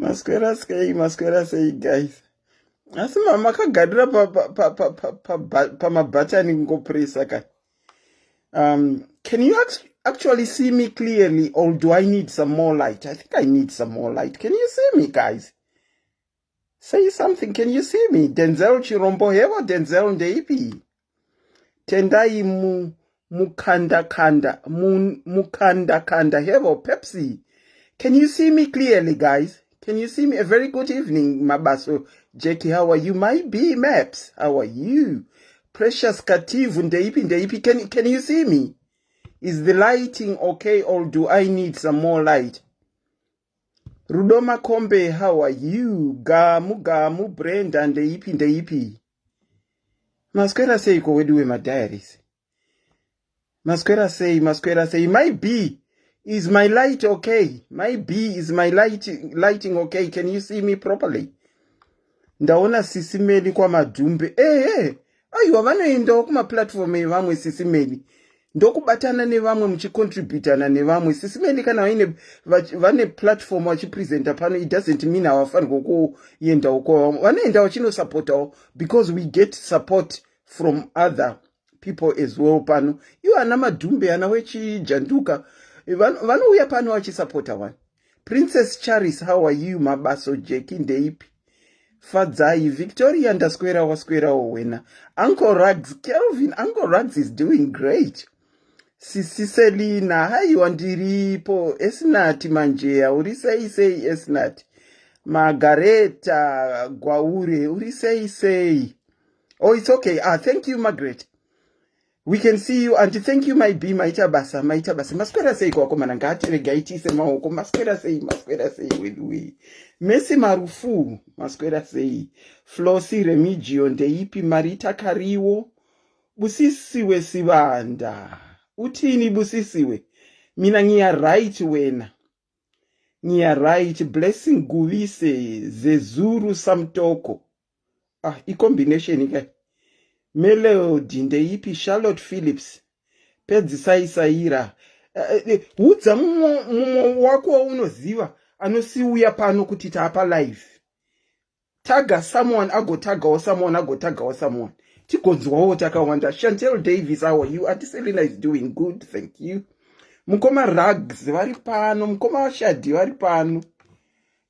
Masquera say, guys. Asi mama kagadira pa button go press aka. Can you actually see me clearly, or do I need some more light? I think I need some more light. Can you see me, guys? Say something. Can you see me? Denzel Chirombo hewa Denzel ndeipi. Tendai mukanda kanda hewa Pepsi. Can you see me clearly, guys? Can you see me? A very good evening, Mabaso. Jackie, how are you? My B Maps, how are you? Precious Kativu ndeipi. Can you see me? Is the lighting okay, or do I need some more light? Rudoma Kombe, how are you? Gamu, Brenda, ndeipi. Masquera say, go with my diaries. Masquera say, my B, is my light okay? My B, is my lighting okay? Can you see me properly? Ndaona Sis Melly kwa madumbe. Ayo, vanoenda kuma platform vamwe Sis Melly. Ndokubatana nevamwe muchicontributana nevamwe. Sis Melly kana vane platform vachipresenta pano, it doesn't mean havafanirwa kuenda uko. Vanoenda vachinosapotawo because we get support from other people as well pano. Iwo ana madhumbe ana wechijanduka vanouya pano vachisapota one. Princess Charis, how are you? Mabaso Jackie ndeipi. Fadzai Victoria ndasquera wasquera owena. Uncle Rugs Kelvin, Uncle Rugs is doing great. Sisi Selina, hai wandiripo. Esnati manjea, urisei esnati. Margareta Gwaure, urisei. Oh, it's okay. Thank you, Margaret. We can see you, and thank you, my B, maitabasa. Masquera say kwa manangati regaiti se maoko. Masquera say, we. Messi marufu, Masquera say. Flossi remigio, ndeipi marita kariwo. Busisiwe sibanda. Utini busisiwe. Mina ngia right wena. Ngia right, blessing guvise, zezuru samtoko. I combination ika. Melody ndeipi Charlotte Phillips. Pedzisai Saira. Udza mumo wako unoziva anosiuya pano kuti tapa live. Taga someone agotagawo someone. Tigonzwawo takawanda. Chantel Davis, how are you? Auntie Selina is doing good, thank you. Mukoma Rugs vari pano, mukoma Shadi vari pano.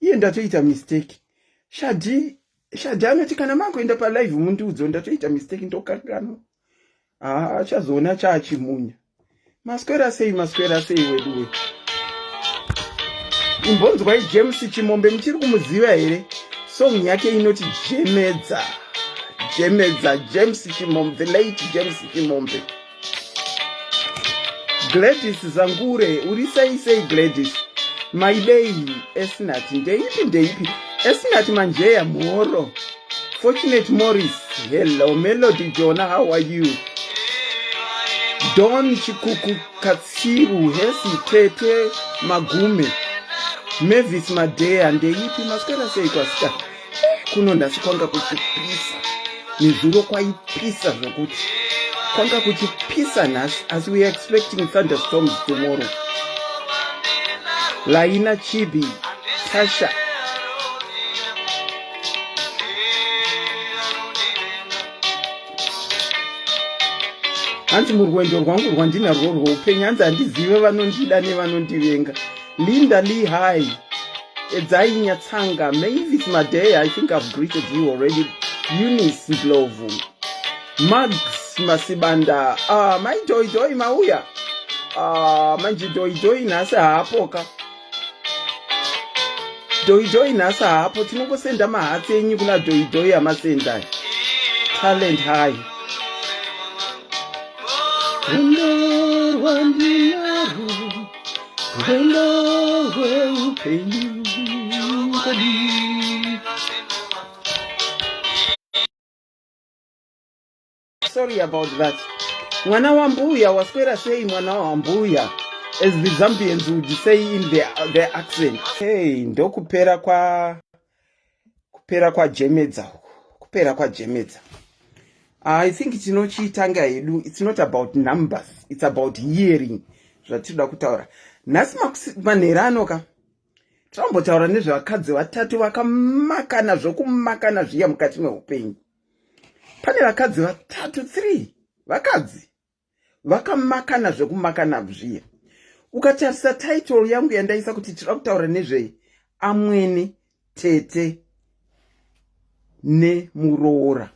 Iye ndatoita mistake. Shadi anoti kana mangoenda pa live muntu udzo ndatoita mistake ndokakano. Achazona chachimunya. Masquera say weduwe. Imbonzwa James Chimombe mchiri kumuziva here. Song yake inoti Jemedza, James Chimombe, the late James Chimombe. Gladys Zangure, urisei Gladys. My lady, Esnati, ndeipi. Esnati manjeya moro. Fortunate Morris, hello. Melody Jonah, how are you? Don Chikuku Katsiru, Hesi Tete Magume. Mavis Madea, ndeipi. Masquera say kwa sika. Kuno ndasikwanga kuchipisa. Nizuro kwa ipisa zokuti. Kwanga kuchipisa nasi, as we are expecting thunderstorms tomorrow. Laina Chibi, Tasha. Anti murwendo rwangu rwandina rwo penyanza andizive vanondida nevanondivenga. Linda Lee, hi. Edzai Nyatsanga, Mavis Madea, I think I've greeted you already. Eunice Ndlovu. Mags Masibanda, my joy mauya. Manji joy nasa hapoka. Joy nasa hapo, tinongosenda mahatsi enyu kuna joy amasenda. Talent high. Sorry about that. Mwana wambuya, wasquera say mwana wambuya, as the Zambians would say in their accent. Hey, ndo kupera kwa Jemedza. I think it's not about numbers, it's about hearing. Zvatiroda kutaura. Nasi manerano ka. Tambotaura nezvevakadzi vatatu vakamakana zvokumakana zviya mukati meupenyu. Pane vakadzi vatatu 3 vakadzi vakamakana zvokumakana zviya. Ukatarisa title yangu yandaisa kuti tiri kutaura nezve Vamwene, Tete Nemuroora.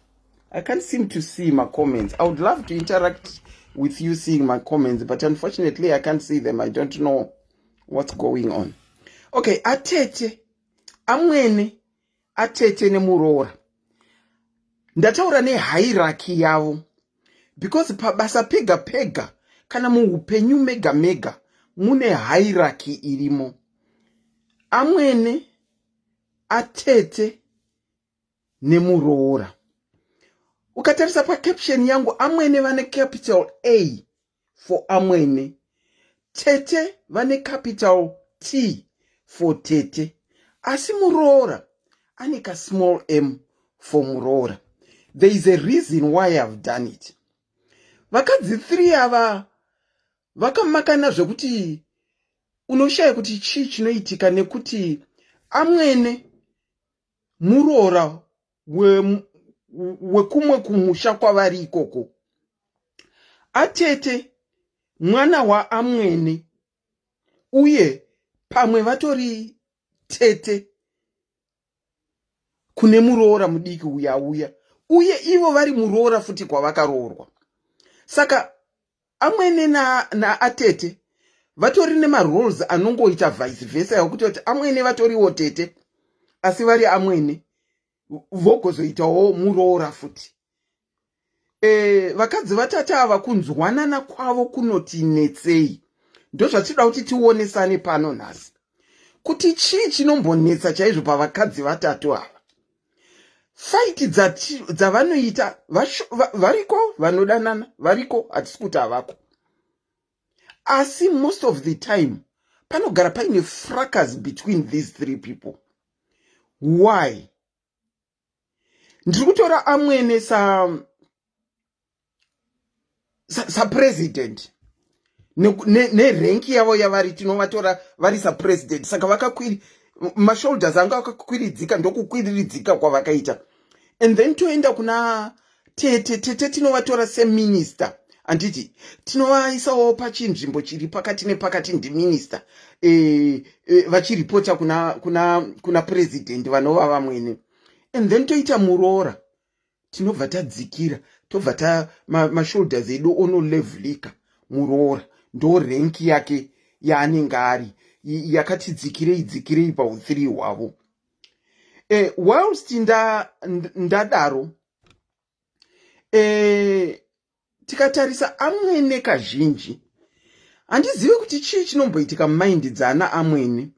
I can't seem to see my comments. I would love to interact with you seeing my comments, but unfortunately I can't see them. I don't know what's going on. Okay, Tete, Vamwene, Tete Nemuroora. Ndataura hierarchy yavo, because pabasa pega pega kana muupenyu mega mega mune hierarchy irimo. Vamwene, Tete Nemuroora. Ukatarisa pa caption yangu, Vamwene vane capital A for Vamwene, Tete vane capital T for Tete, asi Muroora ane ka small m for Muroora. There is a reason why I've done it. Vakadzi 3 ava vakamakana zvokuti unoshaya kuti chii chinoitika, nekuti Vamwene Muroora wekumwe kumusha kwavari ikoko. Tete mwana waVamwene, uye pamwe vatori Tete kune Muroora mudiki uya, uye ivo vari Muroora futi kwavakaroorwa. Saka Vamwene naTete vatori nemaroles anongoita vice versa, yokuti Vamwene vatoriwo Tete asi vari Vamwene vogozoitawo Muroora futi. Vakadzi vatatu ava kunzwanana kwavo kunoti netsei. Ndozvatinoda kuti tionesane pano nhasi, kuti chii chinombonetsa chaizvo pavakadzi vatatu ava. Fight dzavanoita variko vanodanana, variko hatisi kuti havako, asi most of the time panogara paine fracas between these 3 people. Why? Ndiri kutora Vamwene sa president nerenki yavo yavari, tinovatora vari sa president, saka vakakwiri mashoulders anga akakwiridzika, ndokukwiridzika kwavakaita. And then toenda kuna Tete tinovatora seminister, anditi tinovaisawo pachinzvimbo chiri pakati nepakati ndiminister, vachiripota kuna president vanova Vamwene. And then toita Muroora, tinobva tadzikira, tobva mashoulders edu onolevhulika. Muroora ndo renki yake yaanenge ari, yakati dzikirei pauthree hwavo. Whilst ndadaro, tikatarisa Vamwene kazhinji, handizivi kuti chii chinomboitika mumind dzana Vamwene,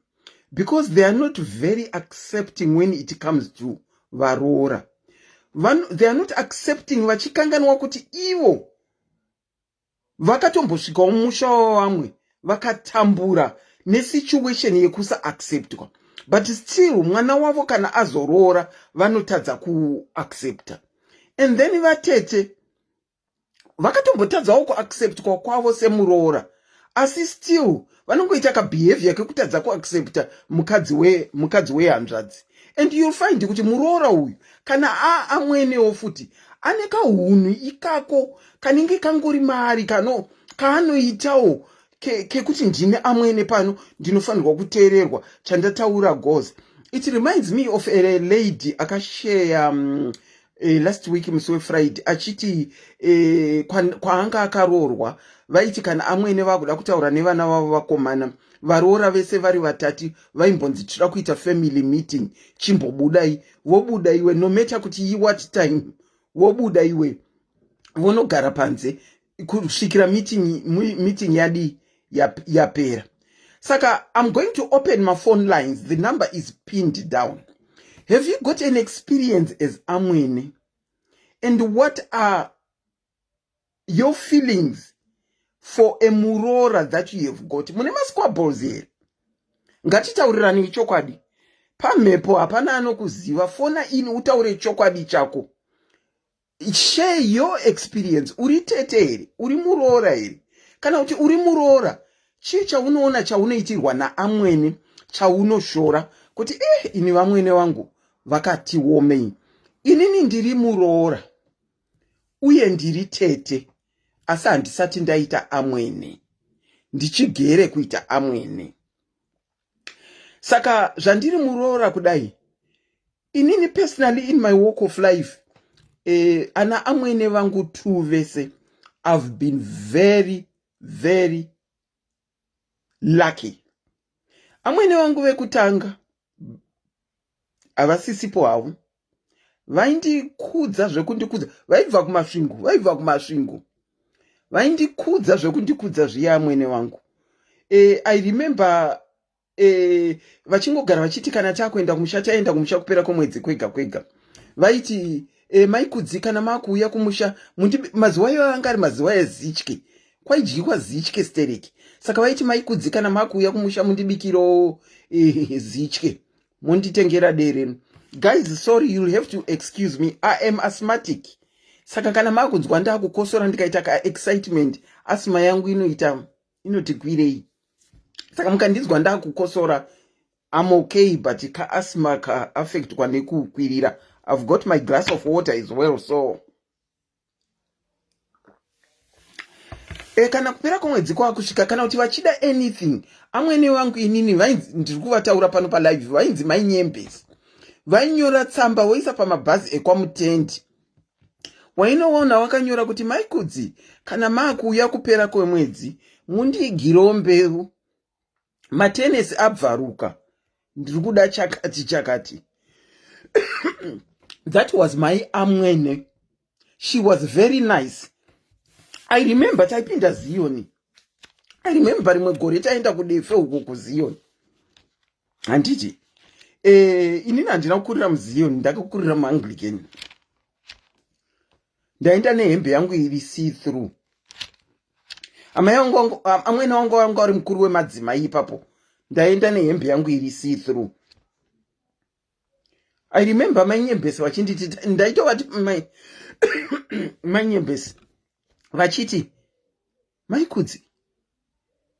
because they are not very accepting when it comes to Varoora. They are not accepting, vachikanganwa kuti ivo vakatombosvikawo musha wavamwe vakatambura nesituation yekusa acceptwa, but still mwana wavo kana azoroora vanotadza kuaccepta. And then vatete vakatombotadzawo kuacceptwa kwavo semuroora, asi still vanongoita kabehavior kekutadza kuaccepta mukadzi wehanzvadzi. And you'll find kuti Muroora uyu kana Vamwenewo futi ane kahunhu ikako kanenge kangori maari kaanoitawo kekuti ndine Vamwene pano ndinofanirwa kuteererwa chandataura goes. It reminds me of a lady akashare last week musi weFriday achiti kwaanga akaroorwa vaiti kana Vamwene vakuda kutaura nevana vavo vakomana, varoora vese vari vatatu vaimbonzi tira kuita family meeting, chimbobudai. Vobuda iwe, no matter kuti what time, vobuda iwe vonogara panze kusvikira meeting yadi yapera. Saka I'm going to open my phone lines. The number is pinned down. Have you got an experience as Vamwene? And what are your feelings for a Muroora that you have got? Mune masquabbles here. Ngatitaurirani chokwadi. Pamhepo hapana anokuziva. Fona in utaure chokwadi chako. Share your experience. Uri Tete here, uri Muroora here. Kana uti uri Muroora, chii chaunoona chaunoitirwa naVamwene chaunoshora kuti ini vamwene vangu vakati womei. Inini ndiri Muroora uye ndiri Tete, asi handisati ndaita amwene, ndichigere kuita amwene. Saka zvandiri Muroora kudai, inini personally in my walk of life, ana amwene vangu tu vese, I've been very, very lucky. Amwene vangu vekutanga havasisipo havo, vaindikudza zvekundikudza, vaibva kumasvingo, vaindikudza zvekundikudza zviya amwene vangu. I remember vachingogara vachiti kana takuenda kumusha taenda kumusha kupera kwemwedzi kwega. Vaiti maikudzi kana makuuya kumusha, mazuva iwayo anga ari mazuva ezitye, kwaidyiwa zitye stereki. Saka vaiti maikudzi kana makuuya kumusha mundibikiro zitye, munditengera dere. Guys, sorry, you'll have to excuse me. I am asthmatic. Saka kana makunzwa ndakukosora ndikaita ka excitement, asthma yangu inoti kwirei. Saka mukandinzwa ndakukosora, I'm okay, but ka asthma ka affect kwa nekukwirira. I've got my glass of water as well, so kana kupera kwemwedzi kwakusvika, kana kuti vachida anything, amwene vangu inini ndiri kuvataura pano palive, vainzi mainyembezi. Vainyora tsamba voisa pamabhazi ekwamutendi. Wainoona wakanyora kuti maikudzi kana makuuya kupera kwemwedzi mundigirewo mbeu, matenesi abvaruka, ndiri kuda chakati. That was my amwene. She was very nice. I remember taipinda Zioni. I remember rimwe gore taenda kudefe uko kuZioni. Handiti inini handina kukurira muZioni, ndakakurira muAnglican. Ndaenda nehembe yangu iri see through. Amwene wangu ari mukuru wemadzimai ipapo, ndaenda nehembe yangu iri see through. I remember mainyembesi vachinditi, ndaita vati mainyembesi vachiti, maikudzi,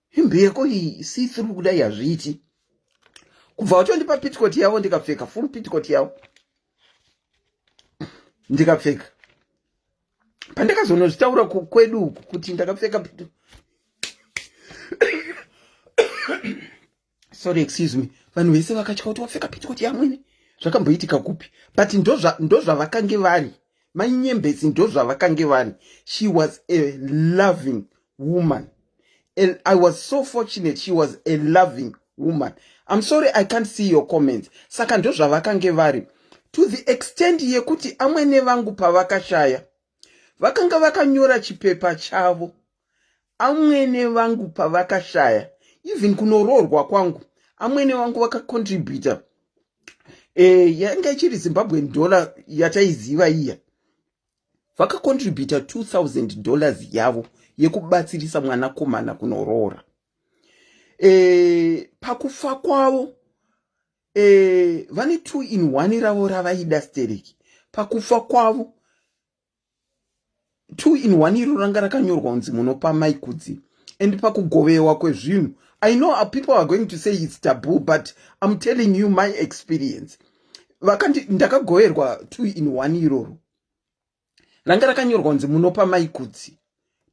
hembe yako iyi see through kudai hazviiti. Kubva vatondipa pitikoti yavo, ndikapfeka full pitikoti yavo, ndikapfeka. Pandakazonozvitaura kwedu uku kuti ndakapfeka sorry, excuse me, vanhu vese vakatya kuti wapfeka pitikoti yamwene, zvakamboitika kupi? But ndozvavakange vari, mainyembesi ndozvavakange vari. She was a loving woman. And I was so fortunate, she was a loving woman. I'm sorry I can't see your comments. Saka ndozvavakange vari, to the extent yekuti amwene vangu pavakashaya, vakanga vakanyora chipepa chavo. Amwene vangu pavakashaya, even kunoroorwa kwangu, amwene vangu vakacontributa. Yanga ichiri Zimbabwean dollar yataiziva iya. Vakacontributa $2,000 yavo yekubatsirisa mwanakomana kunoroora. Pakufa kwavo, vane 2-in-1 ravo ravaida stereki. Pakufa kwavo, 2-in-1 iro ranga rakanyorwa kunzi munopa maikudzi. And pakugovewa kwezvinhu, I know people are going to say it's taboo, but I'm telling you my experience. Ndakagoverwa 2-in-1 iroro. Ranga rakanyorwa kunzi munopa maikudzi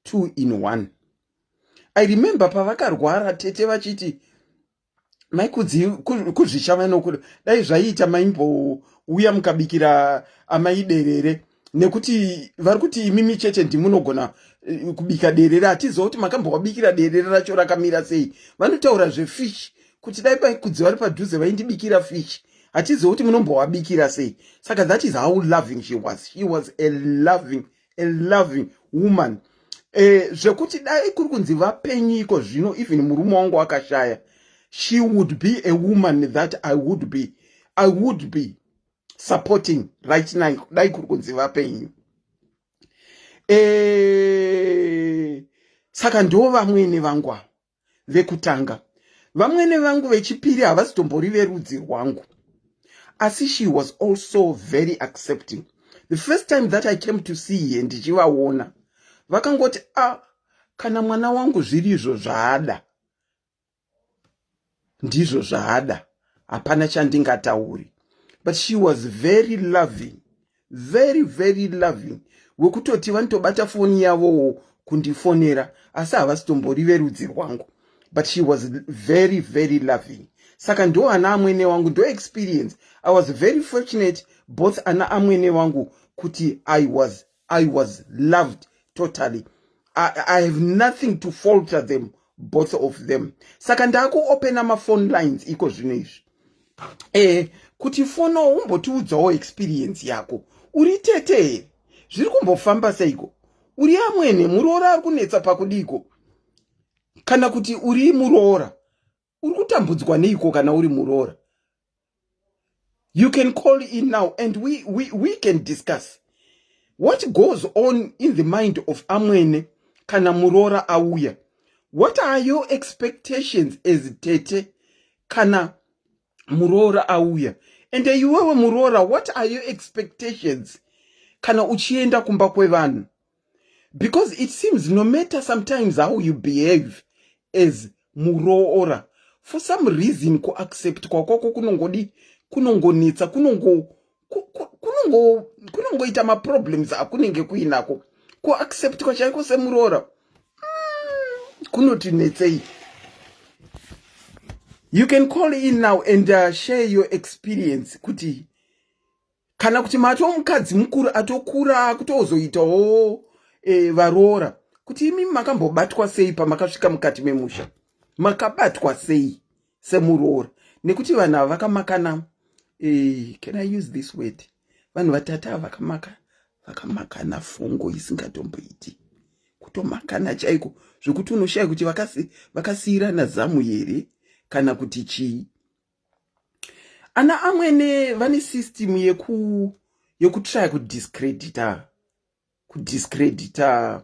2-in-1. I remember pavakarwara Tete vachiti, maikudzi kuzvishava nokuri, dai zvaiita maimbouya mukabikira amai derere, nekuti vari kuti imimi chete ndimunogona kubika derere. Hatizoti makambowabikira derere racho rakamira sei. Vanotaura zvefish, kuti dai maikudzi vari padhuze vaindibikira fish, hatizoti munombowabikira sei. Saka that is how loving she was. She was a loving woman. Zvekuti dai kuri kunzi vapenyiko zvino, even murume wangu akashaya, she would be a woman that I would be supporting right now. Dai kuri kunzi vapenyu. Saka ndo vamwene vangu vekutanga. Vamwene vangu vechipiri havasitombori verudzi rwangu. Asi she was also very accepting. The first time that I came to see her, ndichivaona, vakangoti, kana mwana wangu zvirizvo zvaada, ndizvo zvaada, hapana chandingatauri. But she was very loving, very very loving, wekutoti vanotobata foni yavo kundifonera asi havasitombori verudzi rwangu. But she was very very loving. Saka ndo ana amwene wangu, ndo experience. I was very fortunate, both ana amwene wangu, kuti I was loved totally. I have nothing to falter them, both of them. Saka ndaku open ama phone lines iko zvinoizvi. Kuti fono umbotiudzawo experience yako. Uri Tete here? Zviri kumbofamba seiko? Uri amwene Muroora ari kunetsa pakudiko? Kana kuti uri Muroora? Uri kutambudzwa neiko kana uri Muroora? You can call in now and we can discuss what goes on in the mind of amwene kana Muroora auya. What are your expectations as Tete kana Muroora auya? And iwewe Muroora, what are your expectations kana uchienda kumba kwevanhu? Because it seems no matter sometimes how you behave as Muroora, for some reason ku accept kwako kunongonetsa, kunongoita ma problems akunenge kuinako. Ku accept kwachaiko seMuroora kunotinetsei. You can call in now and share your experience kuti kana kuti mato mukadzi mukuru atokura kutozoitawo varoora, kuti imi makambobatwa sei pamakasvika mukati memusha? Makabatwa sei seMuroora? Nekuti vanhu ava vakamakana, can I use this word? Vanhu vatata vakamakana fungo isingatomboiti, kutomakana chaiko zvokuti unoshaya kuti vakasiyirana zamu here kana kuti chii. Ana amwene vane system yekutry kudiscredita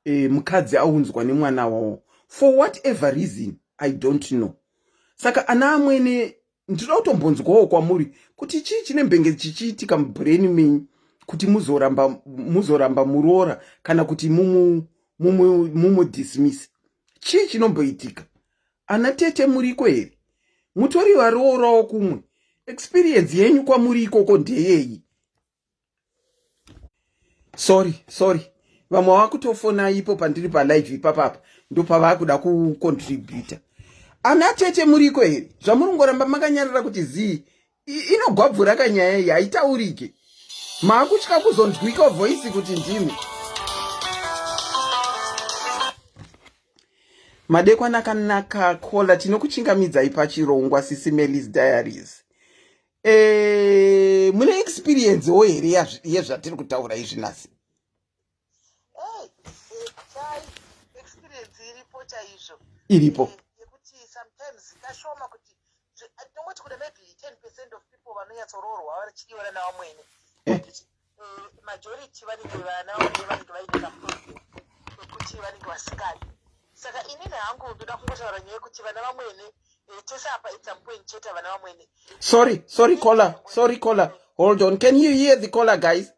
mukadzi aunzwa nemwana wavo for whatever reason, I don't know. Saka ana amwene ndinoda kutombonzwawo kwamuri kuti chii chinembenge chichiitika mubrain menyu kuti muzoramba Muroora kana kuti mumu dismiss. Chii chinomboitika? Ana Tete muriko here? Mutori varoorawo kumwe? Experience yenyu kwamuri ikoko ndeyei? Sorry. Vamwe vakutofona ipo pandiri palive ipapapa ndo pavakuda kucontributa. Ana Tete muriko here? Zvamurongoramba makanyarara kuti zii inogwabvura kanyaya iyi haitaurike. Maakutya kuzonzwika voice kuti ndimi. Madekwana kanaka kola tinokuchingamidzai pachirongwa Sis Melly's Diaries. Mune experience wo here yezvatiri kutaura izvi nhasi? Experience iripo chaizvo. Iripo. Yekuti sometimes kashoma kuti ndongoti kuti maybe 10% of people vanonyatsoroorwa vachidiwa navamwene. Majority vanenge vana vamwene vanenge vaita problem yekuti vanenge vasikadi. Saka inini hangu ndoda kungotaura nyaya yekuti vana vamwene tese apa at some point cheta vana vamwene. Sorry caller. Hold on. Can you hear the caller, guys?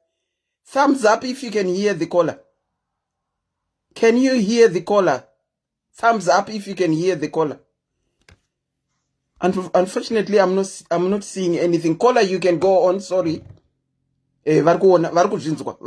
Thumbs up if you can hear the caller. Can you hear the caller? Thumbs up if you can hear the caller. Unfortunately, I'm not seeing anything. Caller, you can go on. Sorry. Varikuzvinzwa.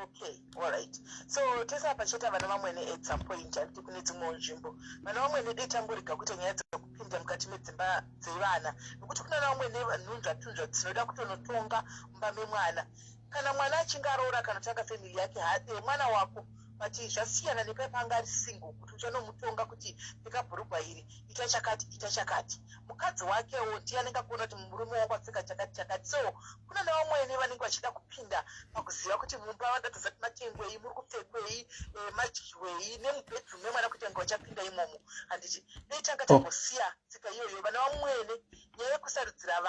Okay, all right. So tesa pacheta vana vamwene at some point andi kune dzimwe nzvimbo vana vamwene detangorega kuti nyaya dzekupinda mukati medzimba dzevana nokuti kuna vamwene vanhunzvatunzva dzinoda kutonotonga mumba memwana. Kana mwana achinge aroora kana kutanga family yake mwana wako But zvasiyana nepepanga ari single kuti uchanomutonga kuti peka bhurugwa iri ita chakati mukadzi wakewo ndiye anenge kuona kuti murume wako apfeka chakati. So kuna nevamwene vanenge vachida kupinda pakuziva kuti mumba vandatodza kuti matengwei, muri kupfekwei, madyiwei nemubhedroom memwana kuti anga vachapinda imomo. Handiti dei tanga tangosiya tsika iyoyo vana vamwene nyaya yekusarudzira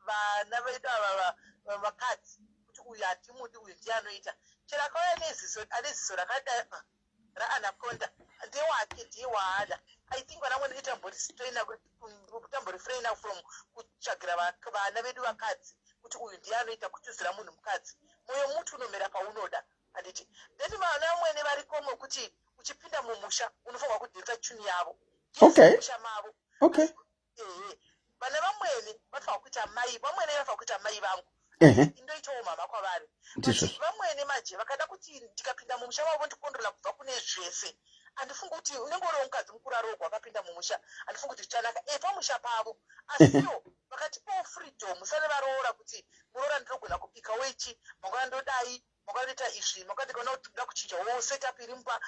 vana vedu ava vakadzi kuti uyu hatimudi uyu ndiye anoita chero akauya neziso rakadai raanakonda ndewake ndiye waada. I think vana vamwene kutamborefraina from kutsvagira vana vedu vakadzi kuti uyu ndiye anoita kutuzira munhu mukadzi. Moyo muti unomera paunoda. Handiti ndeti vana vamwene varikomo kuti uchipinda mumusha unofanirwa kudhiritsa chuni yavo. Okay. Shamabo. Okay. Vana vamwene vanofanira kuita mai, vamwene vanofanira kuita mai vangu. Indoitawo mama kwavari. Vamwene manje vakada kuti ndikapinda mumusha wavo ndikondrola kubva kune zvese. Andifunga kuti unenge uri mukadzi mukuru aroko wakapinda mumusha. Andifunga kuti zvichakanaka pamusha pavo. Asiwo vakatipawo freedom sane varoora kuti muroora ndinogona kubika wechi, mangwana ndodai, mangwana ndoita izvi, mangwana ndikaona kuti ndoda kuchinjawo setup iri mumba.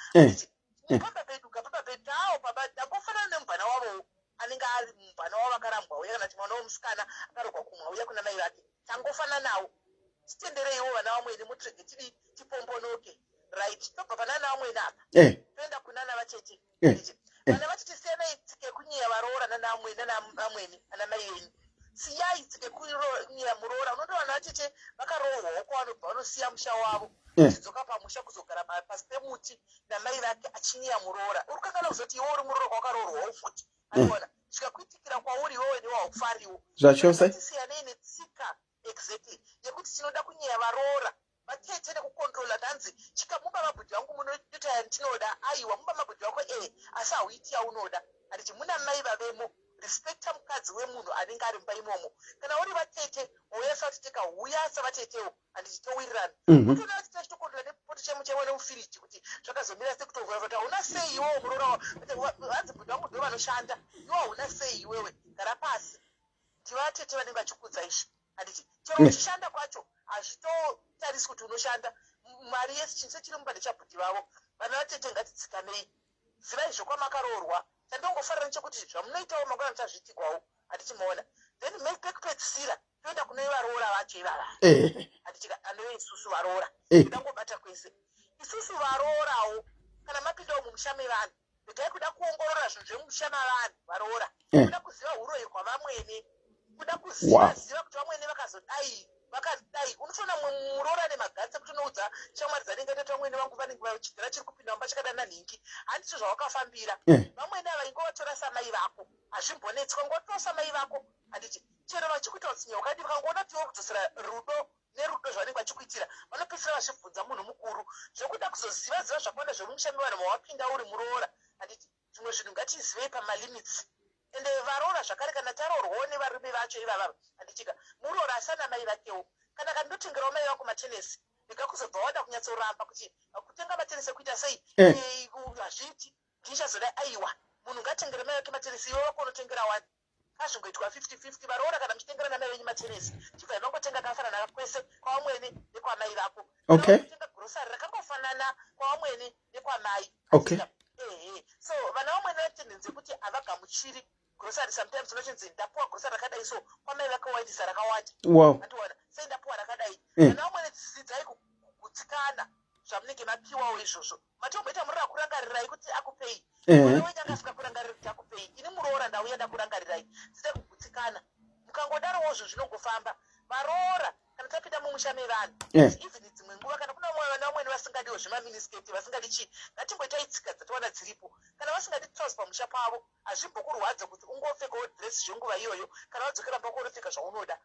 Pamba pedu tawo baba ndakofanana nemubhana wavo anenge ari mubhana wavo akarambwa uya kana kuti mwana womusikana akarogwa kumwa uya kuna mai vake. Tangofanana nawo. Titendereiwo vana vamwene mutrege tiri tipombonoke. Right. Tobva panana vamwene apa. Toenda kunana vatete. Vana vatete siyanai tsike kunyiya varoora nana vamwene ana mai venyu. Siyai tsike kunyiya muroora. Unotoona vatete vakarohwawo kwavanobva vanosiya musha wavo. Kudzoka pamusha kuzogara pasi pemuti namai vake achinyiya muroora. Uri kakana kuzoti iwe uri muroora kwakaroorwawo futi. Anoona zvikakuitikira kwauri iwewe newahufariwo. Zvachose. Siyanai netsika exactly yekuti tinoda kunyiya varoora. Vatete nekukondrola tanzi chikamuba mabhudhi vangu munoita yandinoda aiwa muba mabhudhi vako asi hauiti yaunoda. Handiti muna mai vavemo. Respecta mukadzi wemunhu anenge ari mumba imomo. Kana uri vatete wouyasa vatiteka huyasa vatetewo handiti towirirana. Utoona vatete vachitokondrola nepoto chemuchewe nemufiriji kuti zvakazomira sekutovhura kuti hauna sei iwewo muroora hanzi bhudhi vangu ndo vanoshanda iwe hauna sei iwewe gara pasi. Tivatete vanenge vachikudza izvi. Handiti chero uchishanda kwacho hazvitotarisi kuti unoshanda. Mari yese chinhu chiri mubhadha chabhudhi vavo. Vana vatete ngatitsikanei. Zivai zvokwamakaroorwa. Tandongofarira nechekuti zvamunoitawo mangwana muchazviitigwawo. Hatichimaona. Then pekupedzisira toenda kune varoora vacho ivava. Handiti anove isusu varoora. Ndangobata kwese. Isusu varoorawo kana mapindawo mumusha mevanhu. Regai kuda kuongorora zvinhu zvemumusha mavanhu varoora. Kuda kuziva huroyi kwavamwene. Kuda kuziva kuti vamwene vakazodai vakadai. Unotoona muroora nemagatsi kutonoudza shamwari dzanenge ndoti vamwene vangu vanenge vachidzira chiri kupinda mumba chakadana nhingi. Handiti zvawakafambira. Vamwene ava ingovatora samai vako. Hazvimbonetswa ngotora samai vako. Handiti chero vachikuita utsinya ukadi vakangoona kuti wokudzosera rudo nerudo zvavanenge vachikuitira vanopedzisira vachibvunza munhu mukuru zvokuda kuzoziva zvakawanda zvemumushambi vanhu mawapinda uri muroora. Handiti zvimwe zvinhu ngatizivei pamalimits. Ende varoora zvakare kana taroorwawo nevarume vacho ivava. Handitika muroora asana mai vakewo. Kana kandotengerawo mai vako matenesi rega kuzobva wada kunyatsoramba kuti kutenga matenesi ekuita sei hazviiti ndichazodai aiwa munhu ngatengere mai vake matenesi iwe wako unotengera wani. Azvingoitwa 50-50 varoora kana muchitengera namai venyu matenesi chibva inongotenga kafanana kwese kwavamwene nekwamai vako. Kutenga grosari rakangofanana kwavamwene nekwamai. So vana vamwene vatendenzi yekuti havagamuchiri grosari. Sometimes unochinzi ndapuwa grosari rakadai so kwamai vake waindisa rakawanda. Ationa sei ndapuwa rakadai. Vana vamwene dzidzai kugutsikana zvamunenge mapiwawo izvozvo. Matomboita murora kurangarirai kuti akupei. Mwana wenyu akasvika kurangarira kuti akupei. Ini muroora ndauya ndakurangarirai. Dzidai kugutsikana. Mukangodarowo zvinongofamba. Varoora kana tapinda mumusha mevanhu. Even dzimwe nguva kana kuna vana vamwene vasingadiwo zvemaminisketi vasingadi chii. Ngatimboitai tsika dzatowana dziripo. Kana vasingadi trouser pamusha pavo hazvimbokurwadza kuti ungopfekawo dress zvenguva iyoyo kana wadzokera pako unopfeka zvaunoda.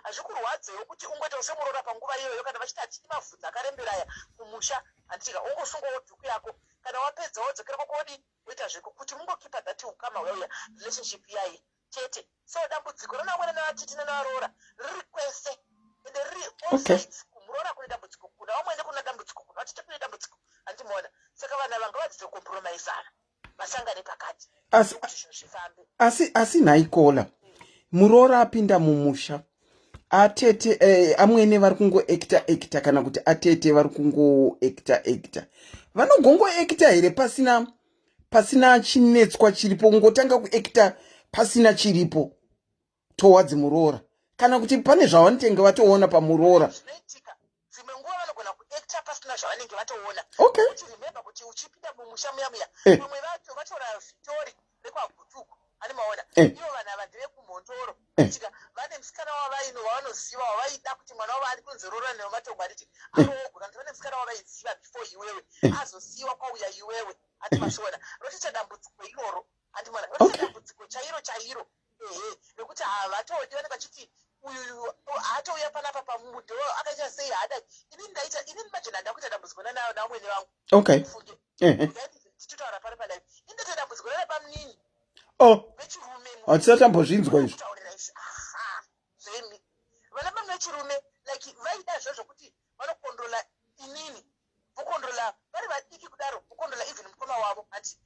Hazvikurwadzewo kuti ungoitawo semuroora panguva iyoyo kana vachiti hatidi mavhudzi akaremberaya kumusha. Handitika ungosungawo dhuku yako kana wapedza wodzokera kwako wodi woita zveko kuti mungokipa that ukama hweya relationship yayi chete. So dambudziko ranamwene navatete navaroora riri kwese ende riri all sides. Kumuroora kune dambudziko kuna vamwene kuna dambudziko kuna vatete kune dambudziko. Handimoona saka vana vanga vadzidze kompromaisana vasangane pakati kuti zvinhu zvifambe. Asi nhaikola muroora apinda mumusha atete amwene vari kungoekta kana kuti atete vari kungoekta vanogongoekta here pasina chinetswa chiripo ngotanga kuekta pasina chiripo towards muroora kana kuti pane zvavanenge vatoona pamuroora. Dzimwe nguva vanogona kuekta pasina zvavanenge vatoona. Kuti remember kuti uchipinda mumusha muya vamwe vacho vatora vhitori rekwagutuku ani maona ivo vanhu ava ndevekumhondoro. Vane musikana wavaino wavanoziva wavaida kuti mwana wavo ari kunzi roora nematongo anditi aroogwa kana kuti vane musikana wavaiziva before iwewe azosiyiwa kwauya iwewe. Hati mashoona rochiita dambudziko iroro. Handimona rochiita dambudziko chairo rekuti havatodi vanenge vachiti uyu haatouya panapa pamudho akaita sei haadai. Inini majena ndakuita dambudziko namwene vangu. Funge titotaura pari padai indete dambudziko rana pamunini hatisatambozvinzwa izvo. kutaurira izvi zveni vana vanhu vechirume like vaida zvokuti vanokondrola inini vokondrola vari vadiki kudaro vokondrola even mukoma wavo ati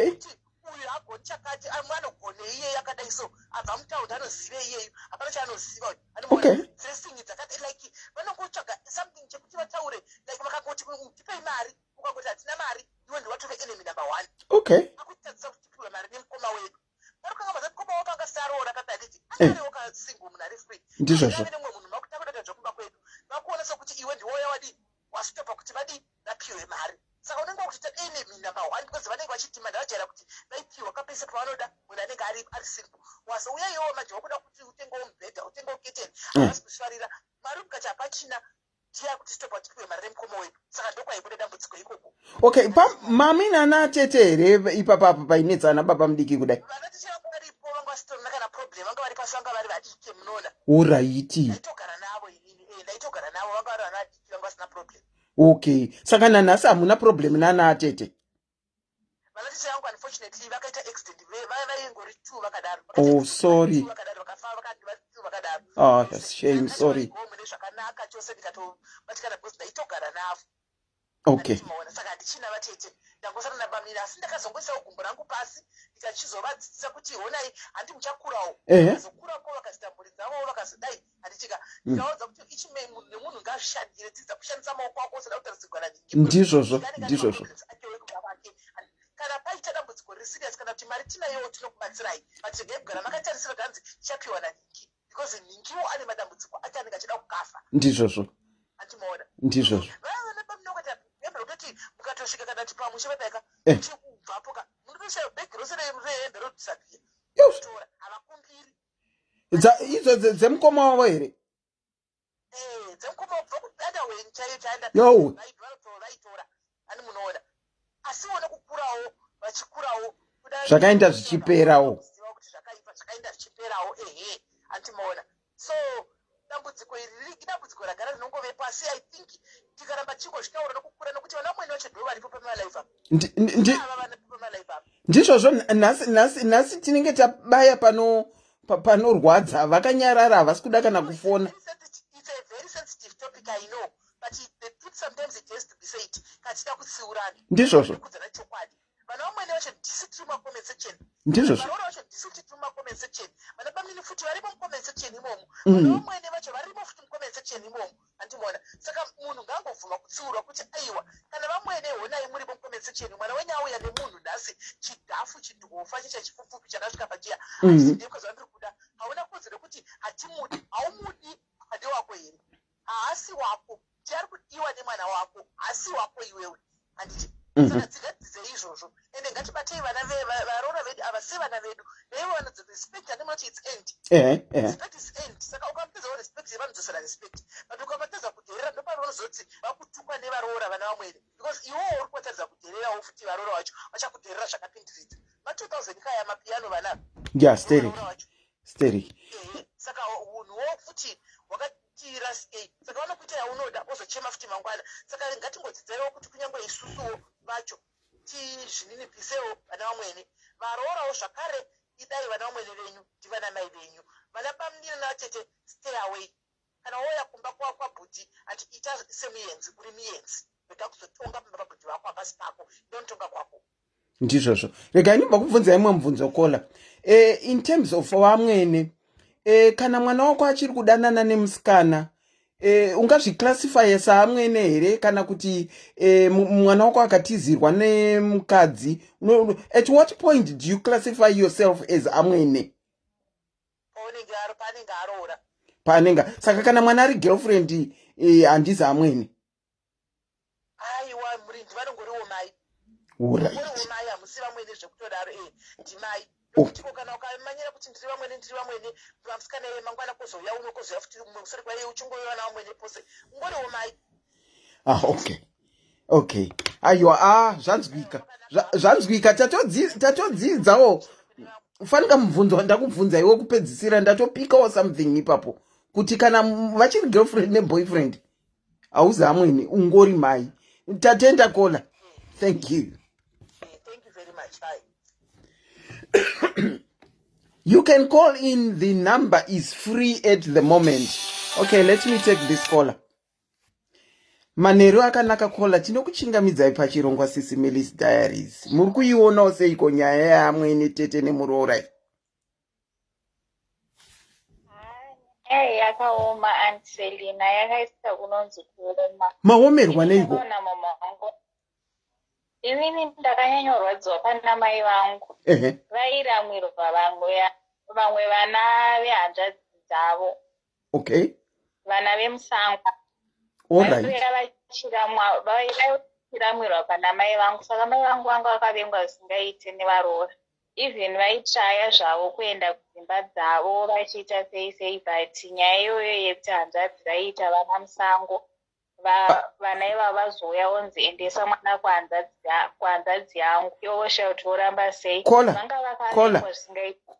kuti uyu agoni chakati anogone iyeyo akadai so abva mutaundi anozive iyeyo hapana chaanoziva uyu anoona dressing dzakati like vanongotsvaga something chekuti vataure like vakangoti tipei mari ukangoti hatina mari iwe ndiwatove enemy number 1 akutadzisa kuti tipiwe mari nemukoma wedu varikanga mazati mukoma wavo angasaro rakati aditi angarewo kasingle munhu ari free ndizvozvo nemwe munhu makutakutoita zvokumba kwedu vakuona sokuti iwe ndiwoya wadi wasitopa kuti vadi vapiwe mari saka unenge wakuti enemy number 1 because vanenge vachitimanda vajaira kuti vaipiwa kapese pavanoda munhu anenge ari single wasouya iwewo manje wakuda kuti utengewo mubhedha utengewo keteni havasi kusvarira mari ukati hapachina tiya kuti sitopa kuti tipiwe mari remukoma wedu saka ndokwaibuda dambudziko ikoko mami nana tete here ipapapo painetsana baba mudiki kudai vana tichiranga varipo vanga vasitorina kana problem vanga vari pasi vanga vari vadiki munoona uraiti ndaitogara navo inini ndaitogara navo vanga vari vana vadiki vanga vasina problem saka nanhasi hamuna problem nana atete vana tichiranga unfortunately vakaita accident vaingori 2 vakadaro sorry vakafa vari 2 vakadaro shame sorry mune zvakanaka chose ndikatobatikana because ndaitogara navo saka handichina vatete ndangosara nabamira asi ndakazongoisawo gumbo rangu pasi ndikachizovadzidzisa kuti honai handi muchakurawo vazokurako vakazitamburidzawo vakazodai handichika ndikaudza kuti ichi nemunhu ngazvishandire dzidza kushandisa maoko ako usada kutarisirwa naningi ndizvozvo kana paita dambudziko risiriasi kana kuti mari tinayowo tinokubatsirai matenga egara makatarisira ganzi chapiwa naningi because ningiwo ane madambudziko ati anenge achida kukafa ndizvozvo andimaona ndizvozvo kuti mukatosvika kana kuti pamushe vadaika uchikubvapo ka munotoshayo bhegi rose rehembe rodisapia tora havakumbiri idzo dzemukoma wavo here dzemukoma wabva kudada weni chaiyo chaendavaitora ani munoona asi wona kukurawo vachikurawo zvakaenda zvichiperawo kuti zvakaipa zvakaenda zvichiperawo antimaona so dambudziko iri riri dambudziko ragara rinongove pasi I think tikaramba chingozvitaura nokukura nokuti vana vamweni vacho ndo varipo pamalife apa ndizvozvo nhasi tinenge tabaya panorwadza vakanyarara havasi kuda kana kufona it's a very sensitive topic I know but the truth sometimes it has to be said katida kutsiurana ndizvozvo kudzana chokwadi vana vamweni vacho ndisi tiri mumacoment section ndizvozvo vanaona vacho ndisi kuti tiri mumacoment section vana bamini futi varimo mucoment section imomo vana vamweni vacho varimo futi mucoment section imomo andimona saka munhu ngangovhuma kutsiurwa kuti aiwa kana vamwene honai muripo mucoment section mwana wenyu auya nemunhu nhasi chidhafu chidhofa chichachipfupfupi chakasvika pachiya ndikozi vandiri kuda hauna kodzero kuti hatimudi haumudi hade wako here haasi wako tiari kudiwa nemwana wako haasi wako iwewe handiti saka dzigadzidze izvozvo ende ngatibatei vana varoora vedu ava sevana vedu naivo vanodzi respect handimunoti its end respect is end saka ukamupedzawo respect vanodzosera respect but ukamatedza kudherera ndopavanozoti vakutukwa nevaroora vana vamwene because iwowo uri kuvatadza kudhererawo futi varoora vacho vachakudherera zvakapindiridza ma2000 kaya mapiano vana steri saka unhuwo futi wakatira saka vanokuita yaunoda ozochema futi mangwana saka ngatingodzidzaiwo kuti kunyange isusuwo vacho tizvininipisewo vana vamwene varoorawo zvakare idai vana vamwene venyu ndivana mai venyu vana bamnina natete stay away kana woya kumba kwabhudhi ati ita semuyenzi uri muyenzi rega kuzotonga pamba pabhudhi vako hapasi pako ndonitonga kwako ndizvozvo regai ndibva kubvunza imwe mubvunzo kola in terms of vamwene kana mwana wako achiri kudanana nemusikana ungazviclassify saamwene here kana kuti mwana wako akatizirwa nemukadzi at what point do you classify yourself as amwene paanenge aroora paanenge saka kana mwana ari girlfriend handizi amwene aiwa murindi vanongoriwo mai mai hamusi vamwene zvekutodaro ndimai nokuti kana ukamanyira kuti ndiri vamwene vamusikana iye mangwana kozouya uno kozouya futi musori kwaiye uchingoiva na vamwene pose ungoriwo mai okay aiwa zvanzwika tatodzidzawo fanika mubvunzo wandakubvunza iwe kupedzisira ndatopikawo something ipapo kuti kana vachiri girlfriend neboyfriend hauzi amwene ungori mai tatenda kola thank you very much. Bye. You can call in. The number is free at the moment. Okay, let me take this caller. Manheru akanaka kola. Tinokuchingamidzai pachirongwa Sis Melly's Diaries. Muri kuionawo seiko nyaya yaMwene Tete Nemuroora? Yakaoma Aunt Selina, yakaita kunonzi kuoma. Maomerwa neiko? Inini ndakanyanyorwadziwa pana mai vangu. Vairamwirwa vamwe vana vehanzvadzi dzavo. Okay. Vana vemusango. Alright. Vairamwirwa pana mai vangu. Saka mai vangu vanga vakavengwa zvisingaite nevaroora. Even vaitraya zvavo kuenda kudzimba dzavo vachiita sei but nyaya iyoyo yekuti hanzvadzi vaiita vana musango. Vana ivava vazouya onzi endesa mwana kuhanzvadzi yangu iwosha kuti oramba sei.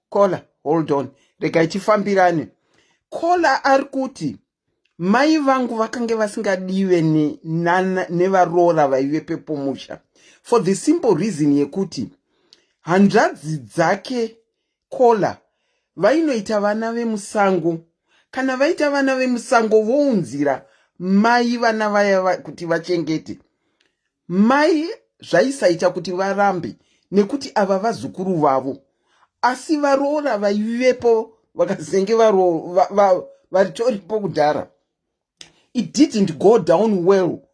Kola, hold on. Regai tifambirane. Kola ari kuti mai vangu vakange vasingadiwe nevaroora vaive pepomusha. For the simple reason yekuti hanzvadzi dzake Kola vainoita vana vemusango. Kana vaita vana vemusango vounzira mai vana vaya kuti vachengete. Mai zvaisaita kuti varambe nekuti ava vazukuru vavo. Asi varoora vaivepo vakazenge varitoripo kudhara. It didn't go down well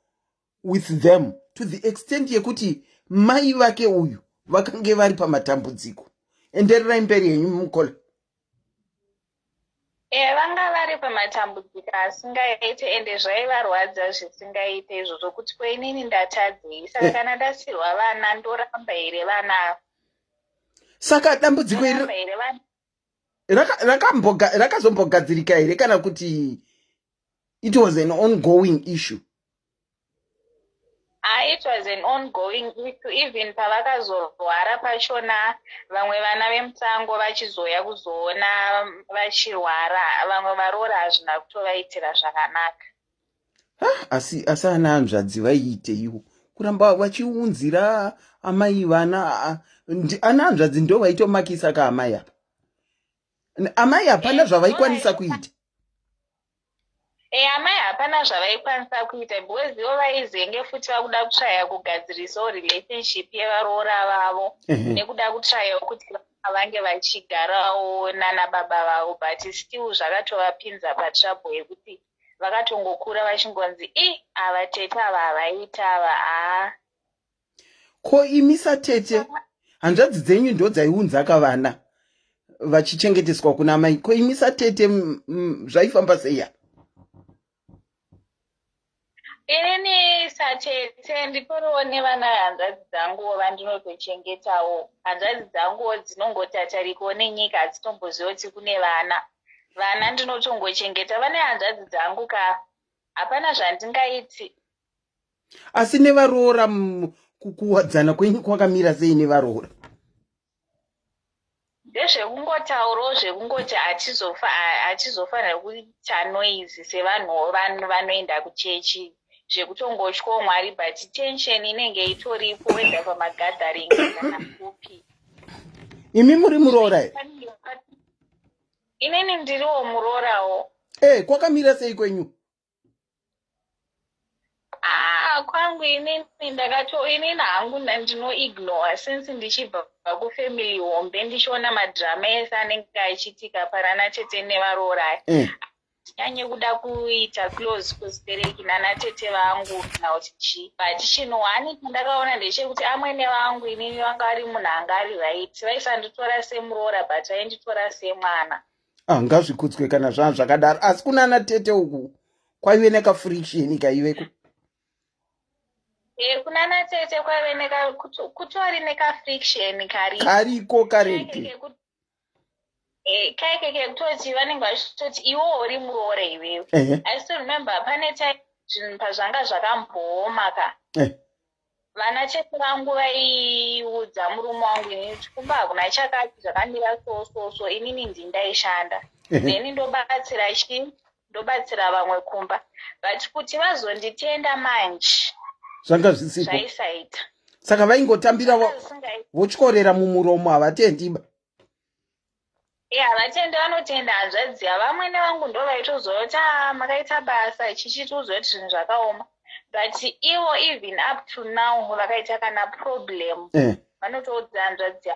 with them to the extent yekuti mai vake uyu vakange vari pamatambudziko. Endererai mberi henyu Mukola. Vanga vari pamatambudziko asingaite ende zvaivarwadza zvisingaite izvo zvokuti kwenini ndatadzei. Saka kana ndasirwa vana ndoramba here vana. Saka dambudziko iri rakazombogadzirika here kana kuti it was an ongoing issue? It was an ongoing issue. Even pavakazorwara pachona vamwe vana vemusango vachizoya kuzoona vachirwara vamwe varoora hazvina kutovaitira zvakanaka. Asi ana hanzvadzi vaiiteiwo kuramba vachiunzira amai vana. Ana hanzvadzi ndo vaitomakisa kaamai apa. Amai hapana zvavaikwanisa kuita. Amai hapana zvavaikwanisa kuita because ivo vaizenge futi vakuda kutraya kugadzirisawo relationship yevaroora vavo nekuda kutrayawo kuti vange vachigarawo nana baba vavo, but still zvakatovapinza patrouble yekuti vakatongokura vachingonzi ava Tete ava havaita ava. Ko imisa Tete hanzvadzi dzenyu ndo dzaiunza kavana vachichengeteswa kuna mai. Ko imisa Tete zvaifamba sei? Inini saTete ndiporiwo nevana hanzvadzi dzanguwo vandinotochengetawo. Hanzvadzi dzanguwo dzinongotatarikawo nenyika hadzitomboziva kuti kune vana ndinotongochengeta. Vane hanzvadzi dzangu ka hapana zvandingaiti. Asi nevaroora kuwadzana kwenyu kwakamira sei nevaroora? Ndezvekungotaurawo zvekungoti hatizofanira kuita noise sevanhu vanoenda kuchechi. Zvekutongotyawo Mwari but tension inenge itoripo wenda pamagatharing kana kupi. Imi muri muroora here? Inini ndiriwo muroorawo. Kwakamira sei kwenyu? Kwangu inini hangu ndinoignore since ndichibva kufamily hombe ndichiona madrama ese anenge achiitika parana Tete nevaroora. Ndinyange kuda kuita close kusipereki nana Tete vangu kana kuti but chinowani ndakaona ndechekuti amwene vangu inini vanga vari munhu anga ari right. Vaisanditora semuroora but vainditora semwana. Ngazvikudzwe kana zvanhu zvakadaro. Asi kunana Tete uku kwaive nekafriction kaiveko? Kunana Tete kwaive kutori nekafriction kariko kareke. Kaikeke kutoti vanenge vachitoti iwo uri muroora iwewe. I still remember pane time zvinhu pazvanga zvakambooma ka. Vana Tete vangu vaiudza murume wangu inini kuti kumba hakuna chakati zvakamira so inini ndindaishanda. Then ndobatsira vamwe kumba. But kuti vazonditenda manje zvanga zvisipo. Zvaisaita. Saka vaingotambira vochkorera mumuromo havatendiba. vatenda vanotenda hanzvadzi vamwene vangu ndo vaitozota makaita basa chichitozoti zvinhu zvakaoma, but ivo even up to now vakaita kana problem vanotoudza hanzvadzi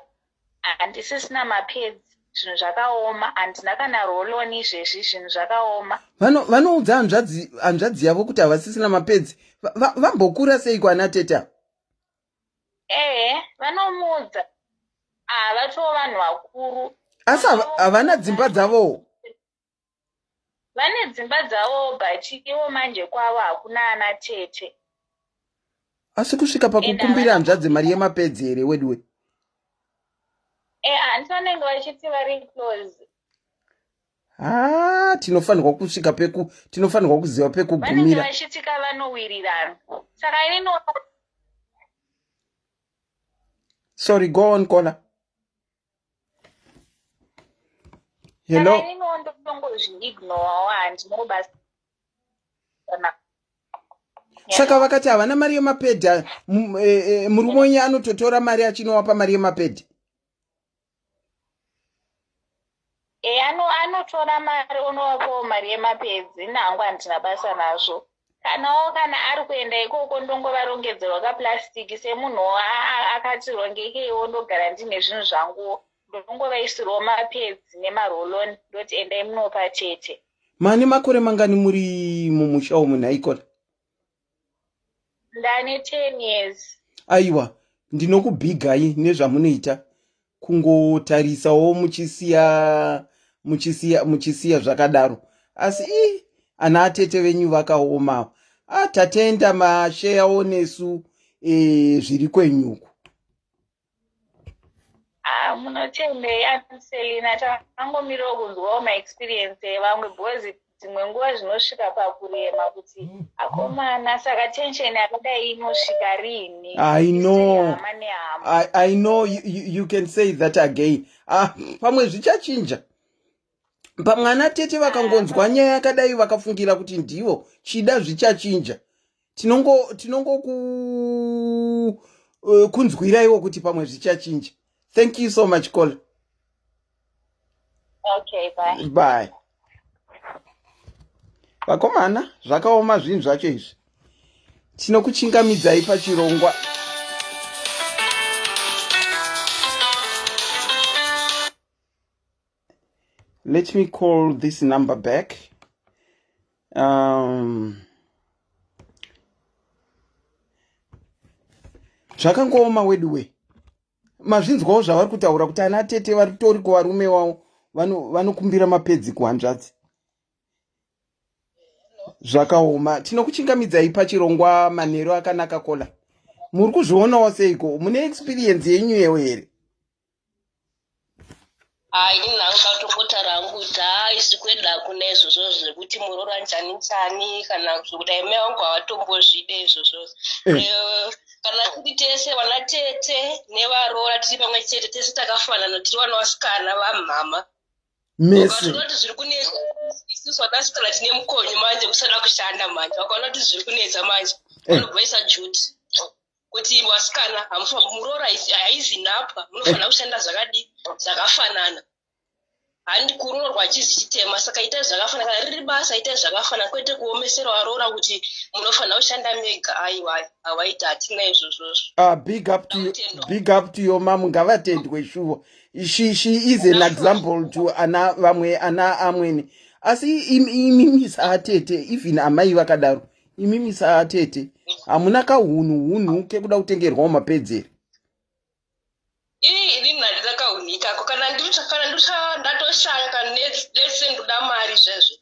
handisisina mapedzi, zvinhu zvakaoma, handina kana roloni izvezvi, zvinhu zvakaoma. Vanoudza hanzvadzi yavo kuti havasisina mapedzi. Vambokura sei kwana Tete? Vanomuudza vatoo vanhu vakuru. Asi havana dzimba dzavo? Vane dzimba dzavo, but ivo manje kwavo hakuna ana Tete. Asi kusvika pakukumbira hanzvadzi mari yemapedzi here wedwe? Handiti vanenge vachiti vari close. Tinofanirwa kusvika tinofanirwa kuziva pekugumira. Vanenge vachitika vanowirirana. Saka inini sorry, go on, Kola. Hello. Saka inini ndongozviignore handinobasa. Saka vakati havana mari yemapedhi, murume wenyu anototora mari achinovapa mari yemapedhi? Anotora mari unovapawo mari yemapedzi, nangu handina basa nazvo. Kana ari kuenda ikoko ndongovarongedzerwa kaplastiki semunhu akati rongekeiwo ndogara ndine zvinhu zvanguwo, ndongovaisirwo mapedzi nemaroloni ndoti endai munopa Tete. Mane makore mangani muri mumusha umu nhaikola? Ndane 10 years. Aiwa, ndinokubhigai nezvamunoita, kungotarisawo muchisiya zvakadaro. Asi ana Tete venyu vakaoma. Tatenda masheyawo nesu zviri kwenyuku. Munotendei Selina, tangomirawo kunzwawo maexperience evamwe, because dzimwe nguva zvinosvika pakurema kuti akomana, saka tension yakadai inosvika rini. I know you can say that again. Pamwe zvichachinja. Pamwe ana Tete vakangonzwa nyaya yakadai vakafungira kuti ndivo chida zvichachinja. Tinongo kunzwiraiwo kuti pamwe zvichachinja. Thank you so much, Kola. Okay, bye. Bye. Vakomana, zvakaoma zvinhu zvacho izvi. Tinokuchingamidzai pachirongwa. Let me call this number back. Zvakangooma weduwe. Mazvinzwawo zvavari kutaura kuti ana Tete vari tori kuvarume wavo vanokumbira mapedzi kuhanzvadzi. Zvakaoma. Tinokuchingamidzai pachirongwa manheru akanaka Kola. Muri kuzvionawo seiko? Mune experience yenyu here? Ini nangu rangu isi kweda kune izvozvo zvekuti Muroora njani kana kudai mai vangu havatombozvide izvozvo. Kana tiri tese vana Tete nevaroora tiri pamwe chete, tese takafanana, tiri vana vasikana vamhama. Vakaona kuti zviri kunetsa, isusu vanasikana tine mukonyo manje kusada kushanda manje. Vakaona kuti zviri kunetsa manje, vanobvaisa juti kuti vasikana Muroora haizi nhapwa, munofanira kushanda zvakafanana. Handi kuroorwa chizi chitema, saka itai zvakafanana. Kana riri basa itai zvakafanana, kwete kuomesera varoora kuti munofanira kushanda mega. Aiwa, havaita, hatina izvozvo. Big up to your mom. Ngavatendwe sure. She is an example to ana amwene. Asi imimisa Tete, even amai vakadaro. Imimisa Tete. Hamuna kahunu kekuda kutengerwa mapedzi. Ini ndakaunika kana ndatoshaya kana lese ndoda mari zvezvo.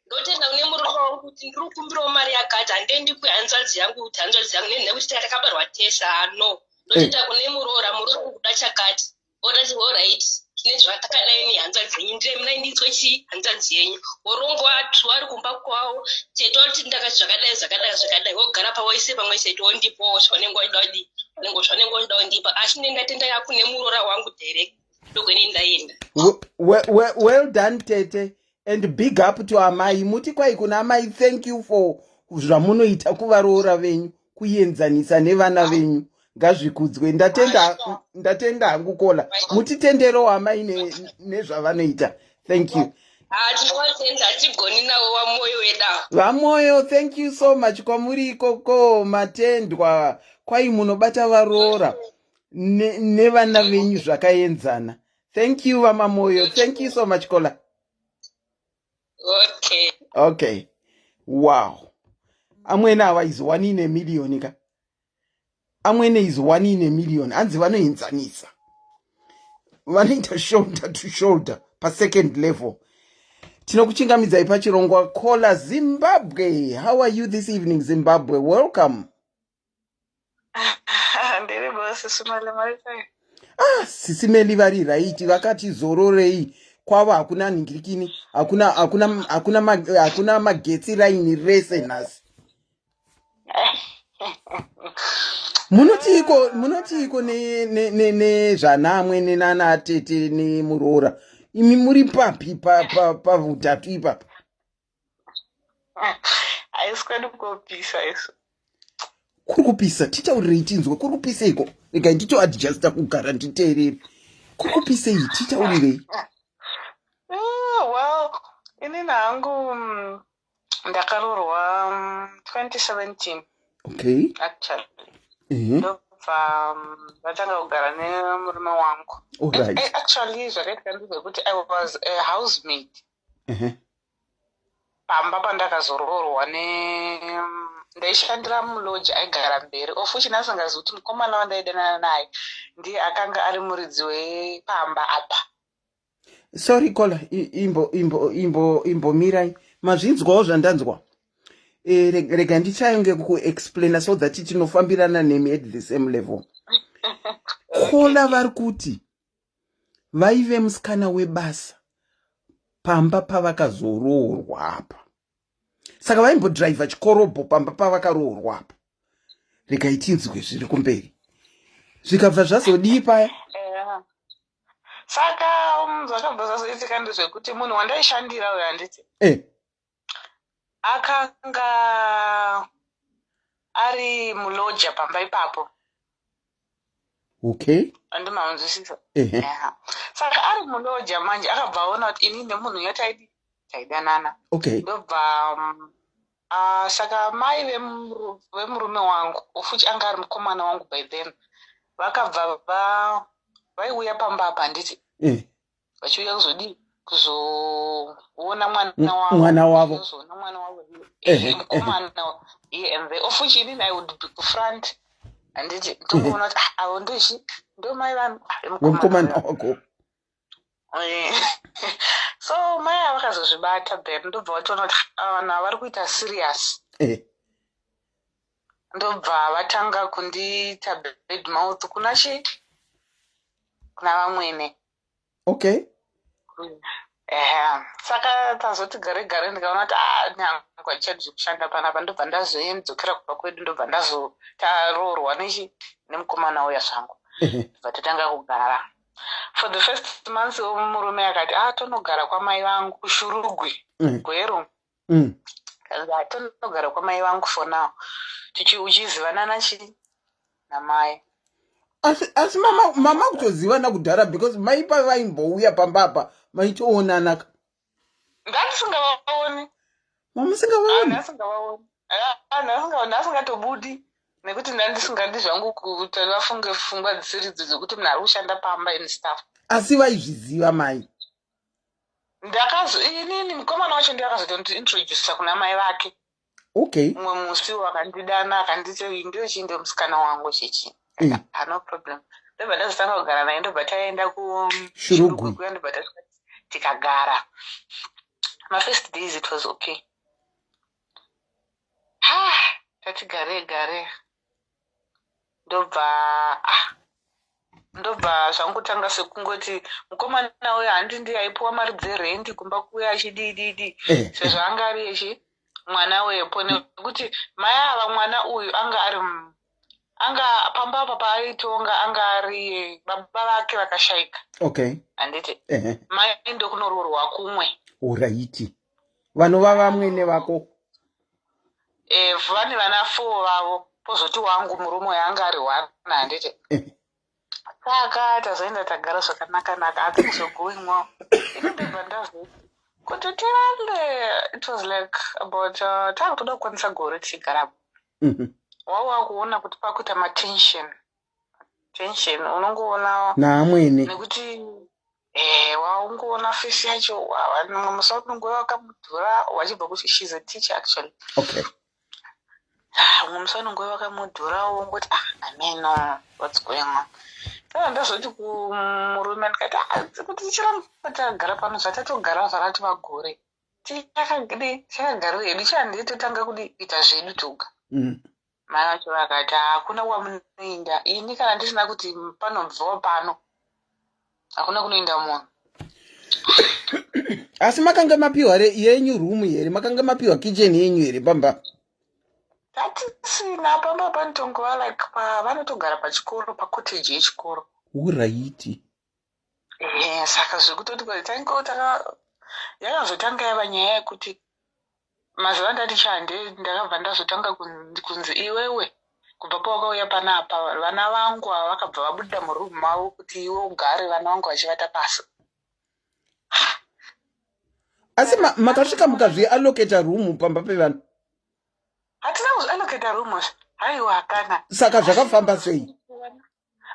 Ndotenda kune muroora wangu kuti ndiri kukumbirawo mari yakati, handiendi kuhanzvadzi yangu kuti hanzvadzi yangu nekuti takabarwa tese ano. Ndotenda kune muroora kuda chakati. Odati alright, chine zvatakadai nehanzvadzi yenyu, ndiremunai ndinzwe hanzvadzi yenyu. Worongo watu vari kumba kwavo, Tete oti ndaka zvakadai, wogara pawaise pamwe Tete wondipawo zvaunenge wachida kundipa. Asi ndatenda yakune muroora wangu direct. Well done Tete, and big up to amai. Muti kwai kuna amai, thank you for zvamunoita kuvaroora venyu, kuenzanisa nevana venyu. ngazvikudzwe. Ndatenda hangu Kola. Mutitendero amai nezvavanoita. Thank you. Tinovatenda tigoni navo Vamwoyo weda. Vamwoyo, thank you so much kwamuri ikoko matendwa. Kwai munobata varoora nevana venyu zvakaenzana. Thank you Vamamwoyo. Thank you so much Kola. Okay. Wow. Amwene ava is 1 in a million ka. Amwene is 1 in a million. Anzi vanoenzanisa. Vanoita shoulder to shoulder pa second level. Tinokuchingamidzai pachirongwa Kola Zimbabwe. How are you this evening Zimbabwe? Welcome. Sis Melly vari right. Vakati zororei. Kwava hakuna ningirikini. Hakuna magetsi line rese nasi. Munotiko ne zvanamwe nana Tete Nemuroora. Imi muri papi pa utatu ipapa. Aisikwedu kupisa isu. Kurikupisa titaurire tinzwe kurikupisa iko. Rega ndito adjusta kugara nditeerere. Kurikupisa iyi titaurire. Well, ini nangu ndakarorwa 2017. Okay. Actually. Vatanga kugara nemurume wangu. Alright. Actually, zvakaita ndezvekuti I was a housemaid. Pamba pandakazororwa ndaishandira muloji aigara mberi. Ofuchi nasingazivi kuti mukomana wandaidanana naye ndiye akanga ari muridzi wepamba apa. Sorry Kola, imbo mirai. Mazvinzwawo zvandanzwa. Rega ndichayonge kuexplaina so that tinofambirana nemi at the same level. Kola vari kuti vaive musikana webasa pamba pavakazoroorwa apa. Saka vaimbodhiraivha chikorobho pamba pavakaroorwa apa. Rega itinzwe zviri kumberi. Zvikabva zvazodii paya? Saka zvakabva zvazoitika ndezvekuti munhu wandaishandira uyo handiti. Akanga ari muloja pamba ipapo. Okay. Andimanzwisisa. Saka ari muloja manje akabva aona kuti ini nemunhu yataidanana. Okay. Ndobva saka mai vemurume wangu ofuchi anga ari mukomana wangu by then vakabva vaiuya pamba apa handiti. Vachiuya kuzodii kuzoona mwana wavo. Kuzoona mwana wavo. Mukomana and the ofuchi ini I would be front handiti ndokuona kuti avo ndo mai vanhu mukomana wako. So mai avakazozvibata then ndobva vatoona kuti vanhu vari kuita serious. Ndobva vatanga kundiita bad mouth kuna Vamwene. Okay. Saka tazoti gare ndikaona kuti nyangu hatichadi zvekushanda panapa ndobva ndazodzokera kubva kwedu ndobva ndazotaroorwa nemukomana uya zvangu. Ndobva tatanga kugara. For the first month murume akati tonogara kwamai vangu kushurugwi gwero. Tonogara kwamai vangu for now. Uchizivanana namai. Asi mama kutozivana kudhara because mai pavaimbouya pambapa maitoonana. Ndatisingavaoni. Mama singavaoni. Ndasingatobudi nekuti ndandisingadi zvangu kuti vafunge pfungwa dzisiridzi dzokuti munhu ari kushanda pamba and stuff. Asi vaizviziva mai. Inini mukomana wacho ndiye akazotondiintroducera kuna mai vake. Okay. Mumwe musi wakandidana akanditi ndio chinde musikana wangu chichi. No problem. Ndobva ndazotanga kugara naye ndobva taenda kushurugwi kuya ndobva tikagara. My first days it was okay. Tatigare ndobva zvangotanga sekungoti mukomana uyo handi ndiye aipuwa mari dzerendi kumba kuya achidididi sezvo anga ari echi mwana wepo nekuti mai ava mwana uyu anga pamba apa paaitonga anga ari baba vake vakashaika. Okay. Handiti mai ndokunoroorwa kumwe. Uraiti vanhu vavamwene vako. Vane vana 4 vavo. pozoti wangu murume yanga ari wana handiti saka tazoenda tagara zvakanaka-naka hatingizogoimwa ini ndobva ndazoti kuti tirambe. It was like about takutoda kukwanisa gore tichigarapo wauwa kuona kuti pakuita matension unongoona naamwene nekuti waungoona fesi yacho musa unongova wakamudhura wachibva kuti she's a teacher actually. Okay. Umwe musa unongova wakamudhura wongoti ameno what's going on. Saka ndazoti kumurume ndikati kuti tichiramba tagara pano zvatatogara zvarati magore tichakagara hedu chandii totanga kuita zvedu toga. Mai vacho vakati hakuna wamunoenda, ini kana ndisina kuti panobvawo pano hakuna kunoenda munhu. Asi makanga mapiwa yenyu rumu here, makanga mapiwa kitchen yenyu here pamba? Tatisina pamba panotongova like vanotogara pachikoro, pakoteji yechikoro. Uraiti. Saka zvekutoti yakazotanga yava nyaya yekuti mazuva ndati chande ndakabva ndazotanga kunzi iwewe kubva pawakauya panapa vana vangu vakabva vabuda murumu mavo kuti iwe ugare vana vangu vachivata pasi. Asi makasvika mukazviallocata rumu pamba pevanhu? Hatina kuzviallocata rumu, haiwa kana. Saka zvakafamba sei?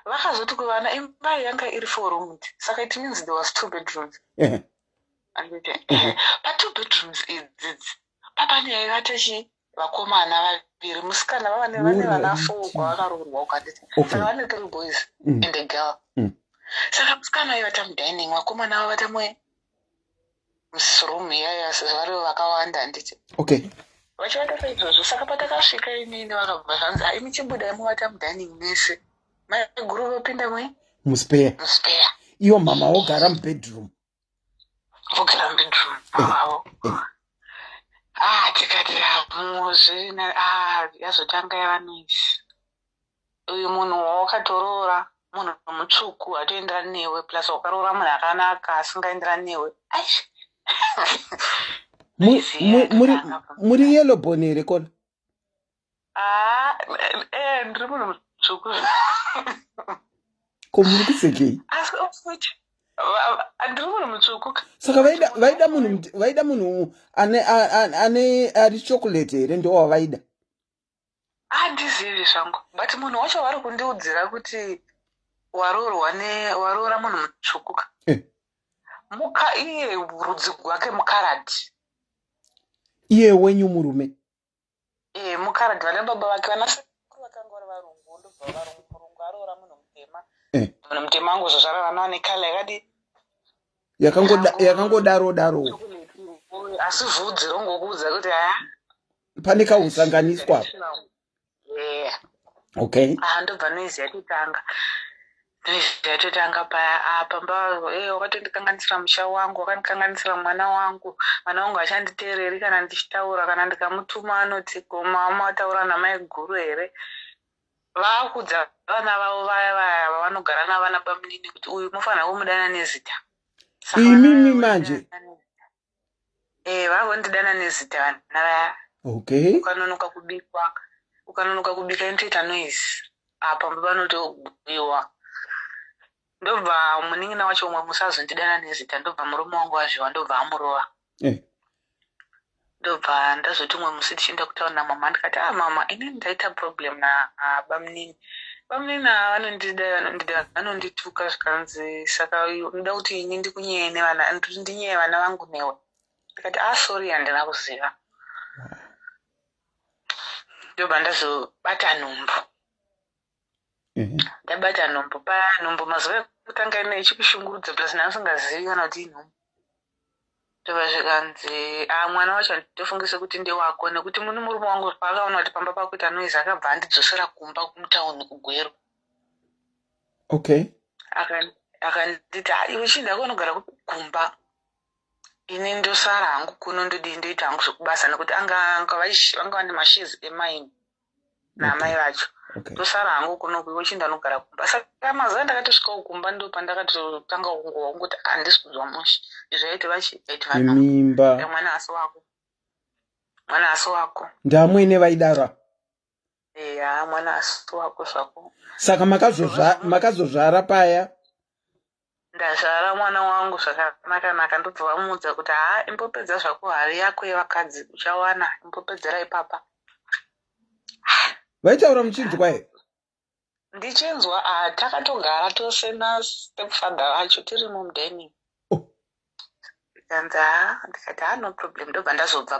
Vakazoti kuvana imba yanga iri 4 rooms, saka it means there was 2 bedrooms. Anditi pa2 bedrooms idzi papani yaivatachi vakomana vaviri, musikana vane vana 4 kwavakaroorwa ukanditi. Saka vane 3 boys and a girl. Saka musikana vaivata mudining, vakomana vavata muroom iyaya vari vakawanda handiti. Okay. Vachivata saizvozvo, saka patakasvika inini vakabva zvanzi haimi chibuda muvata mudining mese. Mai guru vopinda muspare. Iwo mama ogara mubedroom. Ogara mubedroom wavo. Tikati muzvina yazotanga yava noisi. Uyu munhu wawakatoroora munhu mutsvuku hatoenderani newe, plus wakaroora munhu akanaka asingaenderani newe. Muri yellow bone here kona? Ndiri munhu mutsvuku. Ko muri kusekei? Handiri munhu mutsvuku. Saka vaida munhu ane ari chocolate here ndo wavaida? Handizivi zvangu, but munhu wacho vari kundiudzira kuti waroora munhu mutsvuku. Iye rudzi rwake mukarati. Iye wenyu murume? Mukarati, vane baba vake vanasekuru vakanga vari varungu, ndobva murungu aroora munhu mutema. Munhu mutema angozozvara vana vane kala yakadi yakangodaro. Asi vhudzi rongokuudza kuti pane kausanganiswa. Okay. Ndobva noizi yatotanga pamba wakatondikanganisira musha wangu, wakandikanganisira mwana wangu achanditeereri kana ndichitaura, kana ndikamutuma anoti mama wataura namai guru here. Vaakudza vana vavo vaya vavanogara navana bamunini kuti uyu mufanira kumudana nezita. Imimi manje? Vakondidana nezita vana vaya. Okay. Ukanonoka kubika inotoita noise. Pamba panotobhuyiwa. Ndobva munin'ina wacho umwe musazondidana nezita, ndobva murume wangu wazviwa, ndobva amurova. Ndobva ndazoti umwe musi tichienda kutaura namama, ndikati mama, inini ndaita problem nabamunini. Bamunini vanondituka zvikanzi saka ndoda kuti ini ndikunyeya nevana, ndinyeya vana vangu newe. Ndikati sorry, handina kuziva. Ndobva ndazobata nhumbu. Ndabata nhumbu nhumbu mazuva ekutanga ine ichikushungurudza plus ndaasingazivi kana kuti inhumbu. Ndobva zvikanzi mwana wacho handitofungise kuti ndewako, nekuti mune murume wangu paakaona kuti pamba pakuita noise akabva andidzosera kumba kumutauni kugweru. Okay. Akanditi iwe chinda kwaunogara kumba, ini ndosara hangu kuno ndoita hangu zvokubasa, nekuti vanga vane mashezi emaini namai vacho. Ndosara hangu kuno iwe chinda anogara kumba. Saka mazuva ndakatosvikawo kumba ndo pandakatotanga kungowa ngoti handisi kuzwa mushe. Izvo yaiti mimba mwana asi wako. Ndamwene vaidara? eya mwana asi wako zvako. Saka makazozvara paya? Ndazvara mwana wangu zvakanaka ndobva vamuudza kuti imbopedza zvako hari yako yevakadzi uchawana imbopedzera ipapa. Vaitaura muchinzwa here? Ndichinzwa takatogara tose stepfather vacho tiri mumudheni. Ndikati no problem ndobva ndazobva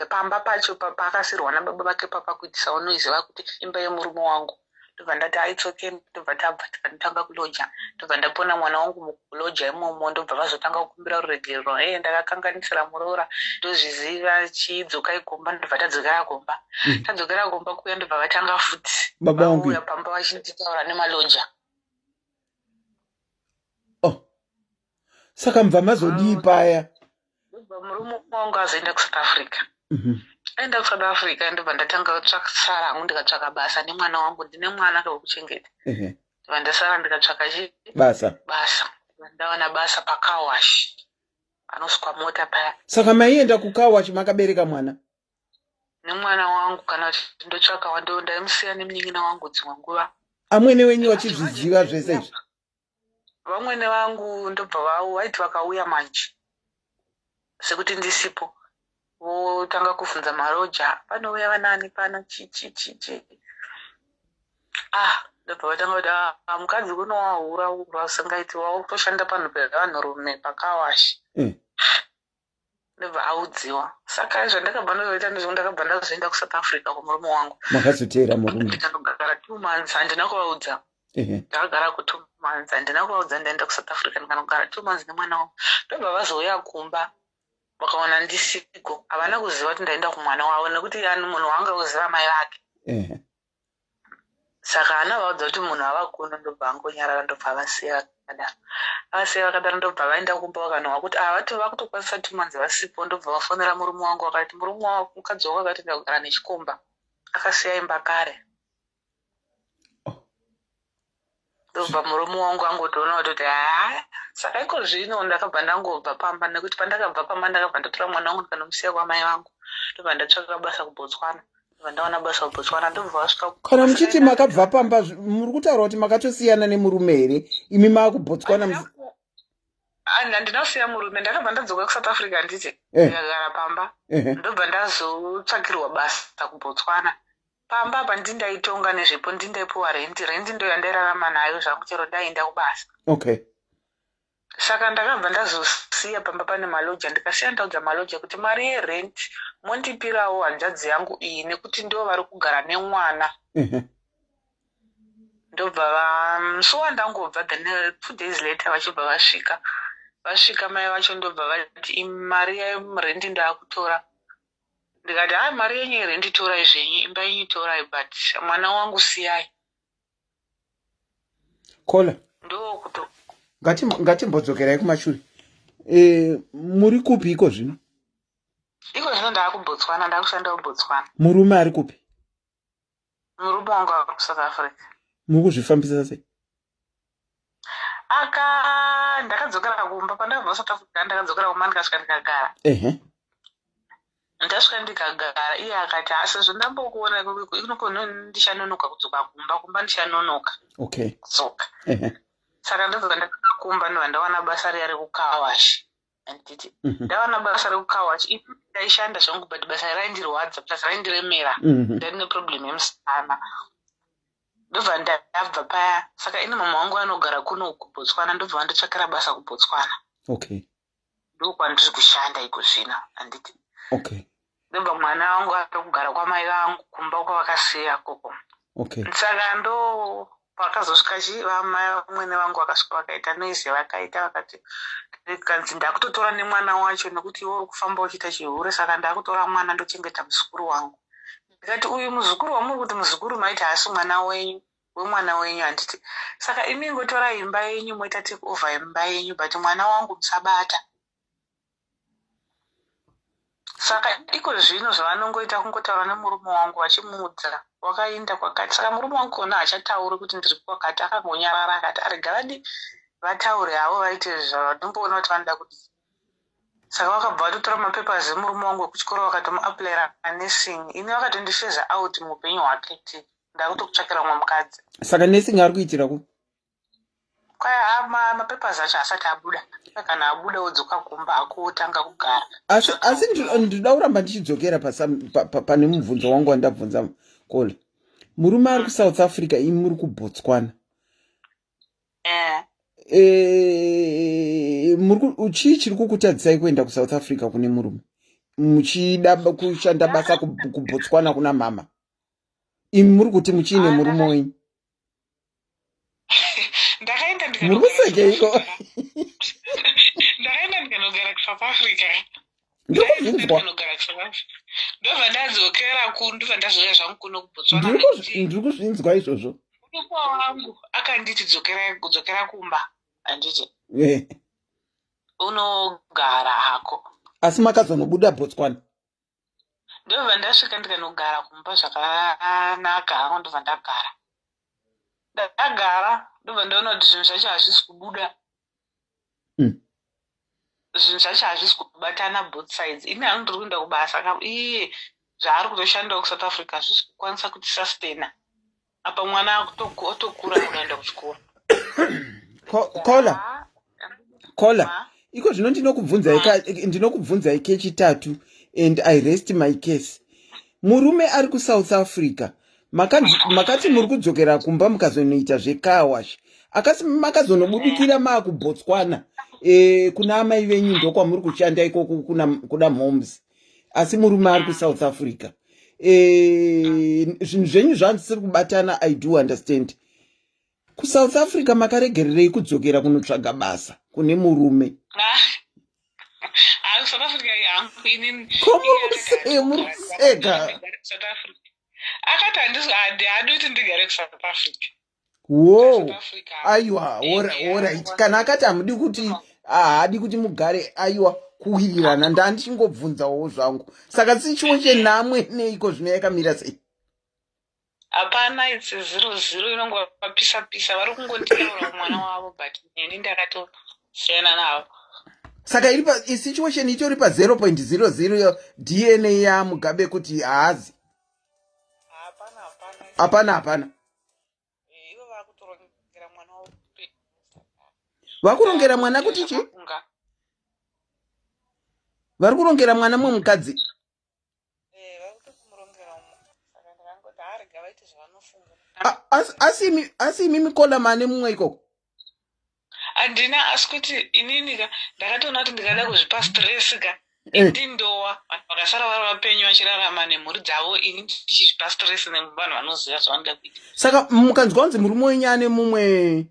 pamba pacho pakasirwa nababa vake papa kuitisa unoiziva kuti imba yemurume wangu. Ndobva ndati aitsoke ndobva tabva tikatanga kuloja ndobva ndapona mwana wangu mukuloja imomo ndobva vazotanga kukumbira ruregerero ndakakanganisira Muroora ndozviziva chidzoka igomba ndobva tadzokera gomba tadzokera gomba kuya ndobva vatanga futi baba wangu uya pamba vachinditaura nemaloja. Saka mva mazodii paya? Ndobva murume wangu azoenda kuSouth Africa. Aenda kuSouth Africa ndobva ndatanga kutsvaka sara hangu ndikatsvaka basa nemwana wangu ndine mwana wekuchengeta. Ndobva ndasara ndikatsvaka basa ndawana basa pakawash anosukwa mota paya. Saka maienda kukawash makabereka mwana? Nemwana wangu kana kuti ndotsvaka wando ndaimusiya nemunyin'ina wangu dzimwe nguva. Amwene wenyu vachizviziva zvese izvi? Vamwene vangu ndobva vaiti vakauya manje sekuti ndisipo votanga kuvhunza maroja panouya vanani pana chichichichi. Ndobva vatanga kuti mukadzi kunowahura usingaiti wakutoshanda panhu pevanhurume pakawashi. Ndobva audziwa. Saka zvandakabva ndazoita ndizvo ndakabva ndazoenda kuSouth Africa kumurume wangu. Makazotera murume? Ndikandogara 2 months handina kuvaudza. Ndakagara ku 2 months handina kuvaudza ndaenda kuSouth Africa ndikandogara 2 months nemwana wangu. Ndobva vazouya kumba vakaona ndisiko havana kuziva kuti ndaenda kumwana wavo nekuti munhu wanga kuziva mai vake. Saka hana vaudza kuti munhu avakuno ndobva angonyarara ndobva vasiya vakadaro ndobva vaenda kumba vakanhwa kuti vati vakutokwanisa 2 months vasipo ndobva vafonera murume wangu vakati murume wavo mukadzi wako akatoenda kugara nechikomba akasiya imba kare. Ndobva murume wangu angotoona kuti saka iko zvino ndakabva ndangobva pamba nekuti pandakabva pamba ndakabva ndatora mwana wangu ndikanomusiya kwamai vangu ndobva ndatsvaka basa kuBotswana ndobva ndawana basa kuBotswana ndobva vasvika. Kana muchiti makabva pamba muri kutaura kuti makatosiyana nemurume here imi maakuBotswana? Handinasiya murume ndakabva ndadzoka kuSouth Africa nditi ndikagara pamba ndobva ndazotsvakirwa basa kuBotswana. Pamba apa ndindaitonga nezvipo ndindaipuwa rendi ndo yandairarama nayo zvangu chero ndaenda kubasa. Saka ndakabva ndazosiya pamba pane maloja ndikasiya ndaudza maloja kuti mari yerent mondipirawo hanzvadzi yangu iyi nekuti ndo vari kugara nemwana. Ndobva musi wandangobva then 2 days later vachibva vasvika mai vacho ndobva vati mari yerendi ndaakutora. Ndikati mari yenyu yerendi torai zvenyu imba yenyu torai but mwana wangu siyai. Kola ndokuto ngatimbodzokera kumashure. Muri kupi iko zvino? Iko zvino ndaakuBotswana ndakushanda kuBotswana. Murume ari kupi? Murume wangu ari kuSouth Africa. Muri kuzvifambisa sei? Ndakadzokera kumba pandakabva South Africa ndakadzokera kumba ndikasvika ndikagara. Ndasvika ndikagara iye akati sezvo ndambokuona inokona ndichanonoka kudzoka kumba ndichanonoka. Dzoka. Saka ndobva ndakakumba ndobva ndawana basa riya rekukawashi. Anditi ndawana basa rekukawashi ipi ndaishanda zvangu but basa raindirwadza basa raindiremera ndaine problem yemusana. Ndobva ndabva paya saka ine mama wangu anogara kuno kuBotswana ndobva ndatsvakira basa kuBotswana. Ndokwandiri kushanda iko zvino anditi. Ndobva mwana wangu atokugara kwamai vangu kumba kwavakasiya koko. Saka ndo pakazosvika vamwene vangu vakasvika vakaita noise vakaita vakati kanzi ndakutotora nemwana wacho nekuti iwe uri kufamba uchiita chihure saka ndakutora mwana ndochengeta muzukuru wangu. Ndikati uyu muzukuru wamuri kuti muzukuru maiti hasi mwana wenyu wemwana wenyu handiti. Saka imi ngotora imba yenyu moita take over imba yenyu but mwana wangu musabata. Saka iko zvino zvavanongoita kungotaura nemurume wangu vachimuudza wakaenda kwakati. Saka murume wangu kona hachatauri kuti ndiri kwakati akangonyarara akati arega vataure havo vaite zvanomboona kuti vanoda kuti. saka vakabva vatotora mapepers emurume wangu wekuchikoro vakatomuapulaira nursing. Ini vakatondisheza out muupenyu hwake kuti ndakutokutsvakira mumwe mukadzi. Saka nursing ari kuitirako? Kwai mapepers acho asati abuda. Kana abuda wodzoka kumba akotanga kugara. Asi ndinoda kuramba ndichidzokera pane mubvunzo wangu wandabvunza Kola. Murume ari kuSouth Africa, imi muri kuBotswana. Chii chiri kukutadzisai kuenda kuSouth Africa kune murume? Muchida kushanda basa kuBotswana kuna mama. Imi muri kuti muchine murume wenyu. Ndakaenda ndikanogaira kuSouth Africa. Ndikuzvinzwa. Ndobva ndadzokera ndobva ndazoya zvangu kuno kuBotswana. Ndiri kuzvinzwa izvozvo. Murume wangu akanditi dzokera kumba. Anditi unogara hako. Asi makazonobuda Botswana? Ndobva ndasvika ndikanogara kumba zvakanaka hangu, ndobva ndagara. Ndagara ndobva ndaona kuti zvinhu zvacho hazvisi kubuda. Zvinhu zvacho hazvisi kubatana both sides. Ini hangu ndiri kuenda kubasa iye zvaari kutoshandawo kuSouth Africa hazvisi kukwanisa kuti sustaina. Apa mwana otokura kunoenda kuchikoro. Kola, iko zvino ndinokubvunzai kechitatu and I rest my case. Murume ari kuSouth Africa, makati muri kudzokera kumba mukazonoita zvekawash. Akasi makazonobudikira kuBotswana. Kuna amai venyu ndokwa muri kushanda ikoko kuna moms. Asi murume ari kuSouth Africa. Zvinhu zvenyu zvanisiri kubatana, I do understand. KuSouth Africa makaregererei kudzokera kunotsvaga basa kune murume? South Africa muruseka. Akati haadi kuti ndigare kuSouth Africa. Wow. Aiwa, alright. Kana akati hamudi kuti haadi kuti mugare, aiwa, kuwirirana ndandichingobvunzawo zvangu. Saka situation namwe neiko zvino yakamira sei? Hapana, it's 0-0 inongova pisa vari kungonditaura mwana wavo but neni ndakatosiyana navo. Saka situation itori pa 0.00 DNA yaMugabe kuti haazi? Hapana. Ivo vakutorongera mwana wavo. Vakurongera mwana kuti chi? Vari kurongera mwana mukadzi? Asi mimi Kola mane mumwe ikoko? Andina, asi kuti inini ndakatoona kuti ndikada kuzvipa stress ndindowa vakasara vari vapenyu vachirarama nemhuri dzavo, ini ndichizvipa stress nevanhu vanoziva zvavanoda kuita. Saka mukanzwa kunzi murume wenyu ane mumwe,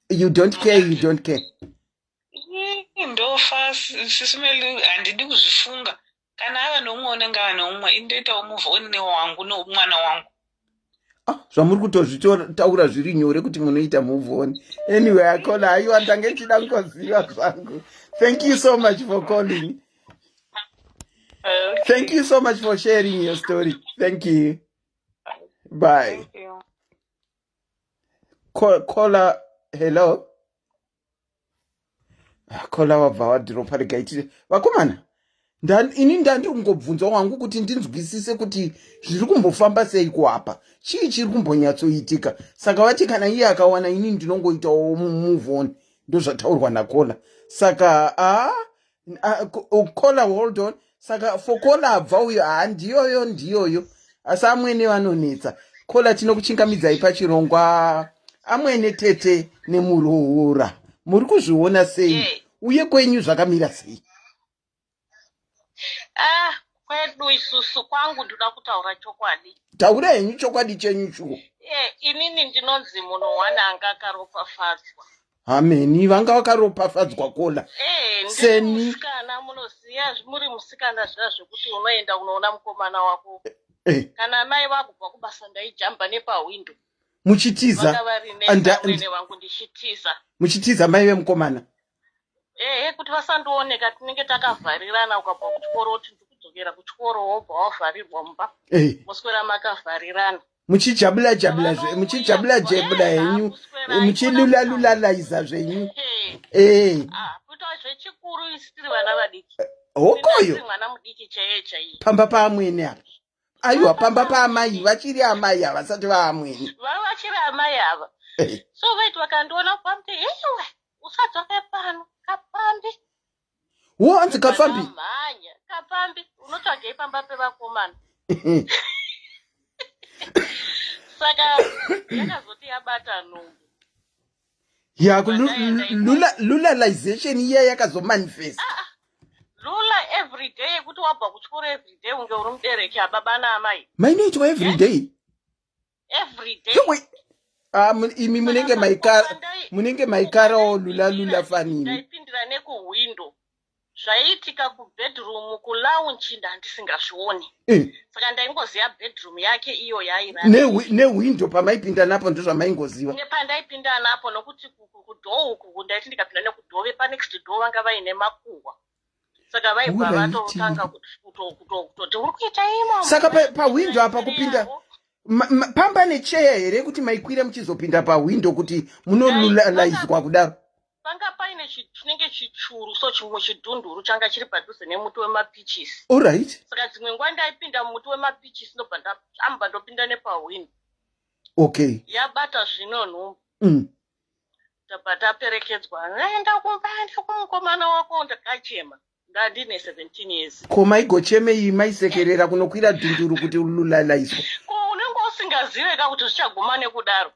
you don't care. Ndofa Sis Melly, handidi kuzvifunga. Kana ava noumwe unenge ava noumwe, indoitawo muvhoni newangu nomwana wangu. Zvamuri kutozvitaura zviri nyore kuti munoita move on. Anyway, Akola, aiwa ndange chida ngoziva zvangu. Thank you so much for calling. Okay. Thank you so much for sharing your story. Thank you. Bye. Thank you. Kola, hello. Kola wabva wadhiropa regaitire. Vakomana, ini ndandiri kungobvunza wangu kuti ndinzwisise kuti zviri kumbofamba sei kuapa. Chii chiri kumbonyatsoitika. Saka vati kana iye akawana ini ndinongoitawo move on. Ndozvataurwa naKola. Saka Kola, hold on. Saka for Kola abva uyo ndiyoyo. Asi amwene vanonetsa. Kola tinokuchingamidzai pachirongwa. Amwene Tete Nemuroora. Muri kuzviona sei? Uye kwenyu zvakamira sei? Kwedu isusu kwangu ndoda kutaura chokwadi. Taura henyu chokwadi chenyu chuo. Inini ndinonzi munhu anga akaropafadzwa. Ameni, vanga vakaropafadzwa Kola. Seni musikana munoziya muri musikana zviya zvekuti unoenda unoona mukomana wako. Kana mai vakubva kubasa ndaijamba nepawindo. Muchitiza. Muchitiza mai vemukomana. Kuti vasandooneka tinenge takavharirana ukabva kuchikoro kuti ndikudzokera kuchikoro wobva wavharirwa mumba. Moswera makavharirana. Muchijabula henyu. Muchilula zvenyu. kuti zvechikuru isitiri vana vadiki. Hokoyo. Mwana mudiki chaiye chaiye. Pamba paamwene apa. Aiwa pamba paamai vachiri amai ava vasati vaamwene. Vachiri amai ava. So wait wakandiona pamti iwe usadzoke pano kapambi. Wanzi kapambi. Manya kapambi unotsvagei pamba pevakomana. Saka yakazoti yabata nhumbu. Lulaization iya yakazomanifest. Lula every day kuti wabva kuchikoro every day unge uri mubereki ababa naamai. Mainoitwa every day. Every day. Imi munenge maikarawo lula fanini. Ndaipindira nekuwindo. Zvaiitika kubedroom kulaunchi ndandisingazvioni. Saka ndaingoziva bedroom yake iyo yairara. Newindo pamaipinda napo ndo zvamaingoziva. Nepandaipinda napo nokuti kudhoo uku ndaiti ndikapinda nekudhoo panext door vanga vaine makuhwa. Saka vaibva vatotanga kutoti uri kuita imo. Saka pawindo apa kupinda pamba necheya here kuti maikwira muchizopinda pawindo kuti munolulaizwa kudaro. Panga paine chinenge chichuru so chimwe chidhunduru changa chiri padhuze nemuti wemapichisi. Alright. Saka dzimwe nguva ndaipinda mumuti wemapichisi ndobva ndamba ndopinda nepawindo. Okay. Yabata zvino nhumbu. Tabva taperekedzwa. Naenda kumba kumukomana wako ndakachema. Ndandine 17 years. Ko maigochemei maisekerera kunokwira dhunduru kuti ululaizwa. Ko unenge usingazive ka kuti zvichaguma nekudaro.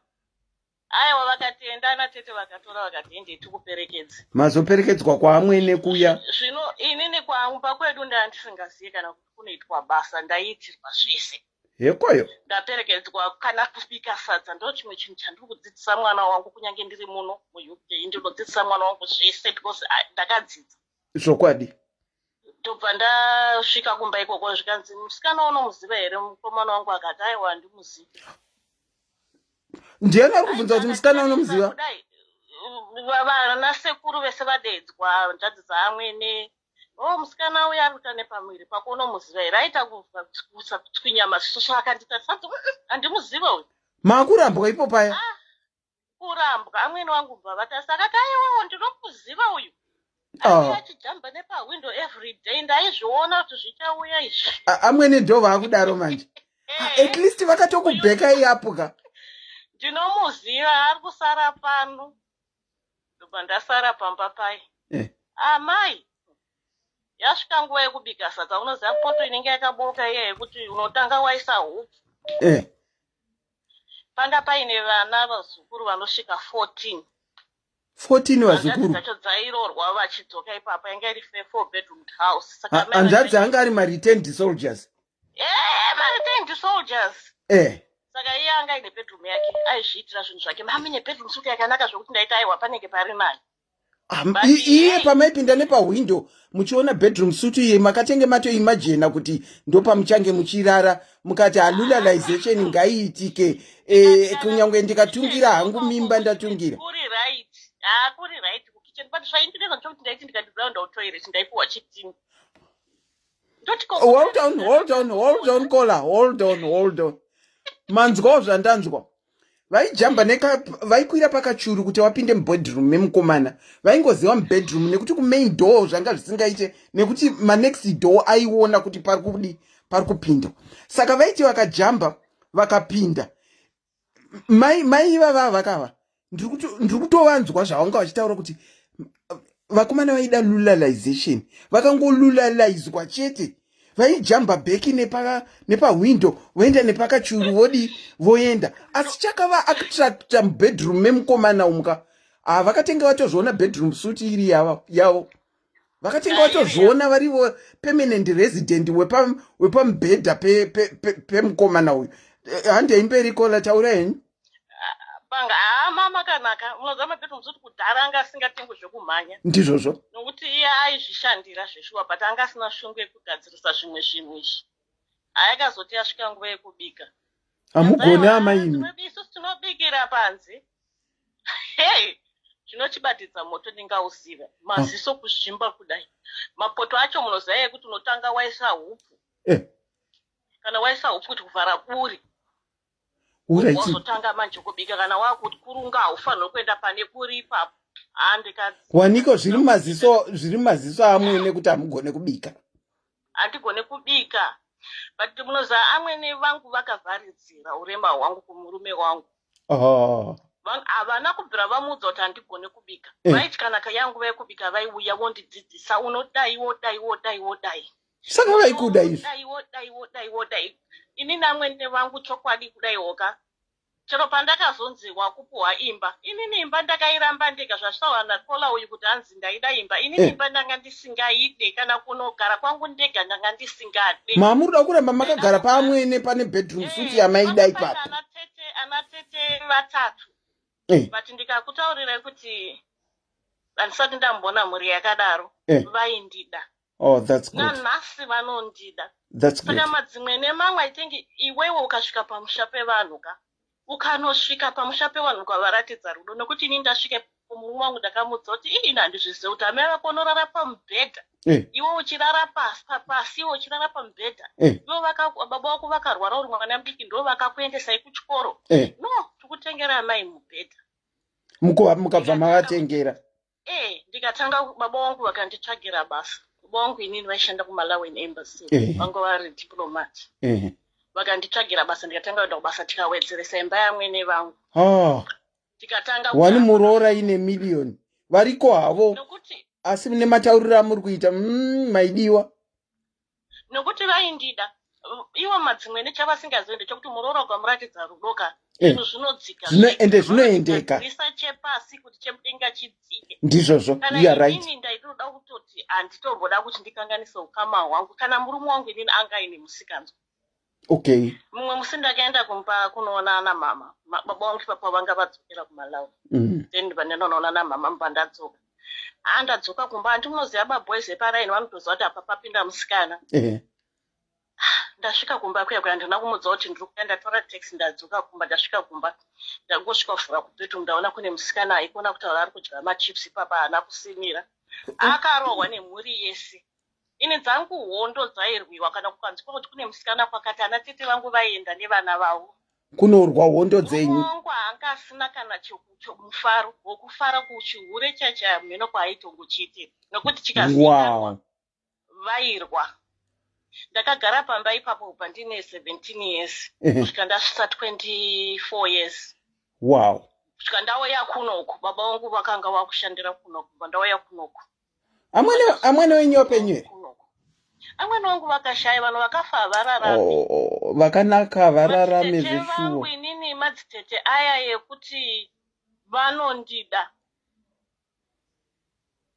Aiwa vakatiendana Tete vakatora vakati ende tikuperekedze. Mazoperekedzwa kwaamwene kuya. Zvino inini kwaamba kwedu ndandisingazivi kana kuti kunoitwa basa ndaiitirwa zvese. Hekoyo. Ndaperekedzwa kana kubika sadza ndo chimwe chinhu chandiri kudzidzisa mwana wangu kunyange ndiri muno muUK ndinodzidzisa mwana wangu zvese because ndakadzidza. Zvokwadi. Ndobva ndasvika kumba ikoko zvikanzi musikana unomuziva here mukomana wangu akati aiwa ndimuziva. Ndiani ari kubvunza kuti musikana unomuziva? Vana sekuru vese vadeedzwa nzvadzi dzaamwene. Musikana uya ari kuita nepamwiri pako unomuziva here aita kutswinya maziso so akandita handimuziva uyu. Makurambwa ipo paya? Kurambwa amwene wangu bva vatasa akati aiwawo ndinomuziva uyu. Achijamba nepawindo every day ndaizviona kuti zvichauya izvi. Amwene ndo vaakudaro manje. At least vakatokubheka iyapuka. Ndinomuziva ari kusara pano. Ndobva ndasara pamba pai. Amai. Yasvika nguva yekubika sadza unoziva poto inenge yakaboka iye yekuti unotanga waisa hupfu. Panga paine vana vazukuru vanosvika 14. 14 vazukuru. Dzacho dzairorwa vachidzoka ipapa yanga iri 4 bedroom house. Anzadzi anga ari ma-returned soldiers. Ma-returned soldiers. Saka iye anga ine bedroom yake aizviitira zvinhu zvake. Mami nebedroom suit yakanaka zvokuti ndaita aiwa panenge pari mari. Iye pamaipinda nepawindo muchiona bedroom suit iye makatenge matoimagina kuti ndo pamuchange muchirara mukati alulaization ngaiitike kunyange ndikatungira hangu mimba ndatungira. Kuri right kukitchen but zvaindinenge ndokuti ndaiti ndikadibrown down toilet ndaipuwa chitini. Hold on Kola, hold on. Manzwa zvandanzwa. Vaijamba vaikwira pakachuru kuti wapinde mubedroom memukomana. Vaingoziva mubedroom nekuti kumain door zvanga zvisingaite nekuti manext door aiona kuti pari kupinda. Saka vaiti vakajamba vakapinda. Mai ivava vakava. Ndiri kutovanzwa zvavanga vachitaura kuti vakomana vaida lulaization. Vakangolulaizwa chete. Vaijamba beki nepawindo voenda nepakachuru voenda. Asi chakava attracta mubedroom memukomana umka. Vakatenga vatozviona bedroom suit iri yavo. Vakatenga vatozviona varivo permanent resident wepamubhedha pemukomana uyu. Handei mberi Kola taura henyu. Panga mama kanaka unoziva mabedroom suit kudhara anga asingatengwi zvekumhanya. Ndizvozvo. Nokuti iye aizvishandira zveshuwa but anga asina shungu yekugadzirisa zvimwe zvinhu izvi. Akazoti asvika nguva yekubika. Hamugoni amaini. Isu tinobikira panze. Zvinochibatidza moto ndingauziva. Maziso kuzvimba kudai. Mapoto acho munoziva yekuti unotanga waisa hupfu. Kana waisa hupfu kuti kuvhara buri. Wazotanga manje kubika kana wakuti kurunga haufaniri kuenda pane buri ipapo. Waniko zviri maziso amwene kuti amugone kubika. Andigone kubika. But munoza amwene vangu vakavharidzira urema hwangu kumurume wangu. Havana kubvira vamudza kuti handigone kubika. Vaitya yangu vekubika vaiuya vondidzidzisa unodai wodai. Saka vaikuda izvi. Dai. Inini amwene vangu chokwadi kudai hoka. Chero pandakazonziwa kupuhwa imba. Inini imba ndakairamba ndega zvasvawana kola uyu kuti hanzi ndaida imba. Inini imba ndanga ndisingaide kana kunogara kwangu ndega ndanga ndisingade. Mamuruda kuramba makagara pamwene pane bedroom suite yamaida ipapo. Ana tete vatatu. But ndikakutaurira kuti handisati ndambona mhuri yakadaro vaindida. Oh, that's good. Nanhasi vanondida. That's good. Saka madzimwe nemamwe I think iwewe ukasvika pamusha pevanhu ka. Ukanosvika pamusha pevanhu kwavaratidza rudo nokuti ini ndasvike kumurume wangu ndakamudza kuti ini handizviziva kuti amai vako unorara pamubhedha. Iwe uchirara pasi iwe uchirara pamubhedha. Iwe baba vako vakarwara uri mwana mudiki ndo vakakuendesai kuchikoro. No, tikutengera amai mubhedha. Mukabva mavatengera. Ndikatanga baba vangu vakanditsvagira basa. Baba vangu inini vaishanda kuMalawian Embassy. Vangu vari diplomat. Vakanditsvagira basa ndikatanga kuenda kubasa tikawedzeresa imba yamwene vangu. Tikatanga wani Muroora ine million. Variko havo. Asi nematauriro amuri kuita maidiwa. Nokuti vaindida. Iwo madzimwe nechavasingazende chokuti Muroora ukamuratidza rudoka. Zvinhu zvinodzika. Zvinoendeka. Research pasi kuti chemudenga chidzike. Ndizvozvo. You are right. Inini ndaitoda kutoti handitomboda kuti ndikanganise ukama hwangu kana murume wangu inini anga aine musikanzwa. Okay. Mumwe musi ndakaenda kumba kunoona na mama. Baba vangu papa vanga vadzokera kuMalawi. Then pandinoona na mama mbandadzoka. Andadzoka kumba ndinoziva maboys eparaini vanotoziva kuti apa papinda musikana. Ndasvika kumba kuya ndina kumudza kuti ndiri kuenda tora taxi ndadzoka kumba ndasvika kumba ndangosvika kuvhura kubedroom ndaona kune musikana aikona kutaura ari kudya machips papa haana kusimira. Akarohwa nemhuri yese. Ini dzangu hondo dzairwiwa kana kukanzwa kuti kune musikana pakati ana tete vangu vaenda nevana vavo. Kunorwa hondo dzenyu. Mungu anga asina kana mufaro wokufara kuchihure chachamheno kwaaitongochiitira. Nokuti chikazikanwa vairwa. Ndakagara pamba ipapo pandine 17 years. Kusvika ndasvitsa 24 years. Wow. Kusvika ndauya kunoku. Baba vangu vakanga vakushandira kunoku. Ndauya kunoku. Amwene wenyu penyu. Amwene wangu vakashaya vanhu vakafa vararame. Vakanaka vararame zveshuwa. Vangu inini madzitete aya yekuti vanondida.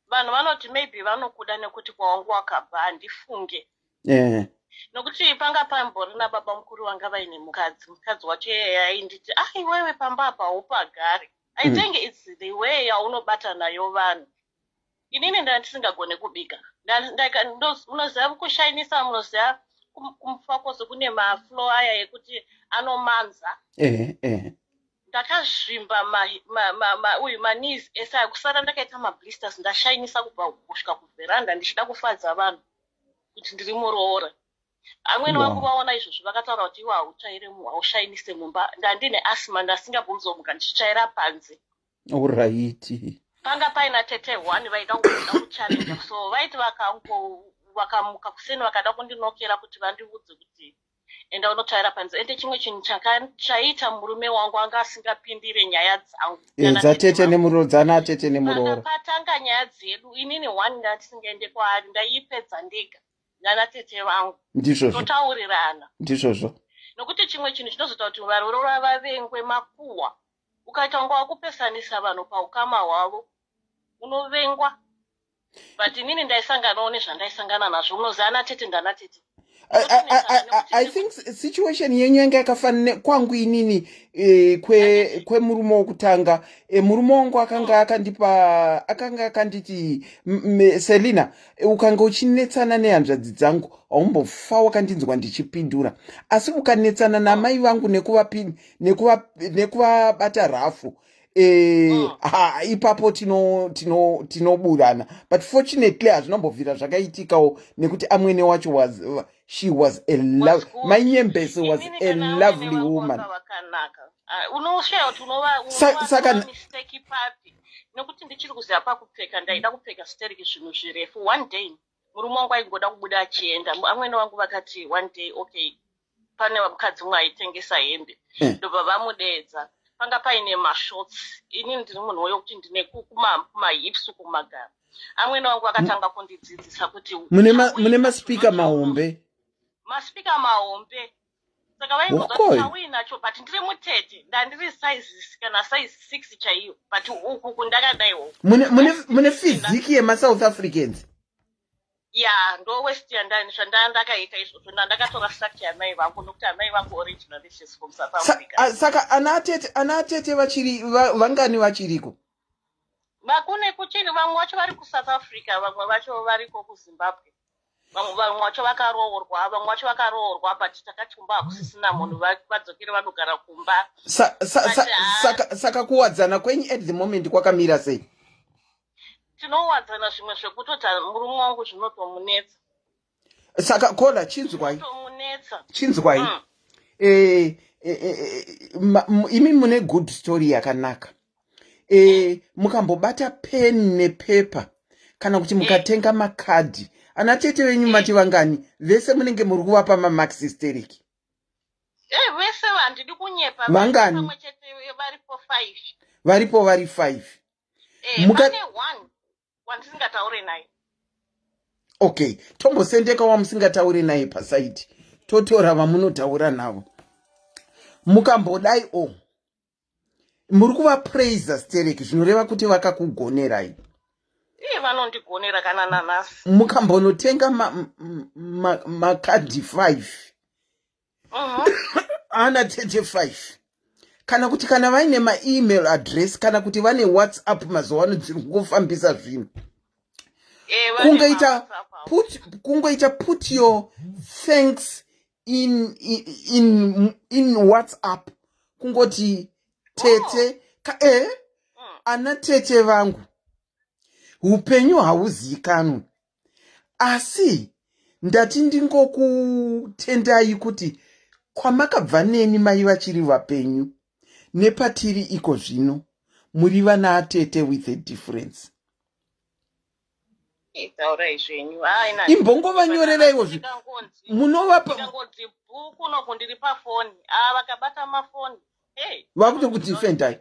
Vanhu vanoti maybe vanokuda nekuti kwawangu wakabva handifunge. Nokuti panga pamborina baba mukuru vanga vaine mukadzi wacho yainditi iwewe pamba apa upagare. I think it's the way yaunobata nayo vanhu. Inini ndandisingagone kubika. Munoziva kushainisa munoziva kumufakozo kune maflow aya yekuti anomanza. Ndakazvimba uyu manis ese akusara ndakaita mablisters ndashainisa kubva kusvika kuveranda ndichida kufadza vanhu kuti ndiri Muroora. Amwene vangu vaona izvozvo vakataura kuti iwe haushainise mumba. Ndandine asthma ndasingabvunzomuka ndichitsvaira panze. Alright. Panga paina tete 1 vaida kuchallenge so vaiti vakamuka kuseni vakada kundinokera kuti vandiudze kuti enda unotsvaira panze. Ende chimwe chinhu chaita murume wangu anga asingapindire nyaya dzangu. Dzatete nemuroora. Patanga nyaya dzedu inini 1 ndasingaende kwaari ndaipedza ndega nana tete vangu. Ndizvozvo. Totaurirana. Ndizvozvo. Nokuti chimwe chinhu chinozoita kuti Varoora vavengwe makuhwa. Ukaita ngo wakupesanisa vanhu paukama hwavo unovengwa. But inini ndaisanganawo nezvandaisangana nazvo unozana tete ndana tete. I think situation yenyu yanga yakafanana kwangu inini kwemurume wokutanga. Murume wangu akanga akanditi Selina ukanga uchinetsana nehanzvadzi dzangu haumbofa wakandinzwa ndichipindura. Asi ukanetsana namai vangu nekuvabata rafu ipapo tinoburana. But fortunately hazvinombobvira zvakaitikawo nekuti amwene wacho she was a my nyembese was a lovely woman. Unoshayo kuti unova mistake papi. Nekuti ndichiri kuziva pakupfeka ndaida kupfeka stereki zvinhu zvirefu. One day murume wangu aingoda kubuda achienda. Amwene wangu vakati one day okay pane mukadzi mumwe aitengesa hembe ndobva vamudeedza. Panga paine mashorts. Inini ndiri munhu wekuti ndine kumahips kumagara. Amwene wangu akatanga kundidzidzisa kuti mune maspika mahombe. Maspika mahombe. Saka vaingoza kuti auyi nacho but ndiri mutete ndandiri size kana size 6 chaiyo but uku ndakadaiwo. Mune fiziki yemasouth Africans. Yeah, ndo West Yandani ndakaita izvozvo ndakatora structure yamai vangu nokuti amai vangu originally she's from South Africa. Saka anatete vachiri vangani vachiriko? Makune kuchiri vamwe vacho vari kuSouth Africa vamwe vacho variko kuZimbabwe. Vamwe vacho vakaroorwa vamwe vacho vakaroorwa but takati kumba hakusisina munhu vadzokere vanogara kumba. Saka kuwadzana kwenyu at the moment kwakamira sei? Tinowadzana zvimwe zvekutoti murume wangu zvinotomunetsa. Saka kola chinzwai. Imi mune good story yakanaka. Mukambobata pen nepepa kana kuti mukatenga makadhi. Anatete venyu mati vangani? Vese munenge muri kuvapa mamaxi stereki? Vese vandidi kunyepa. Vangani? Varipo 5. Varipo vari 5. Pane 1 wandisingataure naye. Okay, tombosendeka wamusingataure naye pasaiti. Totora vamunotaura navo. Mukambodai muri kuvapraisa stereki zvinoreva kuti vakakugonerai. Vanondigonera kana nanasi. Mukambonotenga makadhi 5. Anatete 5. Kana kuti kana vaine maemail address kana kuti vane WhatsApp mazuwano dziri kungofambisa zvinhu. Kungoita put your thanks in WhatsApp. Kungoti tete anatete vangu. Upenyu hauzikanwi. Asi ndati ndingokutendai kuti kwamakabva neni mai vachiri vapenyu nepatiri iko zvino muri vana atete with a difference. Imbongovanyoreraiwo munovapa bhuku nokundiri pafoni vakabata mafoni vakutokudifendai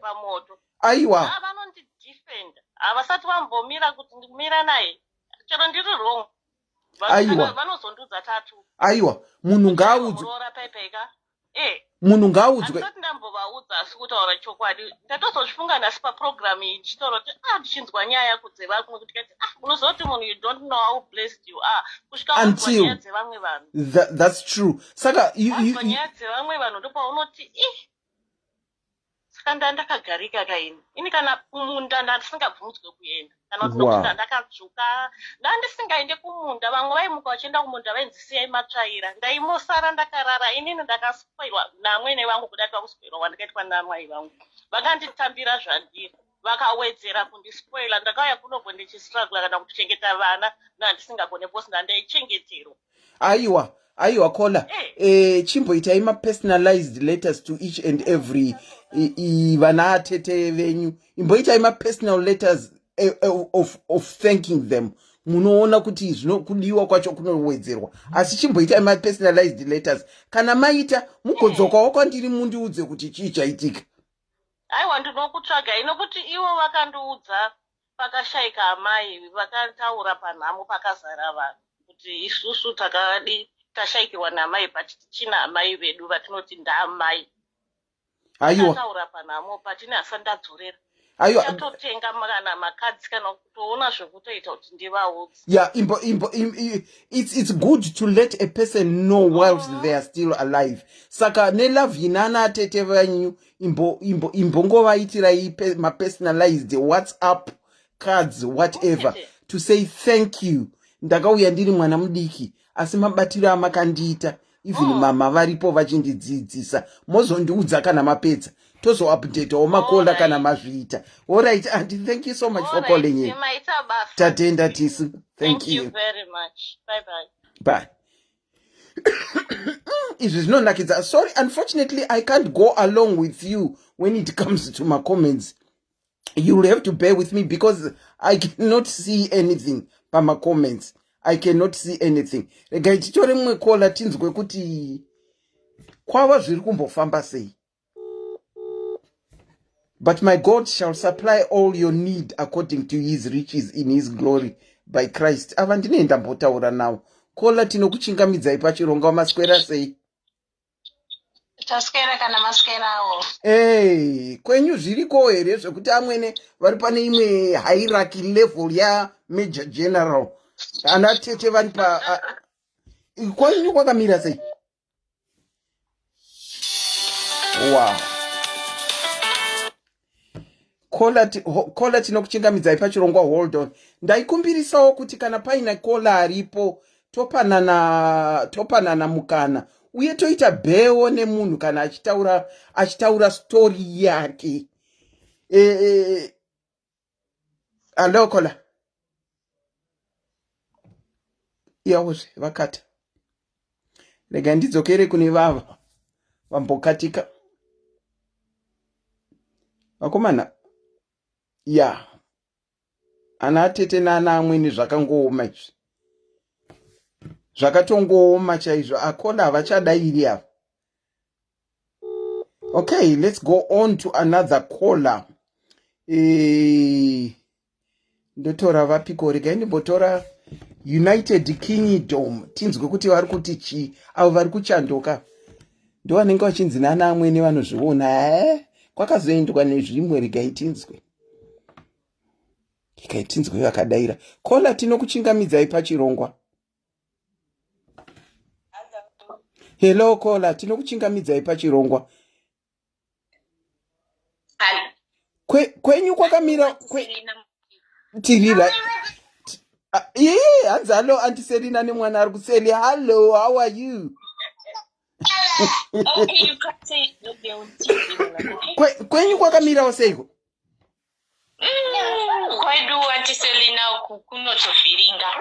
aiwa vanondidifenda havasati vambomira kuti ndimira naye chero ndiri wrong vanozondudza 3. aiwa munhu ngaaudzwe munhu ngaaudzwe asati ndambovaudza asi kutaura chokwadi ndatozozvifunga nhasi paprogramu iyi ndichitaura kuti ndichinzwa nyaya kudze vamwe kuti kati unozoti munhu you don't know how blessed you are kusvika unzwa nyaya dzevamwe vanhu. That's true. Saka unzwa nyaya dzevamwe vanhu ndopaunoti saka ndakagarika kaini ini kana kumunda ndandisingabvumidzwe kuenda kana kuti nokuti ndandakatsvuka ndandisingaende kumunda vamwe vaimuka vachienda kumunda vainzisiyai matsvaira ndaimosara ndakarara inini ndakaspoilwa namwene vangu kudati vakuspoilwa wandikaitwa namai vangu vakanditambira zvandiri vakawedzera kundispoila ndakauya kunobvo ndichistrugla kana kuchengeta vana nandisingagone posi ndaichengeterwa. Aiwa kola chimboitai ma-personalized letters to each and every vana atete venyu. Imboitai ma-personal letters of thanking them. Munoona kuti kudiwa kwacho kunowedzerwa. Asi chimboitai ma-personalized letters. Kana maita mugodzokawo kwandiri mundiudze kuti chii chaitika. Aiwa ndinokutsvaga inokuti ivo vakandiudza pakashayika amai vakataura panhamo pakazara vanhu kuti isusu tashayikirwa namai but tichina amai vedu vatinoti ndaamai. Taura panhamo patine asandadzorera. Tatotenga kana makadzi kana kutoona zvekutoita kuti ndivaudze. Yeah, it's good to let a person know whilst they are still alive. Saka nelove inana atete vanyu imbongovaitirai ma-personalized WhatsApp cards whatever to say thank you. Ndakauya ndiri mwana mudiki asi mabatiro amakandiita even mama varipo vachindidzidzisa mozondiudza kana mapedza tozoupdatewo makola kana mazviita. Alright auntie, thank you so much for calling in. Tatenda tisu. Thank you very much. Bye. Izvi zvinonakidza. Sorry, unfortunately I can't go along with you when it comes to my comments. You will have to bear with me because I cannot see anything pama comments. I cannot see anything. Rega titore mwe kola tinzwe kuti kwava zviri kumbofamba sei. But my God shall supply all your need according to his riches in his glory by Christ. Ava ndinoenda mbotaura nawo. Kola tinokuchingamidzai pachironga maswera sei. Taskera kana maskerawo. Hey, kwenyu zviriko here zvekuti amwene vari pane imwe hierarchy level ya major general. Ana Tete vari pa kwenyu kwakamira sei. Wow. Kola tinokuchingamidzai pachirongwa hold on. Ndaikumbirisawo kuti kana paina kola aripo topanana mukana. Uye toita beo nemunhu kana achitaura story yake. Hello kola. Yawoze vakata. Rega ndidzokere kune vava vambokatika. Vakomana. Ya. Ana Tete nana amweni zvakangooma izvi. Zvakatongooma chaizvo. Akola havachadairi apa. Okay, let's go on to another caller. Ndotora vapiko rega ndimbotora United Kingdom. Tinzwe kuti vari kuti chi avo vari kuchandoka. Ndo vanenge vachinzi nana amweni vanozviona. Kwakazoendwa nezvimwe rega itinzwe. Ikaitinzwe vakadaira. Kola tinokuchingamidzai pachirongwa. Hello kola tinokuchingamidzai pachirongwa. Kwenyu kwakamira tirira. Hanzalo Auntie Selina nemwana ari kuseli. Hello, how are you? Okay, you can't say okay? Kwenyu kwakamira seiko? Kwaidu Auntie Selina kunotobviringa.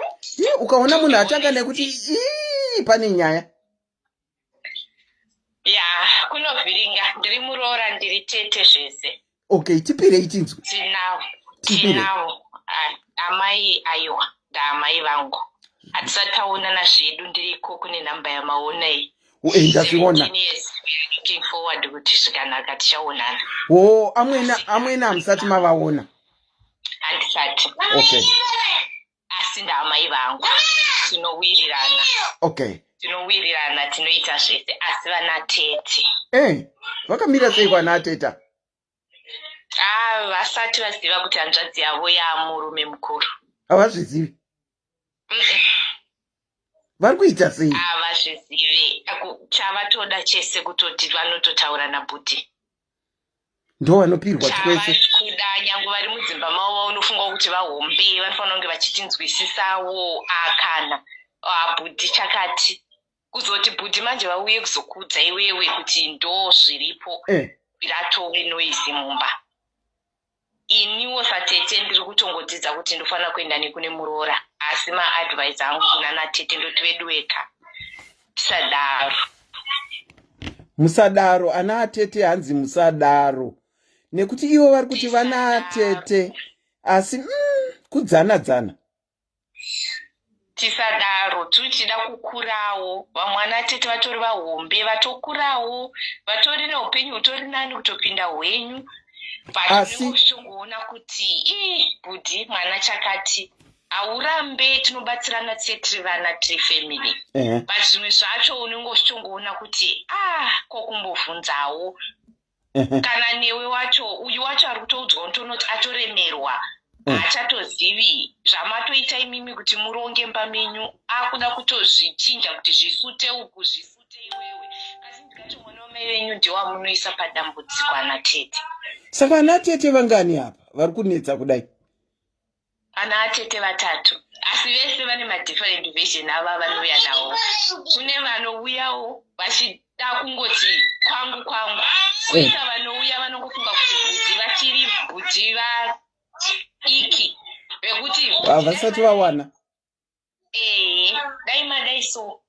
Ukaona munhu atanga nekuti pane nyaya. Ya, kunovhiringa. Ndiri Muroora, ndiri Tete zvese. Okay, tipirei tinzwe. Tinawo. Amai aiwa, ndaamai vangu. Hatisataonana zvedu ndiriko kune namba yamaona iyi. Ndazviona. Looking forward kuti zvikanaka tichaonana. Amwena hamusati mavaona. Handisati. Okay. Asi ndaamai vangu. Tinowirirana. Okay. Tinowirirana, tinoita zvese, asi vana Tete. Vakamira sei vana Tete? Vasati vaziva kuti hanzvadzi yavo yaamurume mukuru. Havazvizivi? Vari kuita sei? Havazvizivi. Chavatoda chese kutoti vanototaura nabhuti. Ndo vanopirwa twese. Kuda nyange vari mudzimba mavo unofunga kuti vahombe, vanofanira kunge vachitinzwisisawo akana. Bhuti chakati. Kuzoti bhuti manje vauye kuzokudza iwewe kuti ndo zviripo. Biratove noisi mumba. Iniwo saTete ndiri kutongodzidza kuti ndofana kuenda nekune Muroora. Asi maadvice angu kunana Tete ndoti vedu weka. Musadaro, ana Tete hanzi musadaro. Nekuti ivo vari kuti vana Tete. Asi kudzana. Tisadaro, tuchida kukurawo. Vamwana Tete vatori vahombe, vatokurawo. Vatori neupenyu hutori nani kutopinda hwenyu. Asi kushongoona kuti bhudhi mwana chakati aurambe tinobatsirana tiri vana tiri family. But zvimwe zvacho unenge uchitongoona kuti kokumbovhunzawo. Kana newe wacho uyu wacho ari kutoudzwa utonoti atoremerwa. Haachatozivi zvamatoita imimi kuti muronge mba menyu. Akuda kutozvichinja kuti zvisute uku zvisute iwewe. Kasi ndikacho mwana wamai venyu ndiwamunoisa padambudziko ana Tete. Saka ana Tete vangani apa vari kunetsa kudai? Ana Tete vatatu. Asi vese vane madifferent version ava vanouya nawo. Kune vanouyawo vachida kungoti kwangu. Kuita vanouya vanongofunga kuti bhudhi vachiri bhudhi iki. Vekuti vasati vawana. Dai madai so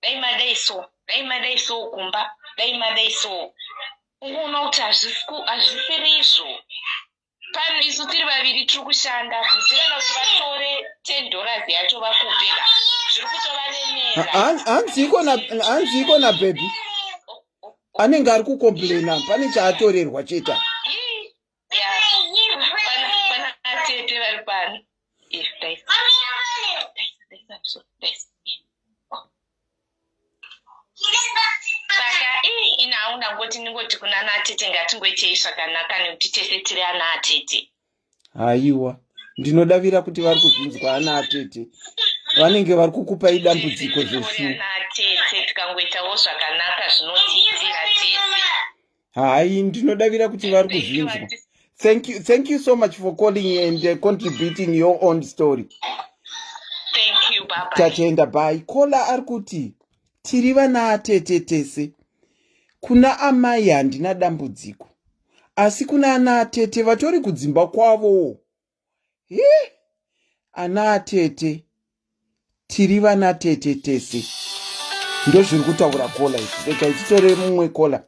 kumba. Dai madai so. Unoona kuti hazvisiri izvo. pano isu tiri vaviri tiri kushanda bvunzirana kuti vatore $10 yacho vakupeka zviri kutovaremera. Hanziko na baby anenge ari kukomplaina pane chaatorerwa cheta pana Tete vari pano. Saka inaunda ngoti kuna Tete ngatingoitei zvakanaka nekuti tese tiri ana Tete. Haiwa, ndinodavira kuti vari kuzvinzwa ana Tete. Vanenge vari kukupai dambudziko zveshuwa. Tete tikangoitawo zvakanaka zvinotiitira tese. Hai, ndinodavira kuti vari kuzvinzwa. Thank you so much for calling and contributing your own story. Thank you, bye bye. Tatenda bye. Kola ari kuti tiri vana Tete tese. Kuna amai handina dambudziko. Asi kuna ana Tete vatori kudzimba kwavo. Ana Tete tiri vana Tete tese. Ndozviri kutaura Kola izvi. Rega ititore mumwe Kola.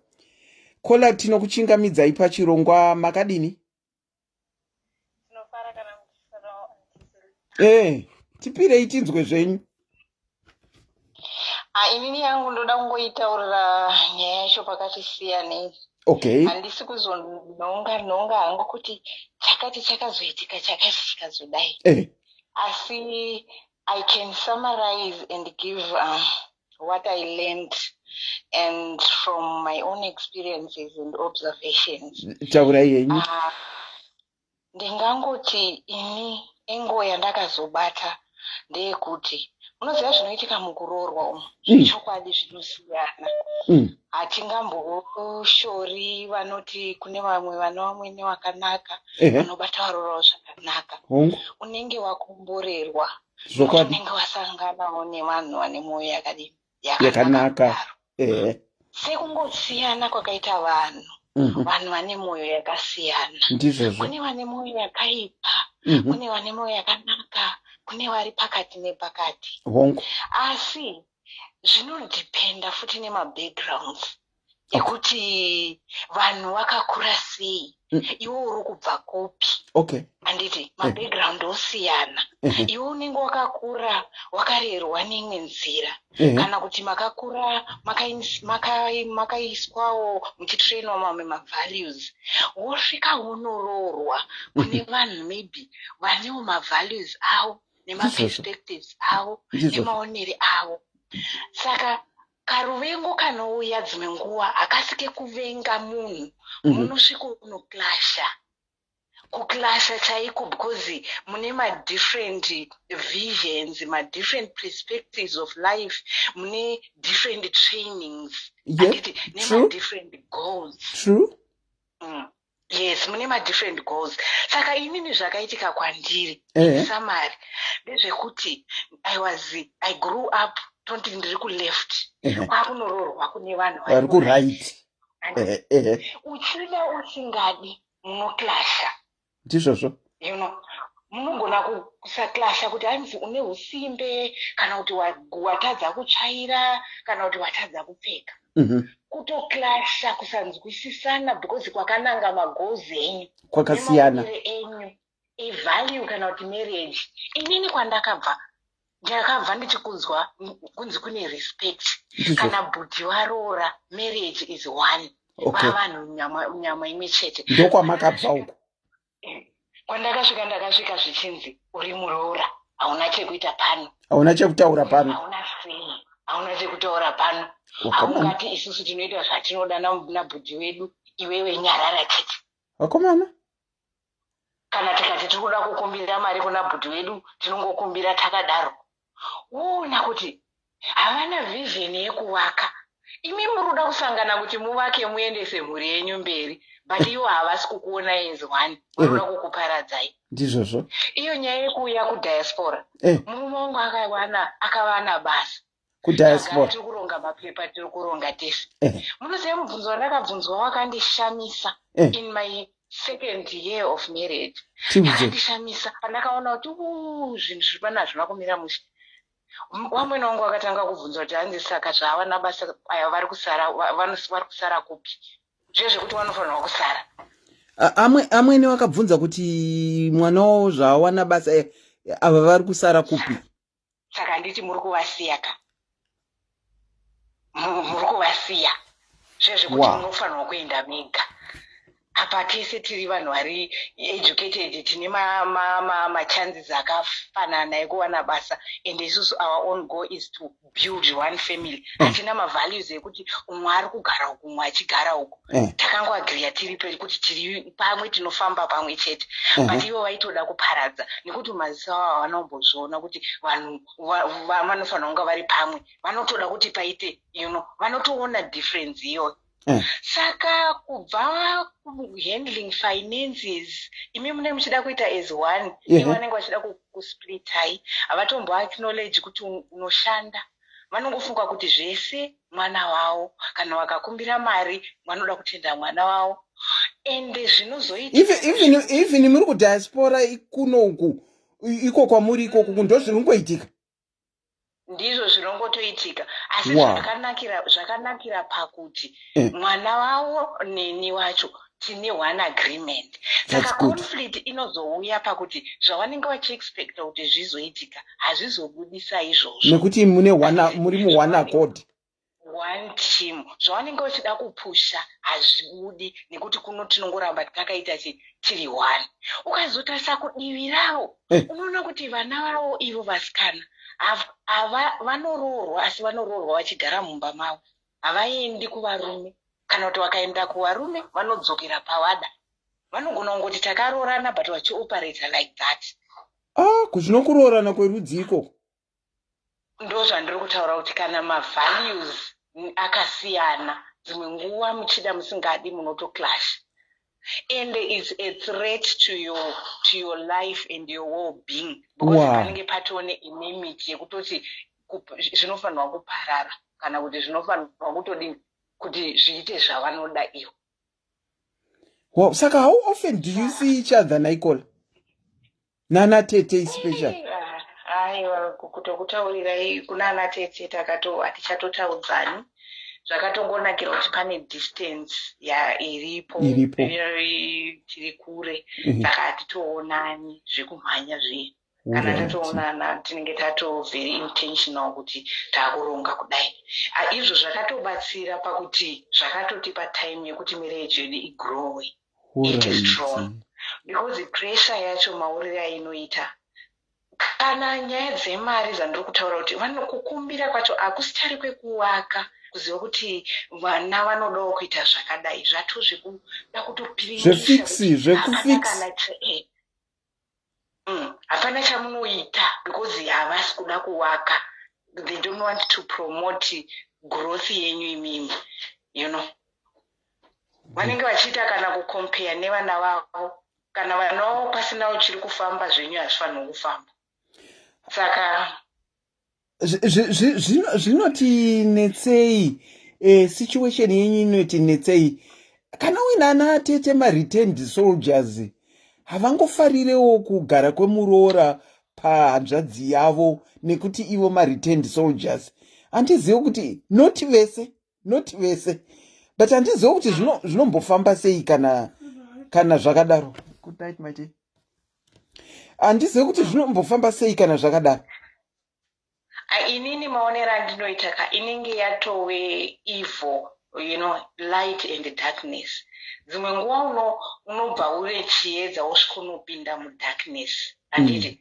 Kola tinokuchingamidzai pachirongwa makadini? Tinofara kana mutisaro. Tipirei tinzwe zvenyu. Inini yangu ndoda kungoitaurira nyaya yacho pakati siyanei. Okay. Handisi kuzononga hangu kuti chakati chakazoitika chakati chikazodai. Asi I can summarize and give what I learned and from my own experiences and observations. Taurai yenyu. Ndingangoti ini engo yandakazobata ndeyekuti unoziva zvinoitika mukuroorwa umu zvechokwadi zvinosiyana. Hatingamboshori vanoti kune vamwe vana vamwene wakanaka vanobata varoorwa zvakanaka. Unenge wakomborerwa unenge wasanganawo nevanhu vane mwoyo yakadini yakanaka. Sekungosiyana kwakaita vanhu vane mwoyo yakasiyana. Kune vane mwoyo yakaipa, kune vane mwoyo yakanaka, kune vari pakati nepakati. Asi zvinodependa futi nemabackgrounds ekuti vanhu vakakura sei, iwe uri kubva kupi. Anditi mabackground osiyana. Iwe unenge wakakura wakarerwa neimwe nzira, kana kuti makakura makaiswawo muchitrainwa mamwe mavalues. Wosvika unoroorwa kune vanhu maybe vanewo mavalues avo nemaperspectives avo nemaonere avo. Saka karuvengo kanouya dzimwe nguva akasike kuvenga munhu munosvika unoklasha. Kuklasha chaiko because mune ma-different visions, ma-different perspectives of life, mune different trainings, nema-different goals. True. Yes, mune ma-different goals. Saka inini zvakaitika kwandiri summary ndezvekuti I grew up tonti ndiri ku-left, kwakunoroorwa kune vanhu vari ku-right. Uchida usingadi munoklasha. Ndizvozvo. Munogona kusaklasha kuti hanzi une usimbe, kana kuti watadza kutsvaira, kana kuti watadza kupfeka. Kutoklasha kusanzwisisana because kwakananga magoals enyu. Kwakasiyana. Enyu. Value kana kuti marriage. Inini kwandakabva ndakabva ndichikunzwa kunzi kune respect. Kana bhudhi waroora marriage is one. Vanhu nyama imwe chete. Ndokwamakabva uko. Ndakasvika zvichinzi uri muroora, hauna chekuita pano. Hauna chekutaura pano. Hauna chekutaura pano. Haungati isusu tinoita zvatinoda nabhudhi wedu, iwewe nyarara chete. Wakomana. Kana tikati tinoda kukumbira mari kuna bhudhi wedu, tinongokumbira takadaro. Uona kuti havana vision yekuvaka. Imi muruda kusangana kuti muvake muendese mhuri yenyu mberi. But iwo havasi kukuona as one. Vanoda kukuparadzai. Ndizvozvo. Iyo nyaya yekuuya kudiaspora. Murume wangu akawana basa. Kudiaspora. Tiri kuronga mapepa, tiri kuronga tese. Munoziva mubvunzo wandakabvunzwa wakandishamisa in my second year of marriage. Wakandishamisa. Pandakaona kuti zvinhu zviri pano hazvina kumira mushe. Wamwene wangu wakatanga kubvunza kuti hanzi saka zvavana basa aya vari kusara kupi. Zvezvekuti vanofanirwa kusara. amwene wakabvunza kuti mwana wawo zvawana basa ava vari kusara kupi. Saka nditi muri kuvasiya ka. Muri kuvasiya. Zvezvekuti munofanirwa kuenda mega. Apa tese tiri vanhu vari educated, tine machances akafanana ekuwana basa, and isusu our own goal is to build one family. Hatina mavalues ekuti umwe ari kugara uku umwe achigara uku. Takangwaagreeya tiri kuti tiri pamwe tinofamba pamwe chete. But ivo vaitoda kuparadza nekuti maziso avo havanombozviona kuti vanhu vanofanira kunge vari pamwe. Vanotoda kuti paite, vanotoona difference iyoyo. Saka kubva handling finances imi mune muchida kuita as one, vanenge vachida kusplit hai, havatombo acknowledge kuti unoshanda. Vanongofunga kuti zvese mwana wavo, kana vakakumbira mari vanoda kutenda mwana wavo, and zvinozoita even muri kudiaspora kunoku iko kwamuri ikoko ndo zvinongoitika. Ndizvo zvinongotoitika, asi zvakanakira pakuti mwana wavo neni wacho tine one agreement. Saka conflict inozouya pakuti zvavanenge vachiexpecta kuti zvizoitika hazvizobudisa izvozvo, nekuti muri mu-one accord, one team. Zvavanenge vachida kupusha hazvibudi nekuti kuno tinongoramba takaita tiri one. Ukazotarisa kudivi ravo unoona kuti vana vavo ivo vasikana vanoroorwa, asi vanoroorwa vachigara mumba mavo, havaendi kuvarume. Kana kuti vakaenda kuvarume vanodzokera pawada, vanogona kungoti takaroorana but vachioperata like that. Kuzvinokuroorana kwerudzi ikoko ndo zvandiri kutaura kuti kana mavalues akasiyana, dzimwe nguva muchida musingadi munotoclash, and it's a threat to your life and your well-being, because panenge patone enmity yekutoti zvinofanirwa kuparara kana kuti zvinofanirwa kutodini kuti zviite zvavanoda ivo. Wow, saka how often do you see each other, Naikola? Nana Tete especially. Aiwa, kutokutaurirai kuna ana Tete hatichatotaudzani. Zvakatongonakira kuti pane distance iripo tiri kure, saka hatitoonani zvekumhanya zviye. Kana tatoonana tinenge very intentional kuti taakuronga kudai. Izvo zvakatobatsira pakuti zvakatotipa time yekuti marriage yedu igrowe, ite strong, because pressure yacho mauriro ainoita. Kana nyaya dzemari dzandiri kutaura kuti vanokukumbira kwacho hakusitari kwekuwaka, kuziva kuti vana vanodawo kuita zvakadai, zvato zvekuda kutopiringisha hapana chamunoita, because havasi kuda kuwaka. They don't want to promote growth yenyu imimi, vanenge vachiita kana kucompare nevana vavo, kana vana vavo pasina uchiri kufamba zvenyu hazvifanirwa kufamba. Saka zvinotinetsei situation yenyu inotinetsei. Kana uina ana Tete ma-returned soldiers havangofarirewo kugara kwemuroora pahanzvadzi yavo nekuti ivo ma-returned soldiers? Handizivi kuti not vese but handizivi kuti zvinombofamba sei kana zvakadaro. Good night, my dear. Handizivi kuti zvinombofamba sei kana zvakadaro. Inini maonero andinoita ka inenge yatove evil, light and darkness. Dzimwe nguva unobva uri chiedza wosvika unopinda mudarkness. Handiti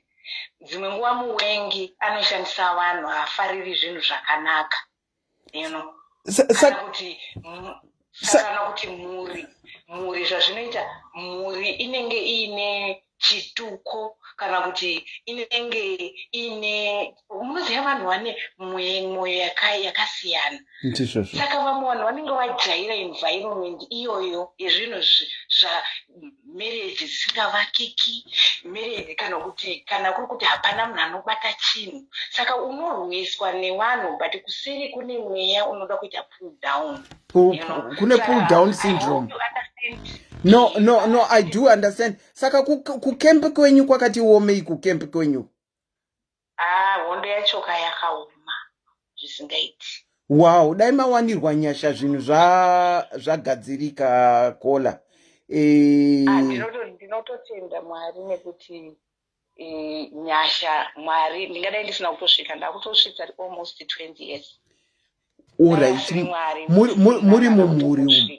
dzimwe nguva muwengi anoshandisa vanhu haafariri zvinhu zvakanaka, kana kuti mhuri zvazvinoita, mhuri inenge iine chituko, kana kuti inenge iine, munoziva vanhu vane mwoyo yakasiyana. Saka vamwe vanhu vanenge vajaira environment iyoyo yezvinhu zvamarriage zvisingavakiki, marriage kana kuri kuti hapana munhu anobata chinhu, saka unorwiswa nevanhu but kuseri kune mweya unoda kuita pull down. Kune pull down syndrome. No, I do understand. Saka kukempe kwenyu kwakati uomei kukempe kwenyu? Hondo yachoka yakaoma zvisingaiti. Wow, dai mawanirwa nyasha zvinhu zvagadzirika Kola. ndinototenda Mwari nekuti nyasha Mwari ndingadai ndisina kutosvika ndakutosvika almost 20 years. Alright. Muri mumhuri umu.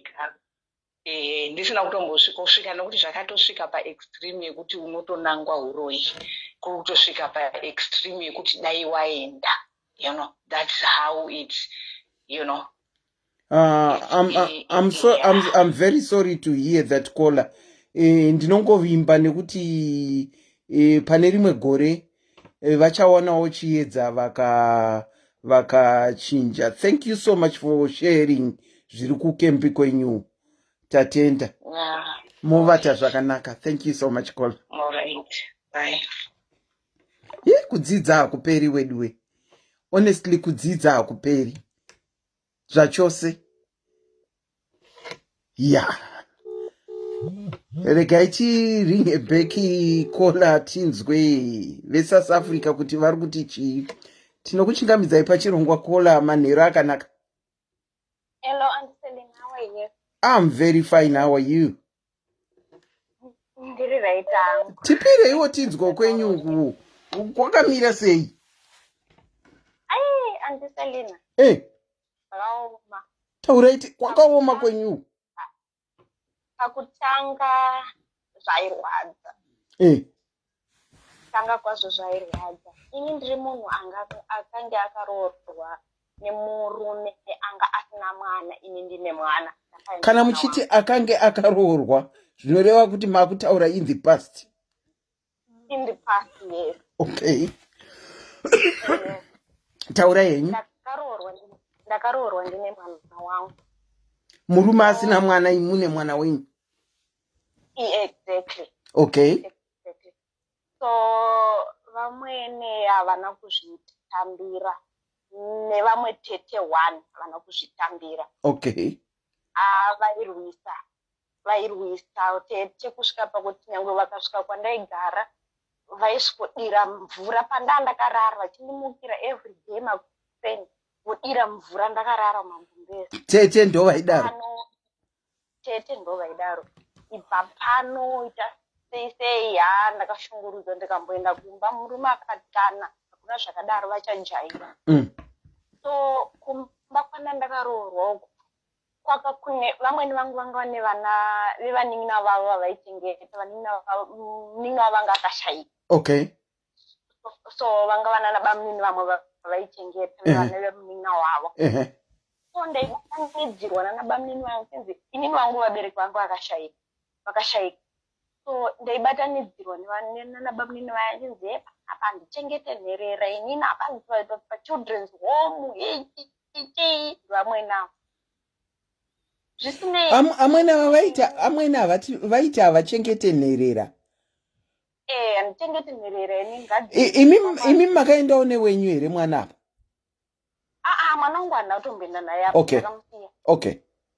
Ndisina kutombosvika nokuti zvakatosvika paextreme yekuti unotonangwa uroyi, kuri kutosvika paextreme yekuti dai waenda, that's how it, I'm very sorry to hear that caller. Ndinongovimba nekuti pane rimwe gore vachawanawo chiedza vakachinja. Thank you so much for sharing zviri kukempi kwenyu. Tatenda. Movata zvakanaka. Thank you so much caller. All right. Bye. Kudzidza hakuperi wedwe. Honestly kudzidza hakuperi. Zvachose. Regai tiringe beki kola tinzwe veSouth Africa kuti vari kuti chii. Tinokuchingamidzai pachirongwa kola manheru akanaka. Hello, Auntie Celine, how are you? I'm very fine, how are you? Ndiri right. Tipireiwo tinzwa kwenyu uku. Kwakamira sei? Auntie Celine. Kwakaoma. Tauraiti kwakaoma kwenyu. Pakutanga zvairwadza. Tanga kwazvo zvairwadza. Ini ndiri munhu akange akaroorwa nemurume anga asina mwana, ini ndine mwana. Kana muchiti akange akaroorwa, zvinoreva kuti makutaura in the past. In the past, yes. Okay. Taura yenyu. Ndakaroorwa ndine mwana wangu. Murume asina mwana, imune mwana wenyu. Exactly. Okay. Exactly. So Vamwene havana kuzvitambira. Nevamwe Tete 1 havana kuzvitambira. Okay. Vairwisa Tete kusvika pakuti nyangwe vakasvika kwandaigara vaisvodira mvura pandandakarara vachindimukira every day makupeni vodira mvura ndakarara mambumbezi. Tete ndo vaidaro. Tete ndo vaidaro. Ibva pano ita sei ndakashungurudzwa ndikamboenda kumba murume akatana hakuna zvakadaro vachajaira. So kumba kwandandakaroorwa uko kwaka kune vamweni vangu vanga vane vana vevanin'ina vavo vavaichengeta vanin'ina vanga akashayika. Okay. So vanga vana nabamnini vamwe vavaichengeta vana vemunin'ina wavo. So ndaidzirwa nanabamnini vangu kunzi inini vangu vabereki vangu vakashayika. So ndaibatanidzirwa nanabamnini vaya ndinzi apa ndichengete nherera inini apa pachildren's home vamweni avo. Amweni vaiti havachengete nherera. Handichengete nherera ini ngadzi. Imi makaendawo newenyu here mwana apa? Mwana wangu handina kutomboenda naye apa. Ndakamusiya. Okay.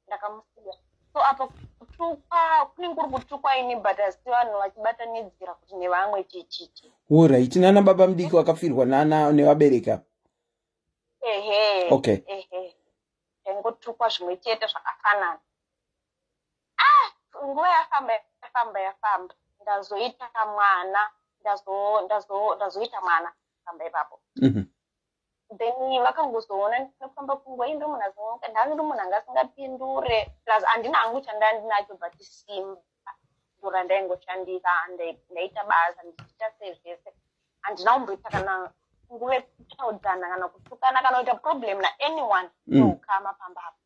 Ndakamusiya. So apa kutukwa kunenge kuri kutukwa ini but asi vanhu vachibatanidzira kuti nevamwe chichichi. Alright. Nana baba mudiki wakafirwa nevabereki apa? Okay. Ngotukwa zvimwe chete zvakafanana. Nguva yafamba ndazoita mwana ndazoita mwana famba ipapo. Then vakangozoona ndinofamba kunguva indi munhu azinoka ndandiri munhu anga asingapindure plus handina hangu chandandinacho but simba ndora ndaingoshandisa ndaita basa ndichiita sezvese handina kumboita kana nguve kutaudzana kana kutukana kana kuita problem naanyone nokama pambapo.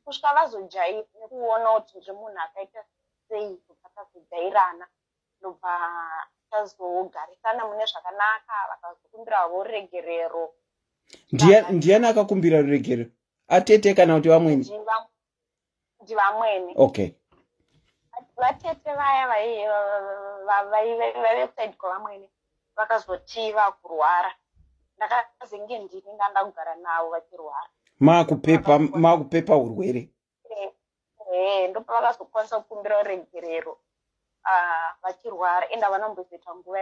Kusvika vazojaira nekuona kuti ndiri munhu akaita sei kubva tazojairana ndobva tazogarisana mune zvakanaka vakazokumbirawo ruregerero. Ndiani akakumbira ruregerero? Atete kana kuti vamweni? Ndivamweni. Okay. Vatete vaya vavekuside kwavamweni vakazotiva kurwara. Ndakazenge ndini ndanda kugara navo vachirwara. Makupepa urwere. Ndopa vakazokwanisa kukumbira ruregerero vachirwara enda vanombozoita nguva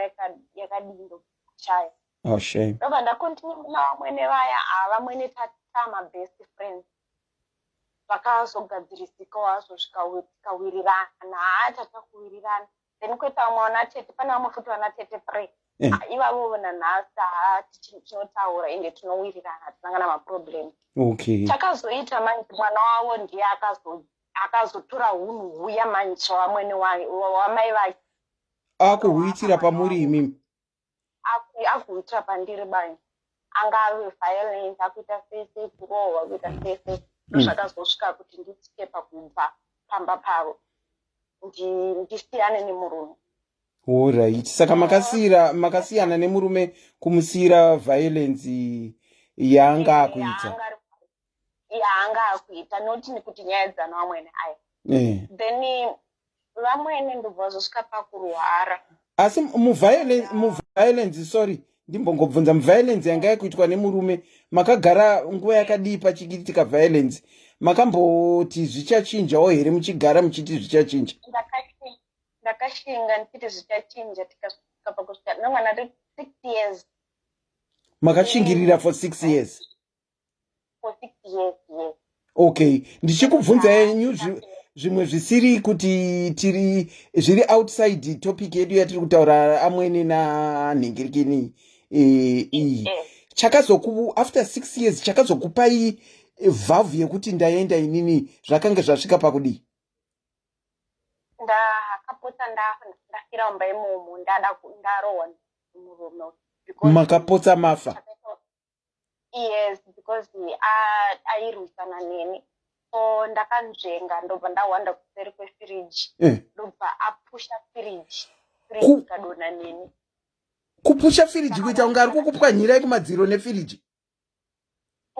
yakadii ndokuchaya. Oh shame. Ndobva ndakontinue navamwene vaya vamwene tama best friends. zvakazogadzirisika wazvo zvikawirirana tatakuwirirana then kuita vamwe wana Tete pane vamwe futi wana Tete 3 ivavo nanhasi tinotaura ende tinowirirana tinangana maproblem. Okay. Chakazoita manje mwana wavo ndiye akazotora hunhu huya manje wamwene wamai vake akuhuitira pamuri imimi akuhuitira pandiri bani angave violence akuita sese kurohwa kuita sese zvakazosvika kuti nditike pakubva pamba pavo ndisiyane nemurume. Alright. Saka makasiyana nemurume kumusira violence yanga akuita. Yanga akuita noti nekuti nyaya dzana vamwene aya. Then vamwene ndobva vazosvika pakurwara. Asi muviolence sorry ndimbongobvunza muviolence yanga yakuitwa nemurume makagara nguva yakadii pachiitika violence makamboti zvichachinjawo here muchigara muchiti zvichachinja? Ndakashinga ndichiti zvichachinja tikasvika pakusvika nomwana 6 years. Makashingirira for 6 years? For 6 years, yes. Okay, ndichikubvunza yenyu zvimwe zvisiri kuti zviri outside topic yedu yatiri kutaura amwene nanhingirikini iyi. After 6 years chakazokupai valve yekuti ndaenda inini zvakanga zvasvika pakudii? Ndakapota ndafira mumba imomo ndarohwa murume. Makapotsa mafa? Yes, because airwisana neni. So ndakanzvenga ndobva ndahwanda kuseri kwefiriji ndobva apusha firiji ikadonha neni. Kupusha firiji kuita unga ari kukupwanyirai kumadziro nefiriji?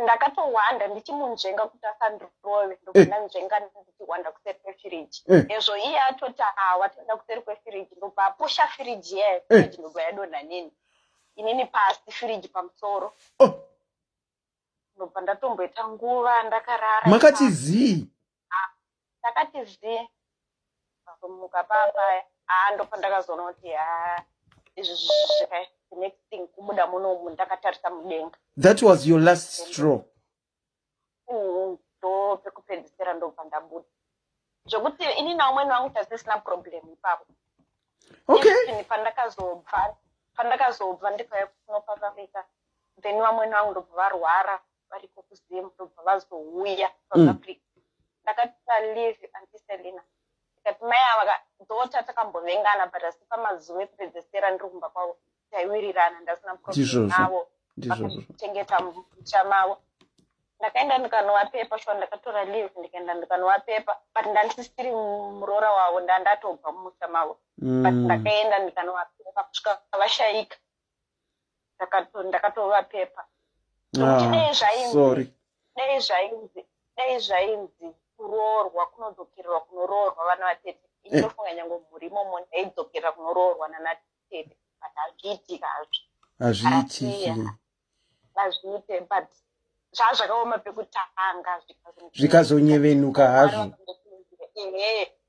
Ndakatohwanda ndichimunzvenga kuti asandorove ndobva ndanzvenga ndichihwanda kuseri kwefiriji. Ezvo iye atoti hawa toenda kuseri kwefiriji ndobva apusha firiji yeyo firiji ndobva yadonha neni. Inini pasi firiji pamusoro. Ndobva ndatomboita nguva ndakarara. Makati zii? Ndakati zii. Ndazomuka papaya. Ndobva ndakazoona kuti izvi the next thing kubuda munomu ndakatarisa mudenga. That was your last straw? Ndo pekupedzisira ndobva ndabuda. Zvokuti ini naumweni wangu tasisina problem ipapo. Okay. Pandakazobva ndikauya kunopa Africa. Then vamweni vangu ndobva varwara. Variko kuzimu ndobva vazouya South Africa. Ndakatita leave Auntie Selina. Ndikati mai ava dhota takambovengana but asi pamazuva ekupedzisira ndiri kumba kwavo taiwirirana ndasina problem navo vakachengeta musha mavo. Ndakaenda ndikanova pepa shuwa ndakatora leave ndikaenda ndikanova pepa but ndandisisiri muroora wavo ndatobva mumusha mavo but ndakaenda ndikanova pepa kusvika vashaika ndakatova pepa. Dei zvainzi kuroorwa kunodzokererwa kunoroorwa vana vaTete. Inofunga nyange mhuri imomo ndaidzokerera kunoroorwa nana Tete but hazviitika hazvo. Hazviite but zvazvakaoma pekutanga zvikazonyevenuka hazvo.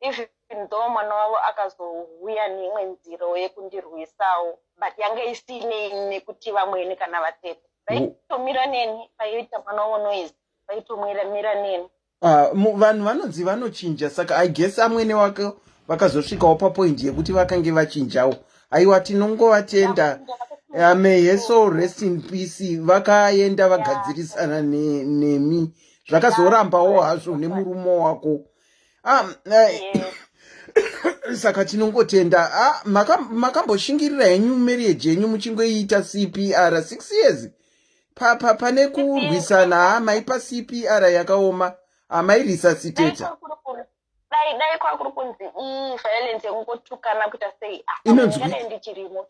Even though mwana wavo akazouya neimwe nzira yekundirwisawo but yanga isine nekuti vamwene kana vaTete. Vaitomira neni vaiita mwana wavo noise vaitomira neni. Vanhu vanonzi vanochinja saka I guess amwene wake vakazosvikawo papoint yekuti vakange vachinjawo. Aiwa tinongovatenda. May his soul rest in peace. Vakaenda vagadzirisana nemi. Zvakazorambawo hazvo nemurume wako. Saka tinongotenda. Makamboshingirira henyu marriage yenyu muchingoiita CPR 6 years. Pane kurwisana maipa CPR yakaoma amairesuscitata. Dai kwakuri kunzi violence yekungotukana kuita sei inonzi ndichirimo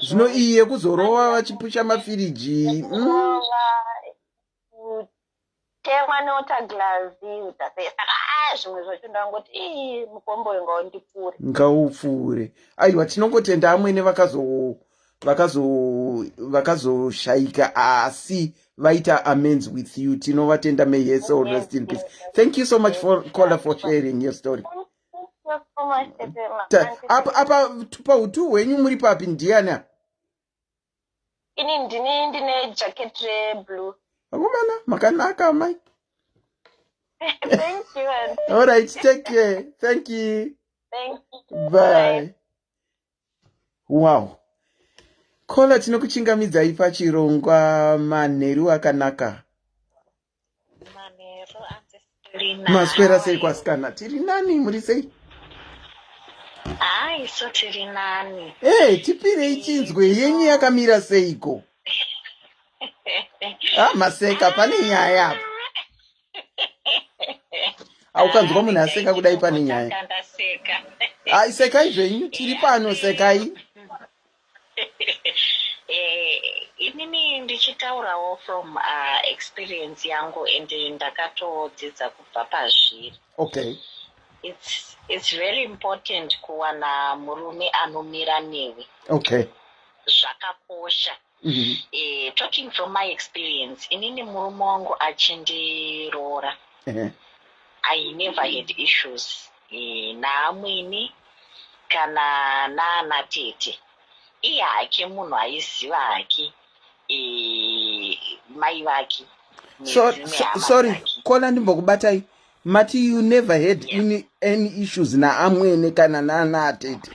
zvino iyi yekuzorova vachipusha mafiriji temwa neotaglazi utasei saka zvimwe zvacho ndangoti mukombo ngaundipfuure ngaupfuure. Aiwa tinongotenda amwene vakazoshaika asi vaita amends with you. Tinovatenda. May his soul rest in peace. Thank you so much for caller for sharing your story. Apa pautu hwenyu muri papi ndiana? Ini ndine jacket blue. Akomana makanaka mai. Thank you, and All right, take care. Thank you. thank you. Bye. Wow. Kola tinokuchingamidzai pachirongwa manheru akanaka. Manheru antisirina. Maswera sei kwasikana? Tiri nani muri sei? So tiri nani. Tipirei chinzwe yenyu yakamira seiko? Maseka pane nyaya apa. Ukanzwa munhu aseka kudai pane nyaya. Sekai zvenyu, tiri pano sekai. Inini ndichitaurawo from experience yangu and ndakatodzidza kubva pazviri. Okay. It's very important kuwana murume anomira newe. Okay. Zvakakosha. Talking from my experience, inini murume wangu achindiroora. I never had issues naamweni kana naana Tete. Iye hake munhu aiziva hake mai vake. Sorry, Kola ndimbokubatai. Mati, you never had any issues naamweni kana naana Tete?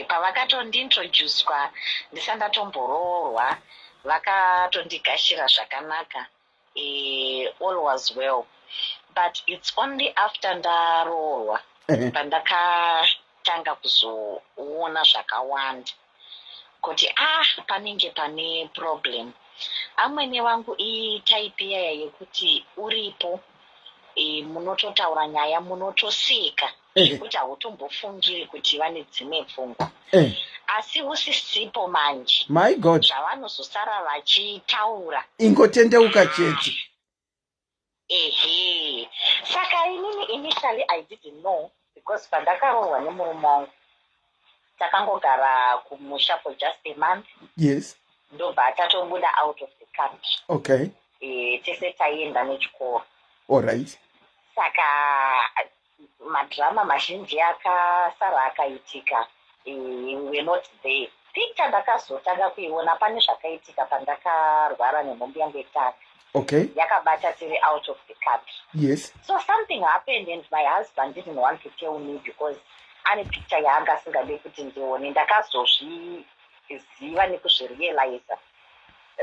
Pavakatondintroducwa ndisandatombororwa vakatondigashira zvakanaka. All was well, but it's only after ndarorwa pandakatanga kuzoona zvakawanda kuti panenge pane problem. Amwene vangu type yaya yekuti uripo munototaura nyaya munotoseka kuti hautombofungiri kuti vane dzimwe pfungwa, asi usisipo manje. My God, zvavanozosara vachitaura ingotendeuka chete. Saka inini initially I didn't know, because pandakaroorwa nemurume wangu takangogara kumusha for just a month. Yes. Ndobva tatobuda out of the country. Okay. Tese taienda nechikoro. All right. Saka madrama mazhinji akasara akaitika. We were not there. Picture ndakazotanga kuiona pane zvakaitika pandakarwara nemhombi yangu yekutanga. Okay. Yakabata tiri out of the country. Yes. So something happened and my husband didn't want to tell me because ane picture yaanga asingade kuti ndione. Ndakazozviziva nekuzvirealiza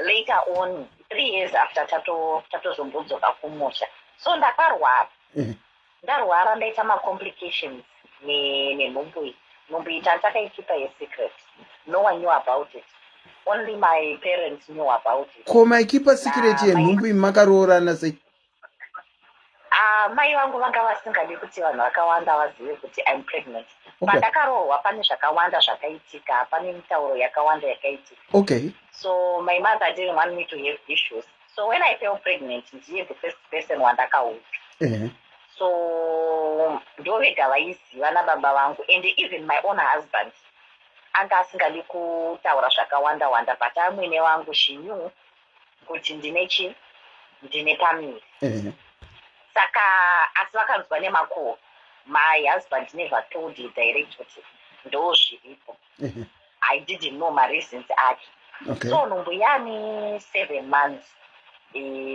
later on, 3 years after tatozombodzokera kumusha. So ndakarwara. Ndarwara ndaita complications nemhombi. Nhombi takaikeepa a secret. No one knew about it. Only my parents knew about it. Ko maikipa secret yenhumbi makaroorana sei? Mai vangu vanga vasingadi kuti vanhu vakawanda vazive kuti I'm pregnant. Pandakaroorwa pane zvakawanda zvakaitika, pane mitauro yakawanda yakaitika. Okay. So my mother didn't want me to have issues. So when I fell pregnant, ndiye the first person wandakauka. So ndovega vaiziva nababa vangu, and even my own husband anga asingadi kutaura zvakawanda wanda, but amwene vangu she knew kuti ndine pamiri. Saka asi vakanzwa nemakoo. My husband never told you direct kuti ndozviripo. I didn't know my reasons ake. Okay. So nhumbu yani 7 months.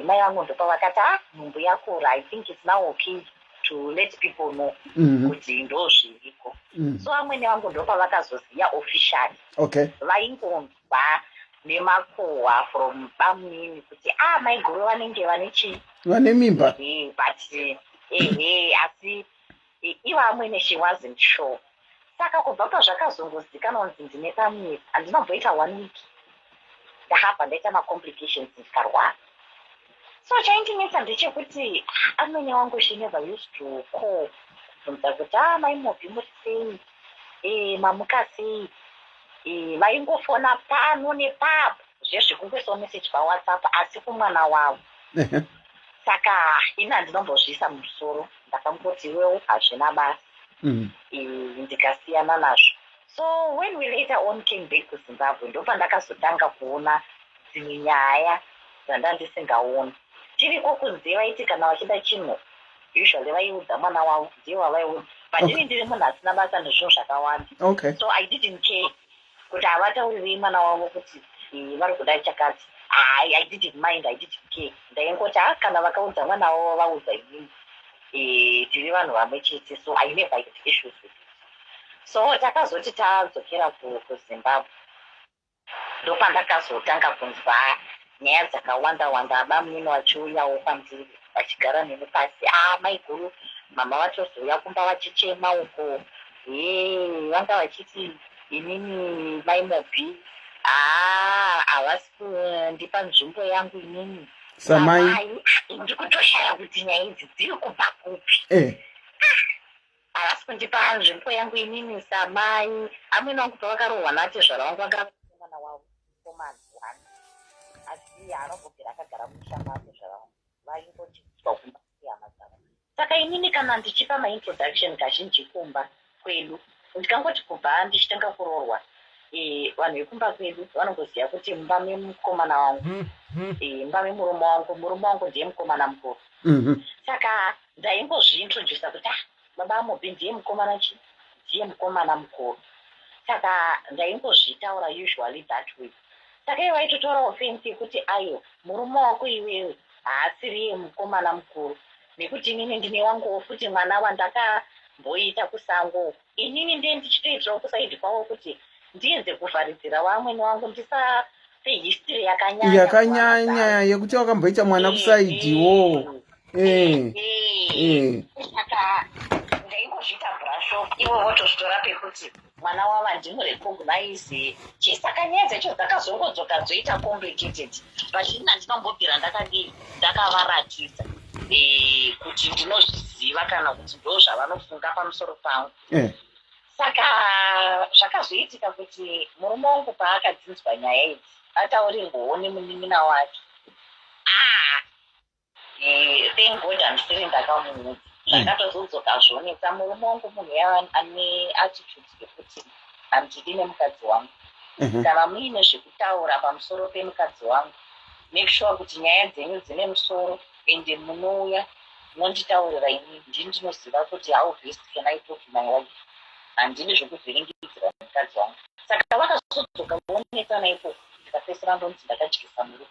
Mai vangu ndopa vakati nhumbu yakura, I think it's now okay to let people know kuti ndozviriko. So amwene vangu ndopa vakazoziya officially. Okay. Vaingonzwa nemakohwa from Vamwene kuti maiguru vanenge vane chii? Vane mimba. But asi ivo amwene she wasn't sure. Saka kubva pazvakazongozikanwa kunzi ndine pamiri, handinomboita 1 week ndahamba ndaita macomplications ndikarwara. So chaindinetsa ndechekuti amwene wangu she never used to call kubvunza kuti maimobvi muri sei, mamuka sei. Vaingofona pano nepapo zvezvikungoisa message paWhatsApp asi kumwana wavo. Saka ini handinombozviisa musoro, ndakangoti iwewo hazvina basa. Ndikasiyana nazvo. So when we later on came back to Zimbabwe, ndopandakazotanga kuona dzimwe nyaya dzandandisingaoni. Tiriko kunze vaiti kana vachida chinhu usually vaiudza mwana wavo, ndiye wavaiudza. But ini ndiri munhu asina basa nezvinhu zvakawanda. Okay. So I didn't care kuti havatauririi mwana wavo kuti vari kuda chakati. I didn't mind, I didn't care. Ndaingoti kana vakaudza mwana wavo vaudza inini tiri vanhu vamwe chete, so I never had issues with it. So takazoti tadzokera kuZimbabwe ndopandakazotanga kunzwa nyaya dzakawanda abamwene vachiuyawo kwandiri vachigara neni pasi, maiguru mama vatozouya kumba vachichema uko, vanga vachiti inini maimobi havasi kundipa nzvimbo yangu inini samai, ndikutoshaya kuti nyaya idzi dziri kubva kupi. Havasi kundipa nzvimbo yangu inini samai. Amwene wangu pavakarohwa nati zvarawangu vakaomana wavo komani one asi anobvira akagara mushama ati zvarawangu vaingotidzwa kumba hama dzavo. Saka inini kana ndichipa maintroduction kazhinji kumba kwedu ndikangoti kubva ndichitanga kuroorwa vanhu vekumba kwedu vanongoziva kuti mumba memukomana wangu mumba memurume wangu ndiye mukomana mukuru. Saka ndaingozviintrodusa kuti baba amobi ndiye mukomana mukuru. Saka ndaingozvitaura usually that way. Saka iye vaitotora offense yekuti ayo murume wako iwewe haasiri mukomana mukuru, nekuti inini ndine wanguwo futi mwana wandakamboita kusango. Inini ndiye ndichitoitirawo kusaidhi kwavo kuti ndienze kuvharidzira vamwene wangu ndisape history yakanyanya yekuti wakamboita mwana kusaidhiwo. Saka ndaingozviita brush off, ivo votostora pekuti mwana wava ndimurecognize. Saka nyaya dzacho dzakazongodzoka dzoita complicated, vachina ndinombobvira ndakavaratidza kuti ndinozviziva kana kuti ndo zvavanofunga pamusoro pangu. Saka zvakazoitika kuti murume wangu paakadzinzwa nyaya idzi ataurirwawo nemunin'ina wake. Thank God handisiri ndakamuudza. Zvakatozodzoka zvonetsa murume wangu munhu ane attitude yekuti handidi nemukadzi wangu. Kana muine zvekutaura pamusoro pemukadzi wangu, make sure kuti nyaya dzenyu dzine musoro ende munouya monditaurira inini. Ndini ndinoziva kuti how best can I talk to my wife. Handine zvekuvhiringidzira mukadzi wangu. Saka vakazodzoka vonetsana ipo, ndikapedzisira ndonzi ndakatyisa murume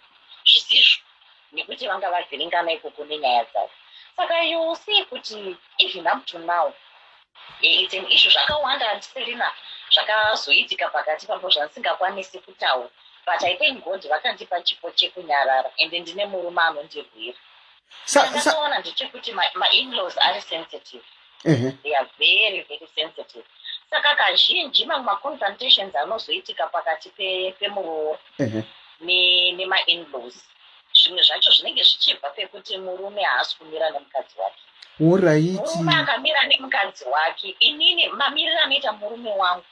zvisizvo, nekuti vanga vavhiringana ikoko nenyaya dzavo. Saka you see kuti even up to now it's an issue zvakawanda handisirina zvakazoitika pakati papo zvandisingakwanisi kutaura, but I thank God vakandipa chipo chekunyarara ende ndine murume anondirwira. Ndakaona ndechekuti my in-laws are sensitive. They are very very sensitive. Saka kazhinji mamwe maconfrontations anozoitika pakati pemuroora nema-in-laws, zvimwe zvacho zvinenge zvichibva pekuti murume haasi kumira nemukadzi wake. Murume akamira nemukadzi wake, inini mamiriro anoita murume wangu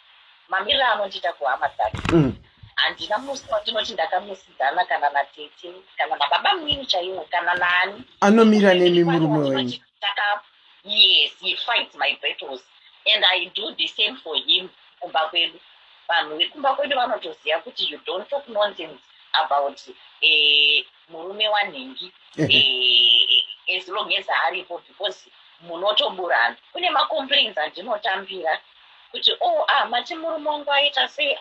mamiriro anondiita kuhama dzake. Handina musi watinoti ndakamisidzana kana natete kana nababa mnini chaiwo kana nani anomira nemi murume wenyu. Yes, he fights my battles and I do the same for him. Kumba kwedu vanhu vekumba kwedu vanotoziva kuti you don't talk nonsense about murume wanhingi as long as aripo, because munotoburana. Kune macomplaints andinotambira kuti mati murume wangu aita sei,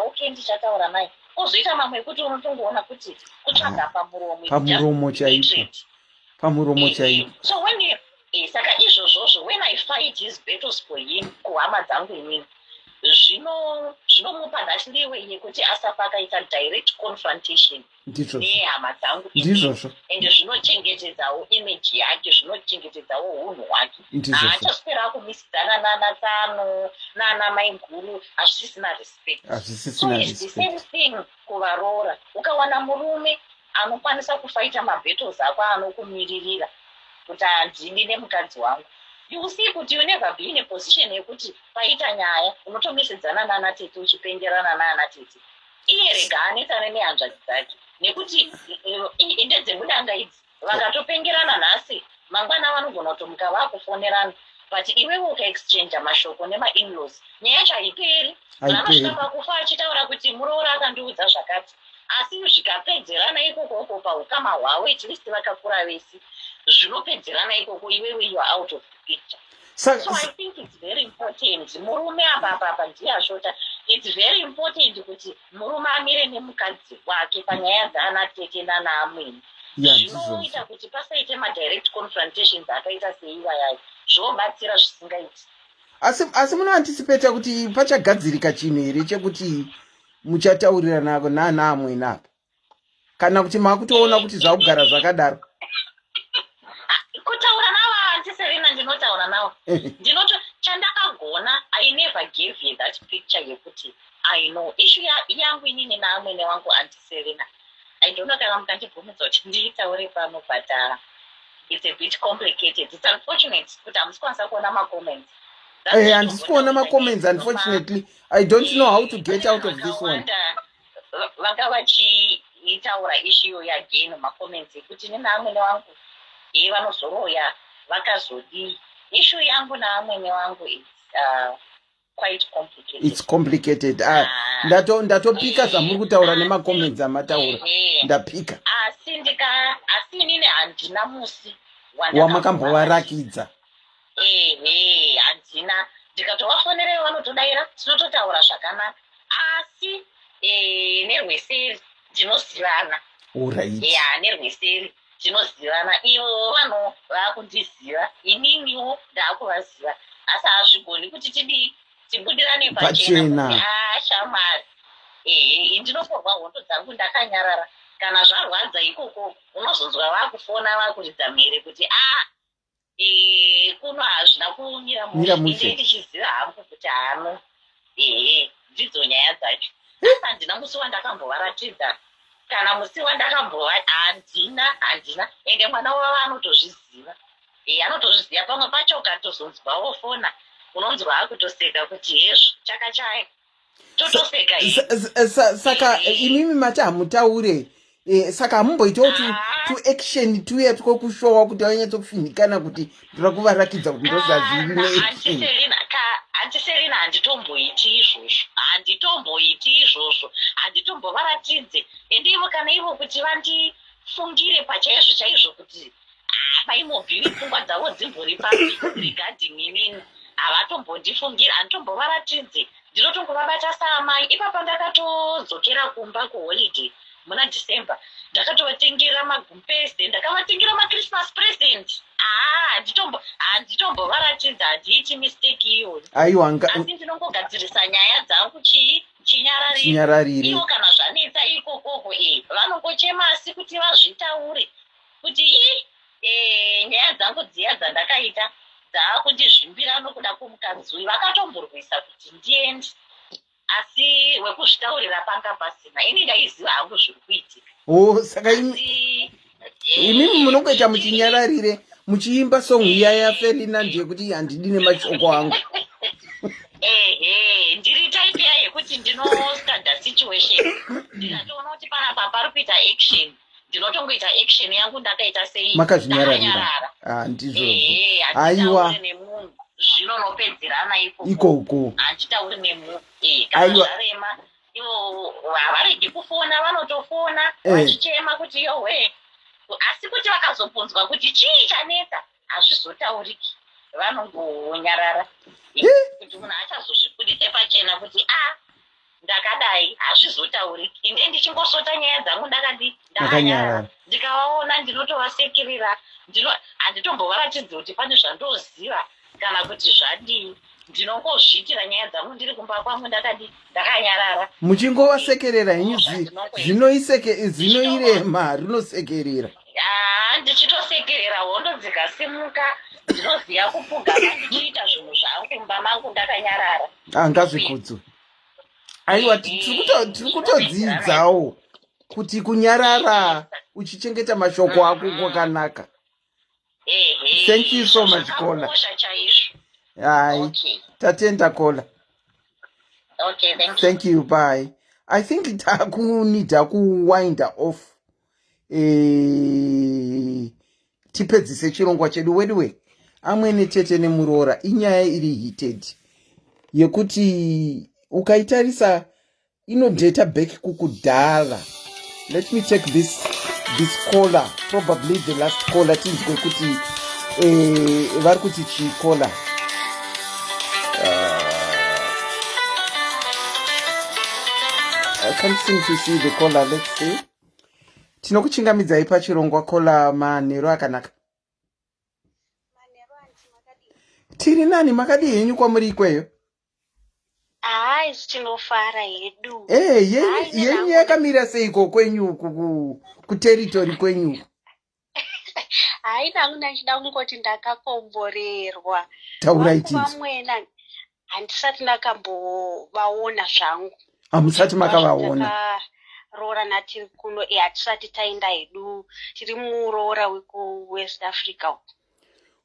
okay ndichataura naye. Ozoita mamwe ekuti unotongoona kuti kutsvaga pamuromo chaipo. So when you saka izvozvozvo when I fight his battles for him kuhama dzangu inini zvinomupa that leeway yekuti asafa akaita direct confrontation nehama dzangu ende zvinochengetedzawo image yake, zvinochengetedzawo unhu hwake. Haachaswera kumisidzana nana Tsano nana maiguru, hazvisisina respect. So it's the same thing kuvaroora. Ukawana murume anokwanisa kufaita mabattles ako anokumiririra kuti handini nemukadzi wangu, you see kuti you never be in a position yekuti paita nyaya unotomisidzana nana Tete uchipengerana nana Tete. Iye rega anetsane nehanzvadzi dzake, nekuti inde dzemudanga idzi vakatopengerana nhasi mangwana vanogona kutomuka vakufonerana, but iwewe ukaexchange mashoko nema-in-laws nyaya yacho haiperi. Vanosvika pakufa achitaura kuti muroora akandiudza zvakati, asi zvikapedzerana ikoko paukama hwavo at least vakakura vese, zvinopedzerana ikoko iwewe you are out of the picture. So I think it's very important. Murume apa ndiye ashota it's very important kuti murume amire nemukadzi wake panyaya dzaana Tete naamweni. Zvinoita kuti pasaite madirect confrontations akaita seivayayi, zvobatsira zvisingaiti. Asi munoanticipata kuti pachagadzirika chinhu here chekuti muchataurirana naana amweni apa, kana kuti makutoona kuti zvakugara zvakadaro? Kutaura navo antiserina ndinotaura navo. Chandakagona, I never gave you that picture yekuti I know issue yangu inini naamweni wangu antiserina. I don't know kana mukandibvumidza kuti ndiitaure pano, but it's a bit complicated. It's unfortunate kuti hamusikwanisa kuona macomments. Handisi kuona macomments, unfortunately. I don't know how to get out of this one. Vanga vachiitaura issue again macomments kuti nini naamweni wangu vanozoroya vakazodi. Issue yangu naamweni wangu is quite complicated. It's complicated. Ndatopika zvamuri kutaura nemacomments amataura. Ndapika. Asi inini handina musi wamakambovarakidza. Handina. Ndikatovafonera vanotodaira, tinototaura zvakanaka. Asi nerweseri tinozivana. Alright. Nerweseri tinozivana. Ivo vanhu vakundiziva, ininiwo ndakuvaziva. Asi hazvigoni kuti tibudirane pachena. Shamari. Ndinoforwa hondo dzangu ndakanyarara. Kana zvarwadza ikoko unozonzwa vakufona vakuridza mhere kuti kuno hazvina kumira mushe. Ndichiziva hangu kuti hano ndidzo nyaya dzacho. Asi handina musi wandakambovaratidza. Kana musi wandakambova handina. Ende mwana wavo anotozviziva. Anotozviziva, pamwe pacho ukatozonzwa wofona unonzwa akutoseka kuti hezvo chakachaya totoseka. Saka imimi mati hamutaure, saka hamumboitawo tu action tuya twokushowa kuti vanyatsokufinikana kuti ndira kuvarakidza kuti ndozvazviri neaction. Antiserina handitomboiti izvozvo. Handitombovaratidze. Ende ivo kana ivo kuti vandifungire pachaizvo chaizvo kuti maimobviri pfungwa dzavo dzimbori pasi regarding inini, havatombondifungira, handitombovaratidze. Ndinotongovabata saamai. Ipapa ndakatodzokera kumba kuholiday muna December. Ndakatovatengera magumpese, ndakavatengera machristmas present. Handitombovaratidza, handiiti mistake iyoyo. Asi ndinongogadzirisa nyaya dzangu chinyararire. Ivo kana zvanetsa ikokoko vanongochema asi kuti vazvitaure kuti nyaya dzangu dziya dzandakaita dzaakundizvimbira nokuda kwomukadzi. Vakatomborwisa kuti ndiende, asi wekuzvitaurira panga pasina. Ini ndaiziva hangu zviri kuitika. Saka imimi munongoita muchinyararire, muchiimba song iya yaFerdinand yekuti handidi nemashoko angu. Ndiri type ya yekuti ndinostanda situation. Ndikatoona kuti panapa pari kuita action, ndinotongoita action yangu ndakaita sei makazvinyararira. Ndizvo. Aiwa. Zvinonopedzerana ikoko. Handitauri nemunhu. Kana zvarema ivo havaregi kufona, vanotofona vachichema kuti yowe. Asi kuti vakazopunzwa kuti chii chanetsa hazvizotauriki, vanongonyarara. Kuti munhu achazozvibudise pachena kuti ndakadai hazvizotauriki. Inde ndichingosota nyaya dzangu ndakanyarara. Ndikavaona ndinotovasekerera. Handitombovaratidza kuti pane zvandoziva kana kuti zvadii. Ndinongozviitira nyaya dzangu ndiri kumba kwangu ndakanyarara. Muchingovasekerera henyu zvinoirema rinosekerera. Ndichitosekerera hondo dzikasimuka, ndinoziva kupfugama ndichiita zvinhu zvangu mumba mangu ndakanyarara. Ngazvikudzwe. Aiwa, tiri kutodzidzawo kuti kunyarara uchichengeta mashoko ako kwakanaka. Thank you so much, Kola. Tatenda Kola. Okay, thank you. Thank you, bye. I think takunida kuwind off. Tipedzise chirongwa chedu wedwe. Amwene Tete Nemuroora inyaya iri heated yekuti ukaitarisa inodata back kukudhara. Let me check this caller, probably the last caller tinzwe kuti vari kuti chikola. can't seem to see the caller. Let's see. Tinokuchingamidzai pachirongwa caller manheru akanaka. Tiri nani makadi henyu kwamuri ikweyo? Tinofara hedu. Yenyu yakamira seiko kwenyu kuteritori kwenyu? Nangu ndachida kungoti ndakakomborerwa. Taurai tinzwa. Vamwene handisati ndakambovaona zvangu. Hamusati makavaona? Roora natiri kuno hatisati taenda hedu. Tiri muroora wekuWest Africa.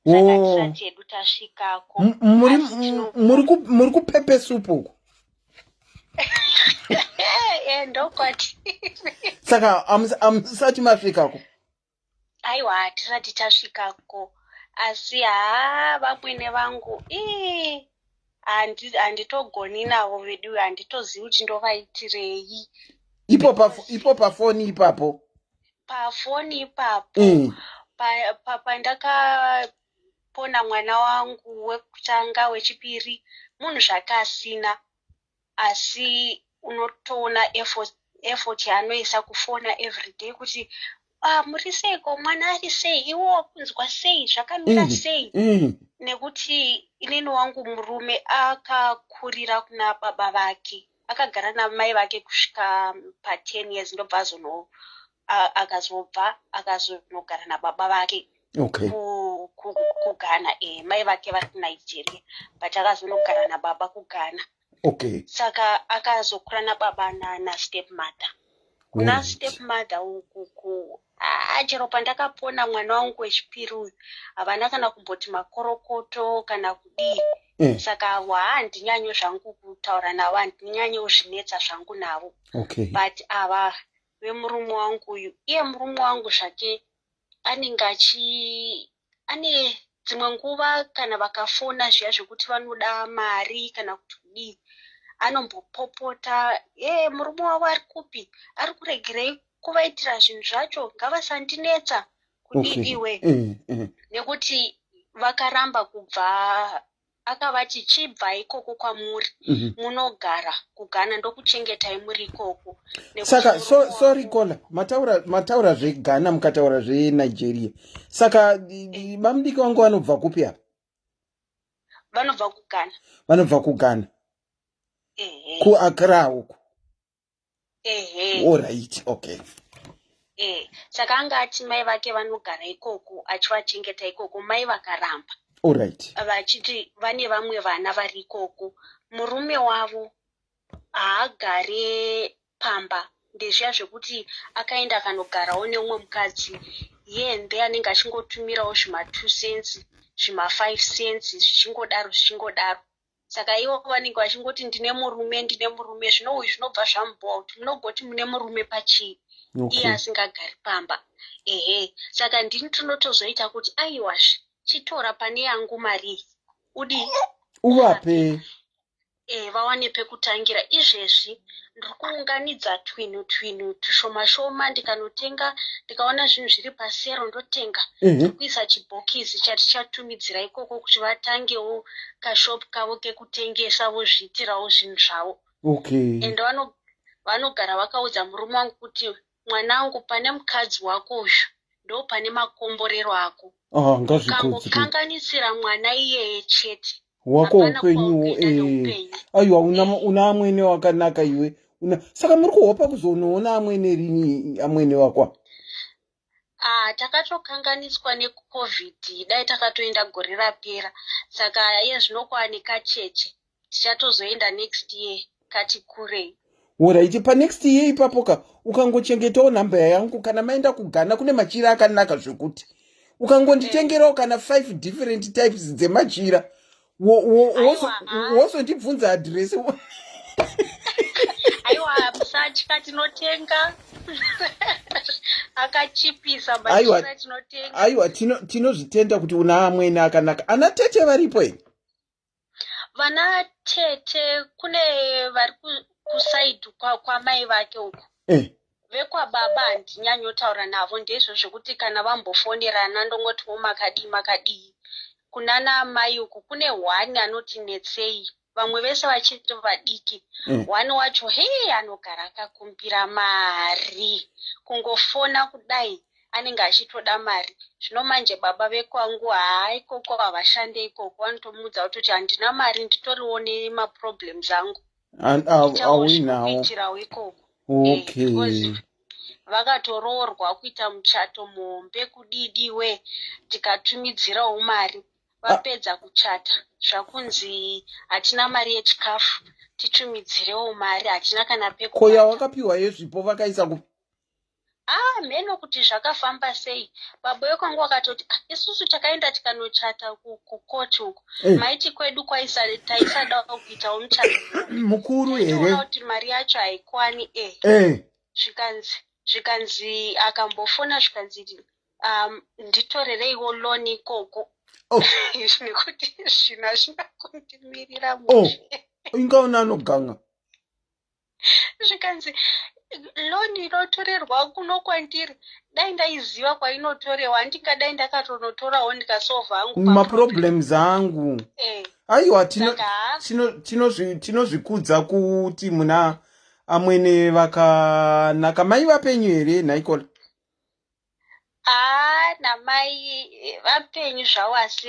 Saka tisati hedu tasvikako. Muri kupepe supu? Ndokwati. Saka hamusati masvikako? Aiwa, hatisati tasvikako. Asi vamwene vangu handitogoni navo vedu, handitozivi kuti ndovaitirei. Ipo pafoni ipapo? Pafoni ipapo. Pandakapona mwana wangu wekutanga wechipiri, munhu zvakasina. Asi unotoona effort yaanoisa kufona everyday kuti muri seiko, mwana ari sei, iwo kunzwa sei, zvakamira sei. Nekuti inini wangu murume akakurira kuna baba vake, akagara namai vake kusvika pa10 years, ndobva akazobva akazonogara nababa vake kuGhana. Mai vake vari kuNigeria, but akazonogara nababa kuGhana. Saka akazokura nababa nastepmother. Kuna stepmother ukuku chero pandakapona mwana wangu wechipiri uyu havana kana kumboti makorokoto kana kudii. Saka handinyanyo zvangu kutaura navo, handinyanyo zvinetsa zvangu navo. But ava vemurume wangu uyu, iye murume wangu zvake anenge ane dzimwe nguva kana vakafona zviya zvekuti vanoda mari kana kuti kudii, anombopopota, murume wavo ari kupi, ari kuregerei kuvaitira zvinhu zvacho, ngavasandinetsa kudidiwe. Nekuti vakaramba kubva, akavati chibva ikoko kwamuri, munogara kuGhana ndokuchengetai muri ikoko. Saka sorry kola, mataura zveGhana mukataura zveNigeria. Saka bamudiki wangu vanobva kupi apa? Vanobva kuGhana. Vanobva kuGhana. Kuaccra uko. All right, okay. Saka angati mai vake vanogara ikoko achivachengeta ikoko, mai vakaramba. All right. Vachiti vane vamwe vana vari ikoko. Murume wavo haagare pamba, ndezviya zvekuti akaenda akanogarawo neumwe mukadzi, yende anenge achingotumirawo zvima2 cents, zvima5 cents, zvichingodaro. Saka ivo vanenge vachingoti ndine murume, zvino uyu zvinobva zvamubhuwa kuti munogoti mune murume pachii, iye asingagari pamba. Saka ndini tinotozoita kuti aiwazve chitora pane yangu mari uvape vawane pekutangira. Izvezvi ndiri kuunganidza twinu tushoma ndikanotenga, ndikaona zvinhu zviri pasero ndotenga, ndiri kuisa chibhokisi chatichatumidzira ikoko kuti vatangewo kashopu kavo kekutengesa, vozviitirawo zvinhu zvavo. And vanogara vakaudza murume wangu kuti mwanangu, pane mukadzi wako uyu ndo pane makomborero ako. Ukangokanganisira mwana iyeye chete wako upenyu. Aiwa, una amwene wakanaka iwe. Saka muri kuhopa kuzonoona amwene rini amwene wakwa? Takatokanganiswa neCovid, dai takatoenda gore rapera. Saka iye zvinokwa nekacheche tichatozoenda next year kati kurei. Alright, pa next year ipapoka ukangochengetawo nhamba yangu kana maenda kuGhana, kune machira akanaka zvekuti ukangonditengerawo kana 5 different types dzemachira, wozondibvunza address. Aiwa, musatya, tinotenga. Akachipisa machira tinotenga. Aiwa, tinozvitenda kuti una amwene akanaka. Ana Tete varipo here? Vana Tete kune vari kusaidi kwa mai vake uko. Vekwa baba handinyanyotaura navo, ndezvo zvekuti kana vambofonerana ndongotiwo makadii. Kunana mai uku kune 1 anoti netsei, vamwe vese vachiri vadiki. Wani wacho anogara akakumbira mari, kungofona kudai anenge achitoda mari. Zvino manje baba vekwangu ikoko havashande ikoko, vanotomudza kuti handina mari, nditoriwo nemaproblems angu, kuitirawo ikoko. Okay. Vakatoroorwa kuita muchato muhombe kudidiwe, tikatumidzirawo mari. Vapedza kuchata zvakunzi hatina mari yechikafu, titumidzirewo mari, hatina kana pekuvata. Koya wakapiwa yezvipo vakaisa ku mheno kuti zvakafamba sei. Baba vekwangu vakatoti isusu takaenda tikanochata kukoti uko, maiti kwedu taisada kuitawo muchato mukuru here, toona kuti mari yacho haikwani. Zvikanzi akambofona zvikanzi nditorereiwo loni ikoko. Nekuti zvinhu hazvina kundimirira mushe. Ingaona anoganga. Zvikanzi loni inotorerwa kuno kwandiri, dai ndaiziva kwainotorewa ndingadai ndakatonotorawo ndikasovha hangu maproblems angu. Aiwa, tinozvikudza kuti muna amwene vakanaka. Mai vapenyu here Nhaikola? Namai vapenyu zvavo asi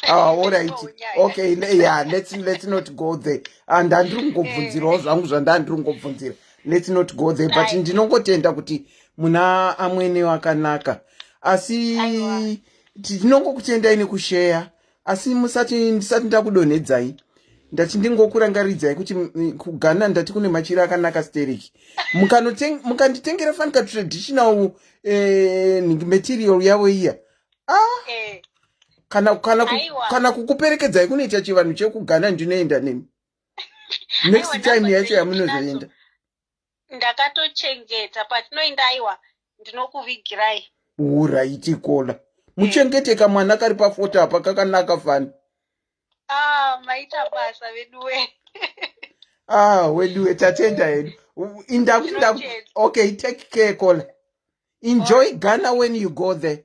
all right. Okay, yeah, let's not go there. And andiri kungobvunzirawo zvangu zvandandiri kungobvunzira. Let's not go there, but ndinongotenda kuti muna amwene wakanaka. Asi tinongokutendai nekushare, asi ndisati ndakudonhedzai. Ndati ndingokurangaridzai kuti kuGhana ndati kune machira akanaka stereki. Mukanditengera fanika traditional material yavo iya. Kana kukuperekedzai kunoita chivanhu chekuGhana ndinoenda nemi. Next time yacho yamunozoenda. Ndakatochengeta patinoenda aiwa ndinokuvigirai. Uraiti Kola. Muchengeteka mwana kari pafoto apa kakanaka fani. Maita basa veduwe. Weduwe tatenda hedu. Okay, take care Kola. Enjoy Ghana when you go there.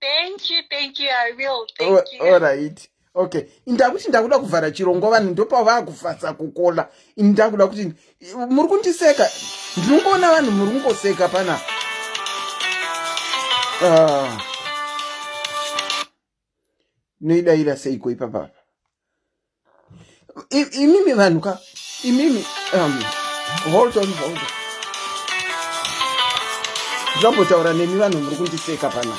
Thank you, I will. Thank you. All right. Okay. Ndakuda kuvhara chirongo vanhu ndopa vakufasa kukola. Ndakuda kuti muri kundiseka. Ndinongoona vanhu muri kungoseka pana. Noida seiko ipapa. Imimi vanhu ka. Imimi hold on. Ndambotaura nemi vanhu muri kundiseka pana.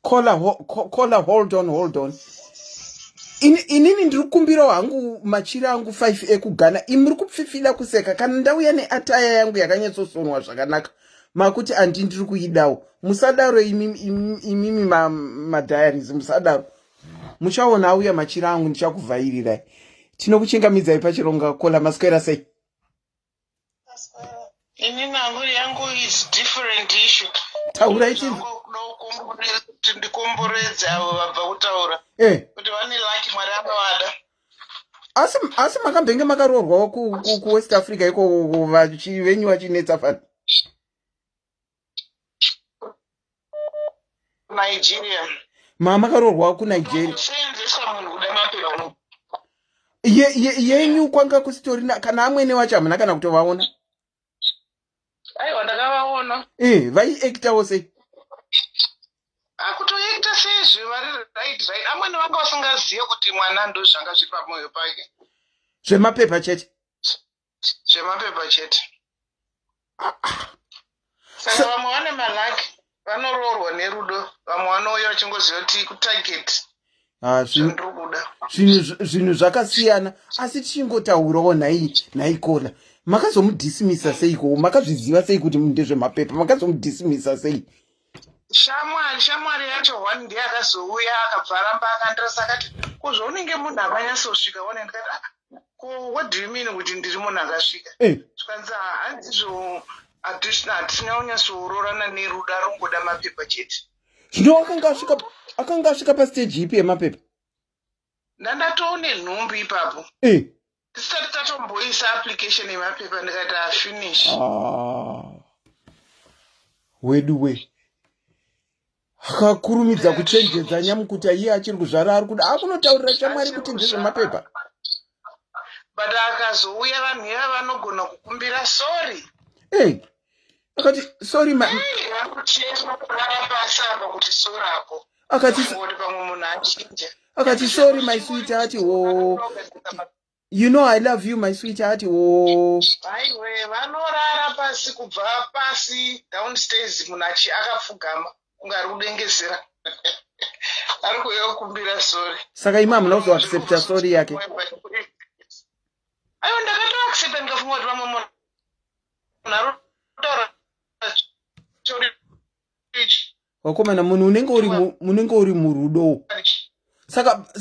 Kola, hold on. Inini ndiri kukumbira hangu machira angu 5 ekuGhana. Imuri kupfifila kuseka kana ndauya neataya yangu yakanyatsosonwa zvakanaka. Makuti ndiri kuidawo. Musadaro imimi madiaries musadaro. Muchaona auya machira angu ndichakuvhairirai. Tinokuchingamidzai pachironga Kola maswera sei. Inini anguri yangu is different issue. Taura ichi ndikomboredza avo vabva kutaura kuti vane laki Mwari amavada. Asi makambenge makaroorwawo ku West Africa iko venyu vachinetsa fani. Nigeria. Makaroorwawo ku Nigeria. Senzesa munhu kuda mapepa. Yenyu kwanga kusitorina kana amwene wacho hamuna kana kutovaona. Aiwa ndakavaona. Vaiactawo sei? Kutoita sezve vari right. Amwene vanga vasingazive kuti mwana ndo zvanga zviri pamwoyo pake. Zvemapepa chete. Saka vamwe vane malaki vanoroorwa nerudo, vamwe vanouya vachingoziva kuti kutarget. Zvinhu zvakasiyana, asi tichingotaurawo nhai Kola. Makazomudhisimisa seiko? Makazviziva sei kuti ndezvemapepa? Makazomudhisimisa sei? Shamwari yacho one ndiye akazouya akabva aramba akandirasa akati kuzvounenge munhu akanyatsosvika one ndikati what do you mean kuti ndiri munhu akasvika? Zvikanzi hanzizvo hatina kunyatsourorana nerudo arongoda mapepa chete. Zvino akanga asvika pastage ipi yemapepa? Ndandatoone nhumbi ipapo. Tisati tatomboisa application yemapepa ndikati finish. Weduwe. akakurumidza kuchenjedza nyamukuta iye achiri kuzvara ari kuda akunotaurira shamwari kuti ndezvemapepa but akazouya vanhu iva vanogona kukumbira sori akati sorry kuti sorako akati pamwe munhu achinja akati sorry my sweetheart you know I love you my sweetheart aiwe vanorara pasi kubva pasi downstairs munhu akapfugama kunge ari kudengezera ari kuyokumbira sori saka ima hamuna kuzoaccepta sori yake aiwa ndakatoaccepta ndikafunga kuti vamwe munhu arutaura wakomana munhu unenge uri murudo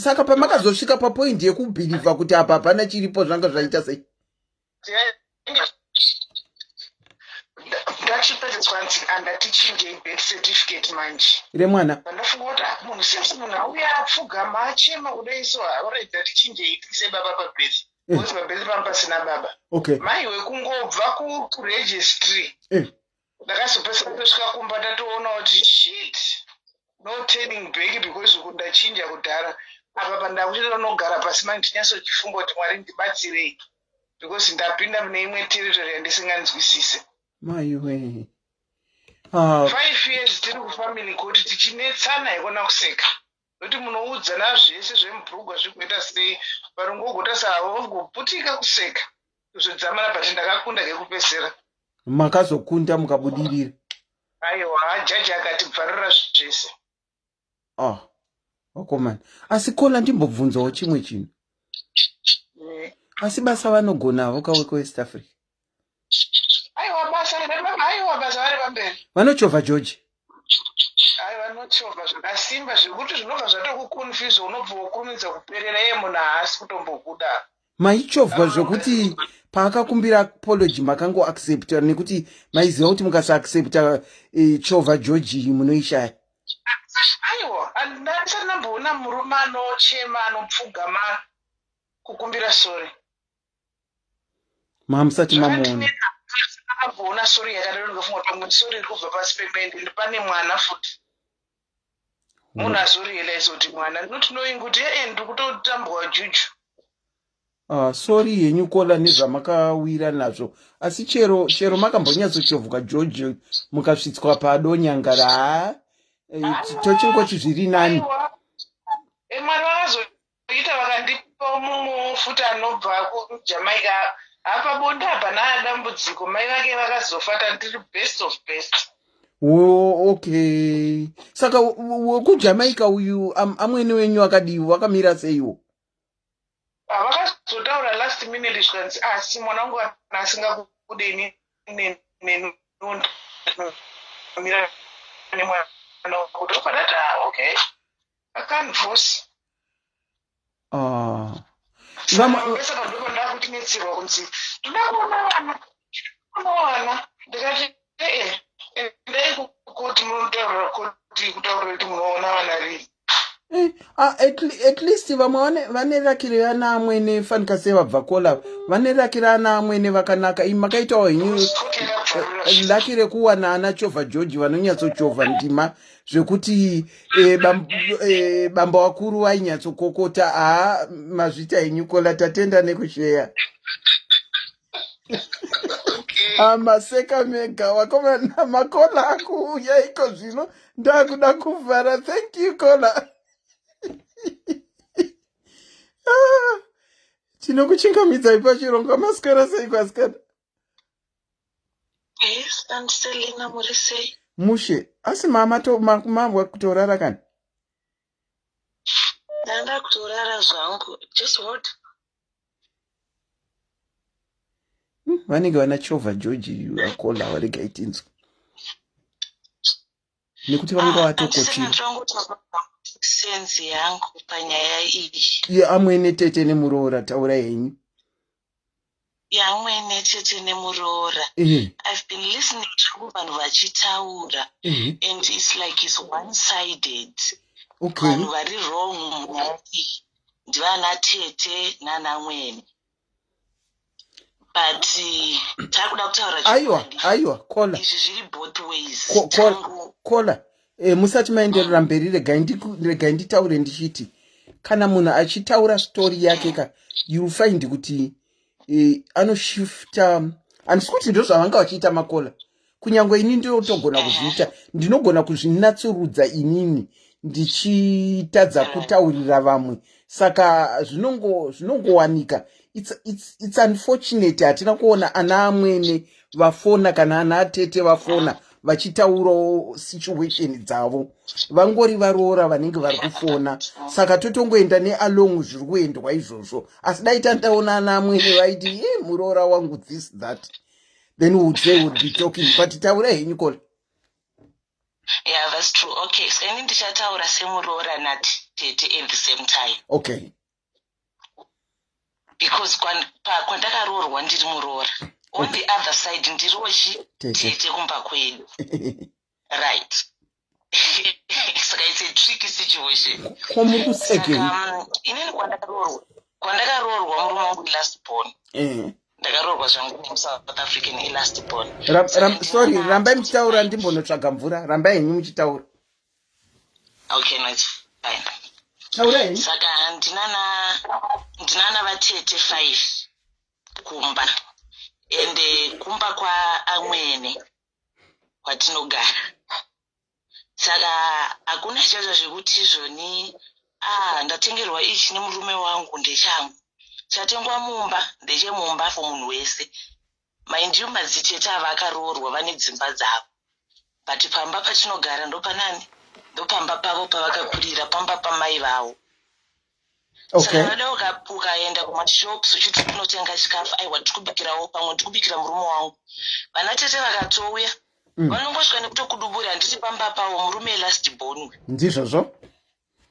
saka pamakazosvika papoint yekubhilivha kuti apa hapana chiripo zvanga zvaita sei ndachipedzeswa nzi andatichinjei birth certificate manje remwana ndafunga kuti munhu sesi munhu auya apfugama achema kudai so auraidza tichinjei tiise baba pabirth kuti pabirth pamba pasina baba mai wekungobva kuregistry ndakazopesa kutosvika kumba ndatoona kuti shit no turning back because kundachinja kudhara apa pandakuchida unogara pasi manje ndinyatsochifunga kuti mwari ndibatsirei because ndapinda mune imwe territory yandisinganzwisise maiwe 5 years tiri kufamily kuti tichinetsana ikona kuseka nokuti munoudzana zvese zvemubhurugwa zvikuita sei varongogota savangoputika kuseka kuzodzamana but ndakakunda ngekupesera makazokunda mukabudirira aiwa jaji akati bvarira zvese wakomana asi kola ndimbobvunzawo chimwe chinhu asi basa vanogona vokaweko West Africa aiwa basa vari pamberi vanochovha George vanochovha zvakasimba zvekuti zvinobva zvatokuconfuse unobva wokurumidza kuperera iye munhu haasi kutombokuda maichovhwa zvokuti paakakumbira apology makangoaccepta nekuti maiziva kuti mukasaaccepta chovha George munoishaya aiwa ndisati ndamboona murume anochema anopfugama kukumbira sori mamusati mamuona amboona sori yakadaro ndikafunga kuti pamwe sori iri kubva pasi pepende pane mwana futi munhu azorielaiza kuti mwana not knowing kuti ndiri kutotambwa juju sori henyu kola nezvamakawira nazvo asi chero makambonyatsochovhwa George mukasvitswa padonyangara tochingochi zviri nani mwari vakazoita vakandipa mumwe futi anobva kuJamaica apa bonde hapana dambudziko mai vake vakazofata ndiri best of best okay saka wekuJamaica uyu amwene wenyu akadiwa wakamira seiwo vakazotaura last minute zvikanzi asi mwana wangu asingakudeni nemira nemwana kuti upadati okay akanvosi vamapesa pandoko ndakutinetsirwa kunzi ndoda kuona vana ndikati endai kuti munotaurira kuti kutaurira kuti munoona vana rii at least vamwe vanerakire ana amwene fanika sevabva kola vanerakire ana amwene vakanaka imi makaitawo henyu laki rekuwana ana chovha George vanonyatsochovha ndima zvekuti bamba wakuru vainyatsokokota mazvita henyu kola tatenda nekusheya maseka mega wakomana makola akuuya iko zvino ndakuda kuvhara thank you kola tinokuchingamidzai pachirongo masikara sei kwasikana Selina muri sei mushe asi mama kutorara kani ndanda kutorara zvangu just what vanenge vanachovha George vakola varega itinzwa nekuti vanga vatokochira sense yangu panyaya iyi amwene Tete Nemuroora taura henyu yamwene Tete Nemuroora I've been listening to vanhu vachitaura and it's like it's one-sided vanhu vari wrong munyaya iyi ndivana Tete nanamwene but takuda kutaura aiwa kola izvi zviri both ways kola musati maenderera mberi regai nditaure ndichiti kana munhu achitaura stori yake ka you'll find kuti anoshifta handisi kuti ndo zvavanga vachiita makola kunyange ini ndinotogona kuzviita ndinogona kuzvinatsurudza inini ndichitadza kutaurira vamwe saka zvinongowanika it's unfortunate hatina kuona ana amwene vafona kana ana atete vafona vachitaurawo situation dzavo vangori varoora vanenge vari kufona saka totongoenda nealong zviri kuendwa izvozvo asi dai tandaona ana amwene vaiti muroora wangu this that then would say would be talking but taura henyu kola. Yeah, that's true. Okay, so ini ndichataura semuroora naTete at the same time. Okay. Because kwandakaroorwa ndiri muroora. On the other side ndiroshi Tete kumba kwedu. Right. So it's a tricky situation. Inini kwandakaroorwa murume wangu last born. Ndakaroorwa zvangu muSouth African last born. Sorry, rambai muchitaura ndimbonotsvaga mvura. Rambai henyu muchitaura. Okay, no, it's fine. Taura saka ndinana vatete 5 kumba. Ende kumba kwa amwene kwatinogara. Saka hakuna chacho zvekuti zvoni ndatengerwa ichi nemurume wangu ndechangu. Chatengwa mumba ndechemumba for munhu wese. Mind you madzitete avakaroorwa vane dzimba dzavo. But pamba patinogara ndopanani? Ndopamba pavo pavakakurira, pamba pamai vavo. Okay. Saka vada ukaenda kumashops uchiti kunotenga chikafu aiwa tikubikirawo pamwe tikubikira murume wangu. Vana tete vakatouya vanongosvika nekutokudubura handiti pamba pavo murume last born. Ndizvozvo.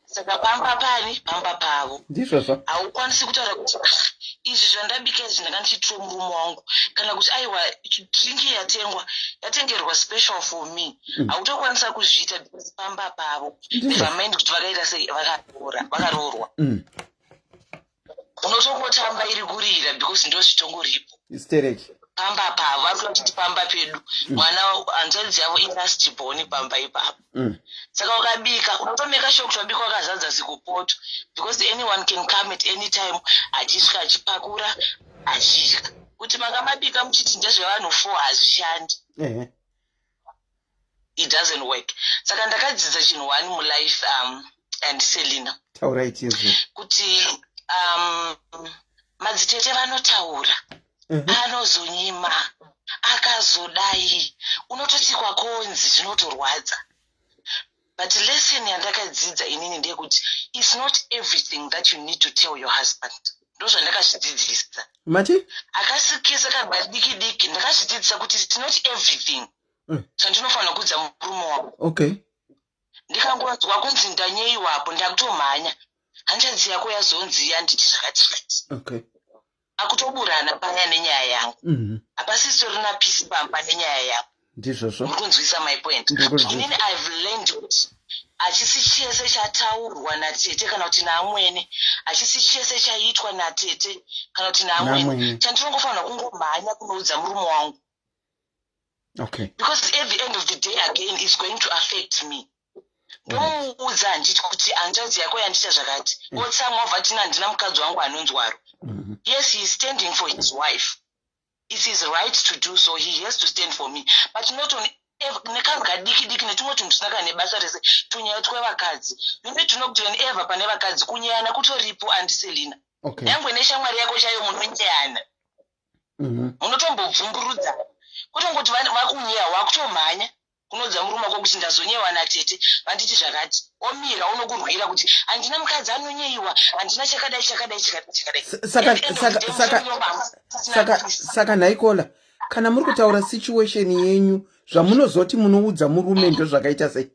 Saka pamba pani pamba pavo. Ndizvozvo. Haukwanisi kutaura kuti izvi zvandabika izvi ndakandiitiro murume wangu kana kuti aiwa drinki yatengerwa special for me. Hautokwanisa kuzviita pamba pavo. Vamaindi kuti vakaita sei vakaroorwa. Unotongotamba iri kurira because ndo zvitongoripo. Istereki. Pamba pavo vakati pamba pedu mwana hanzvadzi yavo ilast born pamba ipapo. Saka ukabika unotomeka sure kuti wabika wakazadza zikupoto because anyone can come at any time achisvika achipakura achidya. Kuti manga mabika muchiti ndezvevanhu 4 hazvishandi. It doesn't work. Saka ndakadzidza chinhu 1 mulife and Selina. Taura itizvo. Kuti madzitete vanotaura. Anozonyima akazodai unototi kwakonzi zvinotorwadza. But lesson yandakadzidza inini ndeyekuti it's not everything that you need to tell your husband. Ndozvandakazvidzidzisa. Mati? Akasikisa kabva diki ndakazvidzidzisa kuti it's not everything. Chandinofanira kuudza murume wangu. Okay. Ndikangonzwa kunzi ndanyeiwapo ndakutomhanya. Hanzvadzi yako yazonzi yanditi zvakati. Okay. Akutoburana panya nenyaya yangu. Hapasistorina peace pamba nenyaya yangu. Ndizvozvo. Mukunzwisa my point. Inini I've learned kuti achisi chese chataurwa naTete kana kuti naamwene, achisi chese chaitwa naTete kana kuti naamwene, chandinongofanira kungomhanya kunoudza murume wangu. Okay. Because at the end of the day again it's going to affect me. Ndomuudza handiti kuti hanzvadzi yako yandiita zvakati. Otsamwa vhatina handina mukadzi wangu anonzwaro. Yes, he is standing for his wife. It's his right to do so. He has to stand for me. But not on nekanka diki netumwe tunhu tusina kana nebasa rese tunyaya twevakadzi. Mimi tunokuti whenever pane vakadzi kunyayana kutoripo and Selina. Okay. Nyangwe neshamwari yako chaiyo munonyayana. Munotombobvumburudza. Kutongoti vakunyaya wakutomhanya. Kunodza murume wako kuti ndazonyewa naTete vanditi zvakati. Omira unokurwira kuti handina mukadzi anonyeyiwa, handina chakadai. Saka naikola kana muri kutaura situation yenyu zvamunozoti munoudza murume ndo zvakaita sei?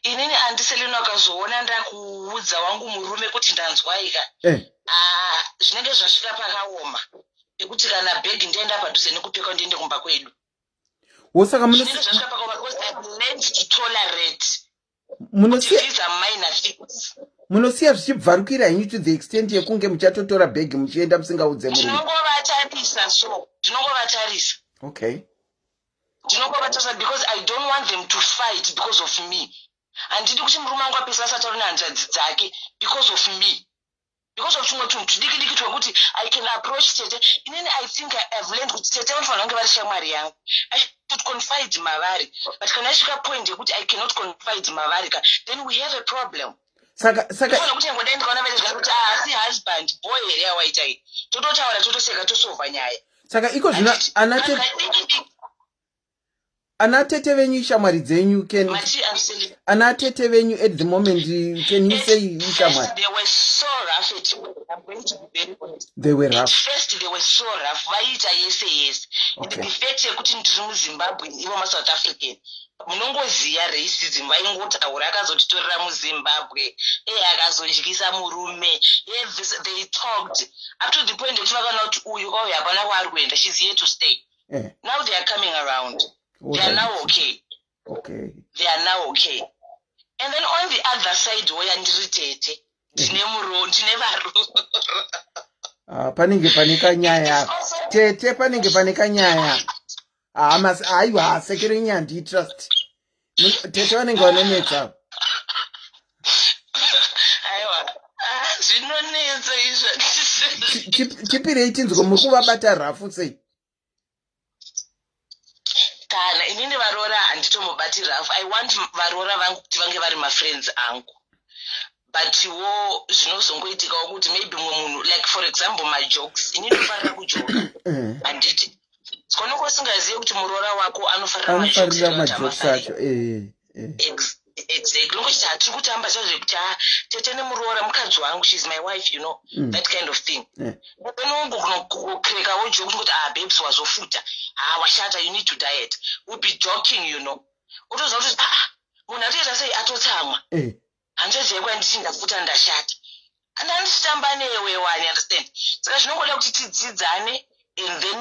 Inini handiselina kazoona ndakuudza wangu murume kuti ndanzwaika. Zvinenge zvasvika pakaoma. Ekuti kana bhegi ndienda padhuze nekupeka ndiende kumba kwedu. Wosaka munosiya zvichibvarukira henyu to the extent yekunge muchatotora bhegi muchienda musingaudze murume. Ndinongovatarisa. Okay. because I don't want them to fight because of me. And did you murume wangu apesa asataura nehanzvadzi dzake because of me. Because of chumwe tunhu tudiki twekuti I can approach Tete. Inini I think I've learned kuti Tete vanofanira kunge vari shamwari yangu. I should confide mavari. But kana isvika point yekuti I cannot confide mavari, then we have a problem. Saka kuti ngoda ndikaona vezvika kuti asi husband boy here yawaita iyi. Tototaura totoseka tosova nyaya. Saka iko zvino ana Tete venyu shamwari dzenyu ana Tete venyu at the moment can you say shamwari? They were so rough. I'm going to be very honest. They were rough. At first they were so rough. Vaita yes. Okay. The fact yekuti ndiri muZimbabwe ivo maSouth African. Munongoziya racism vaingotaura akazotitorera muZimbabwe akazonjikisa murume. They talked up to the point yekuti vakaona kuti uyu kwauyu hapana kwaari kuenda, she's here to stay. Now they are coming around. They are now okay. They are now okay. And then on the other side where ndiri Tete, Nemuroora, panenge panika nyaya. Tete panenge panika nyaya. Aiwa sekere nyandi trust. Tete vanenge vanonetsa. Aiwa. Zvinonetsa izvo. Chipirei tinzwa muri kuvabata rafu sei? Kana inini Varoora handitomubati rafu. I want Varoora vangu kuti vange vari mafriends angu. But wo zvinozongoitikawo kuti maybe munhu like for example majokes inini ndofarira kujoka. Handiti. Sikono kusingaziye kuti muroora wako anofarira majokes acho. Exactly. Ngokuti hatiri kutamba zvekuti Tete Nemuroora mukadzi wangu, she's my wife, you know, that kind of thing. Kunongokrekawo joke kuti babes wazofuta. Washata, you need to diet. We'll be joking, you know. Utoziva kuti munhu atoita sei atotsamwa. Hanzvadzi kwanditi ndafuta ndashata. And handitamba newe wani, understand? Saka zvinongoda kuti tidzidzane. And then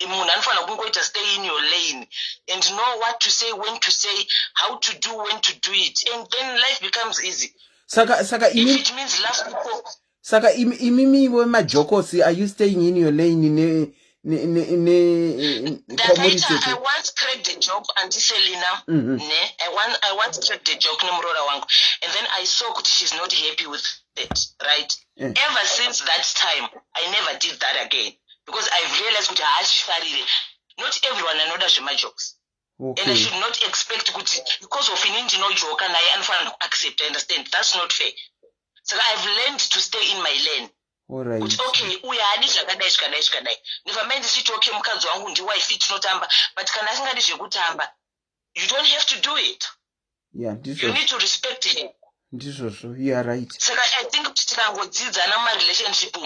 munhu anofanira kungoita stay in your lane and know what to say, when to say, how to do, when to do it, and then life becomes easy. Saka if it means love people. Saka imimi we majokosi, are you staying in your lane I once cracked the joke, Auntie Selina. I once cracked the joke, Nemuroora wangu, and then I saw that she's not happy with it, right? Ever since that time, I never did that again. Because I've realized that not everyone knows my jokes. Okay. And I should not expect because of an no joke and I unfan accept, understand. That's not fair. So I've learned to stay in my lane. Alright. Okay, we are shakadai. Never mind the situation mukadzi wangu ndi wife it notamba, but kana asingadi zvekutamba, you don't have to do it. Yeah, you need to respect him. So you are right. So I think tikangodzidzana ma relationship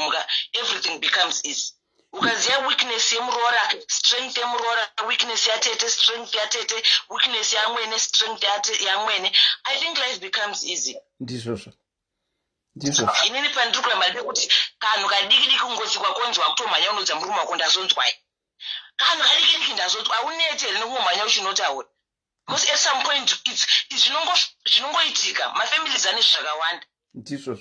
everything becomes easy. Ukaziya weakness yemuroora, strength yemuroora, weakness yaTete, strength yaTete, weakness yaMwene, strength yaMwene, I think life becomes easy. Ndizvo. Inini pandiri kuramba kuti kanhu kadiki kungotsikwa konzwa kutomhanya unodza murume wako ndazonzwai. Kanhu kadiki ndazonzwa aunete nekungomhanya uchinotaura. Because at some point zvinongoitika, mafamilies ane zvakawanda.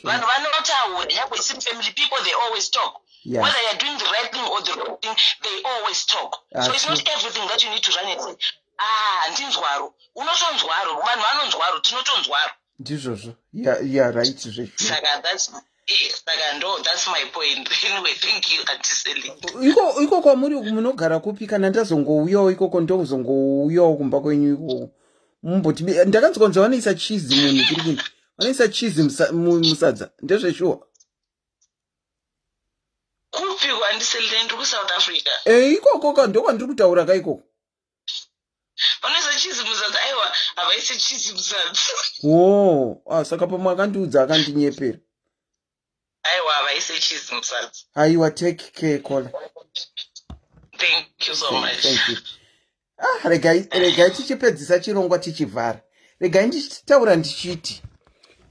Vanhu vanotaura, nyangwe isiri family people, they always talk. Yeah. Whether you're doing the right thing or the wrong thing, they always talk. So it's not everything that you need to run and say, ndinzwaro. Unotonzwaro, vanhu vanonzwaro, tinotonzwaro. Ndizvo. Yeah, right. Saka that's my point. Anyway, thank you, Auntie Sally. Iko kwamuri munogara kupi kana ndazongouyawo ikoko ndozongouyawo kumba kwenyu ikoko. Mumboti ndakanzwa vanoisa cheese munhu kirikini. Vanoisa cheese musadza. Ndezveshuwa. Kupi kwandisele ndiri kuSouth Africa. Ikoko ndokwandiri kutaura kaikoko. Vanoisa cheese musadza, aiwa havaisi cheese musadza. Saka pamwe akandiudza akandinyepera. Aiwa havaisi cheese musadza. Aiwa, take care, Kola. Thank you so much. Thank you. Regai tichipedzisa chirongwa tichivhara. Regai ndichitaura ndichiti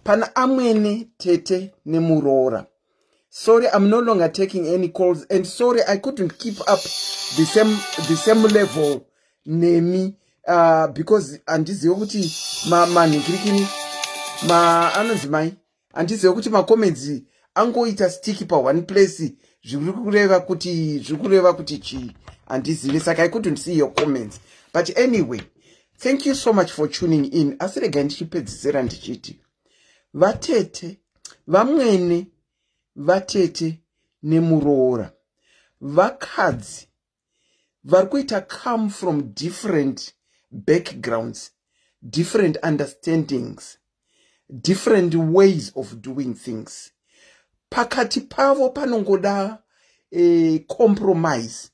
pana amwene Tete Nemuroora. Sorry, I'm no longer taking any calls, and sorry I couldn't keep up the same level nemi because andiziwe kuti manhikirikini anonzi mai andiziwe kuti comments angoita sticky pa one place zvikureva kuti chi andizive, saka I couldn't see your comments, But anyway, thank you so much for tuning in. Asirega ndichipedzisira ndichiti vatete vamwene vatete Nemuroora vakadzi vari kuita come from different backgrounds, different understandings, different ways of doing things. Pakati pavo panongoda a compromise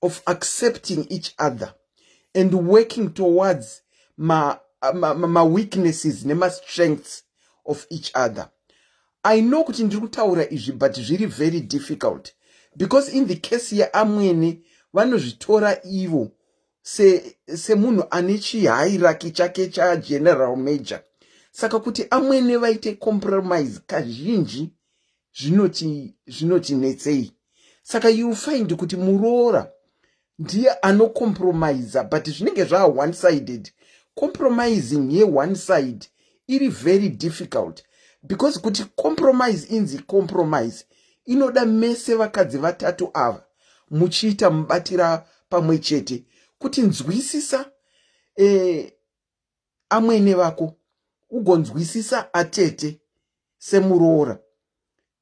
of accepting each other and working towards my weaknesses nema strengths of each other. I know kuti ndiri kutaura izvi, but zviri very difficult because in the case yaamwene vanozvitora ivo semunhu ane chihierarchy chake chageneral major. Saka kuti amwene vaite compromise kazhinji zvinotinetsei. Saka you find kuti Muroora ndiye anocompromise, but zvinenge one-sided. Compromising ye one side iri very difficult because kuti compromise inzi compromise inoda mese vakadzi vatatu ava muchiita mubatira pamwe chete kuti nzwisisa amwene vako ugonzwisisa atete seMuroora,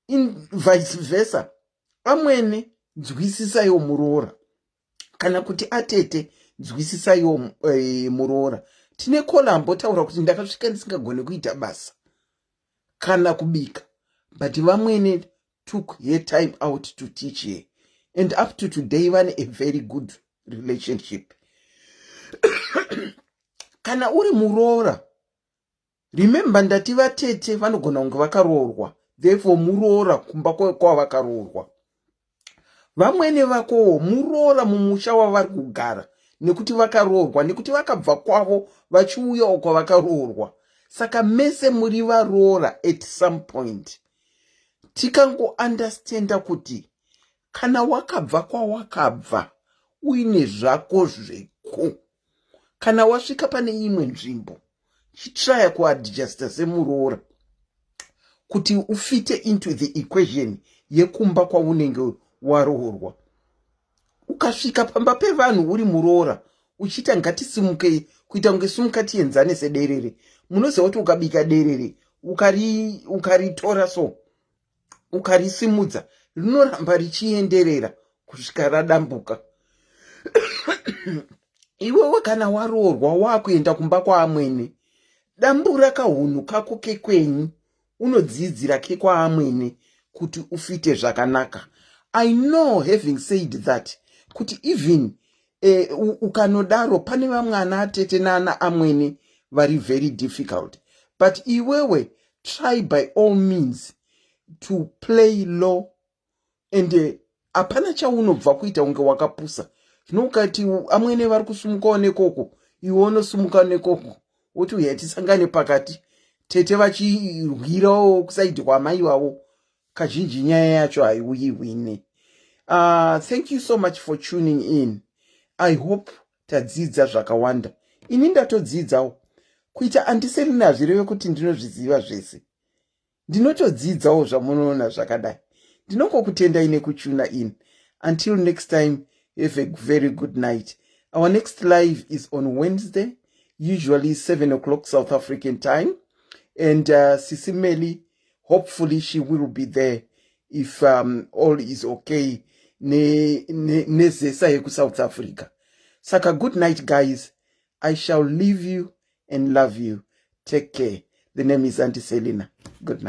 in vice versa amwene nzwisisaiwo Muroora, kana kuti atete nzwisisaiwo Muroora. Tine kolambo taura kuti ndakasvika ndisingagone kuita basa kana kubika, but vamwene took her time out to teach her, and up to today vane a very good relationship. Kana uri Muroora, remember ndati vatete vanogona kunge vakaroorwa, therefore Muroora kumba kwavakaroorwa. Vamwene vakowo Muroora mumusha wavari kugara nekuti vakaroorwa, nekuti vakabva kwavo vachiuyawo kwavakaroorwa. Saka mese muri varoora at some point. Tikango understanda kuti kana wakabva kwawakabva uine zvako zveko, kana wasvika pane imwe nzvimbo chitraya kuadjusta seMuroora kuti ufite into the equation yekumba kwaunenge waroorwa. Ukasvika pamba pevanhu uri Muroora uchiita ngatisimukei kuita kunge simukati yenzane sederere, munoziva kuti ukabika derere ukaritora so ukarisimudza rinoramba richienderera kusvika radambuka. Iwewe kana waroorwa wakuenda kumba kwaamwene, dambura kahunhu kako kekwenyu unodzidzira kekwaamwene kuti ufite zvakanaka. I know, having said that, kuti even ukanodaro pane vamwe ana atete naana amwene vari very difficult, but iwewe try by all means to play low, and apana chaunobva kuita unge wakapusa. Zvinokati amwene vari kusumukawo nekoko, iwe unosumuka nekoko, woti uyatisangane pakati, tete vachirwirawo kusaidi kwamai wavo, kazhinji nyaya yacho haiuyiwine. Thank you so much for tuning in. I hope tadzidza zvakawanda. Ini ndatodzidzawo. Kuita handiseri zvireve kuti ndinozviziva zvese. Ndinotodzidzawo zvamunoona zvakadai. Ndinongokutendai nekuchuna in. Until next time, have a very good night. Our next live is on Wednesday, usually 7 o'clock South African time. And Sis Melly, hopefully she will be there if all is okay. Nezesa yeku South Africa. Saka, good night, guys. I shall leave you and love you. Take care. The name is Auntie Selina.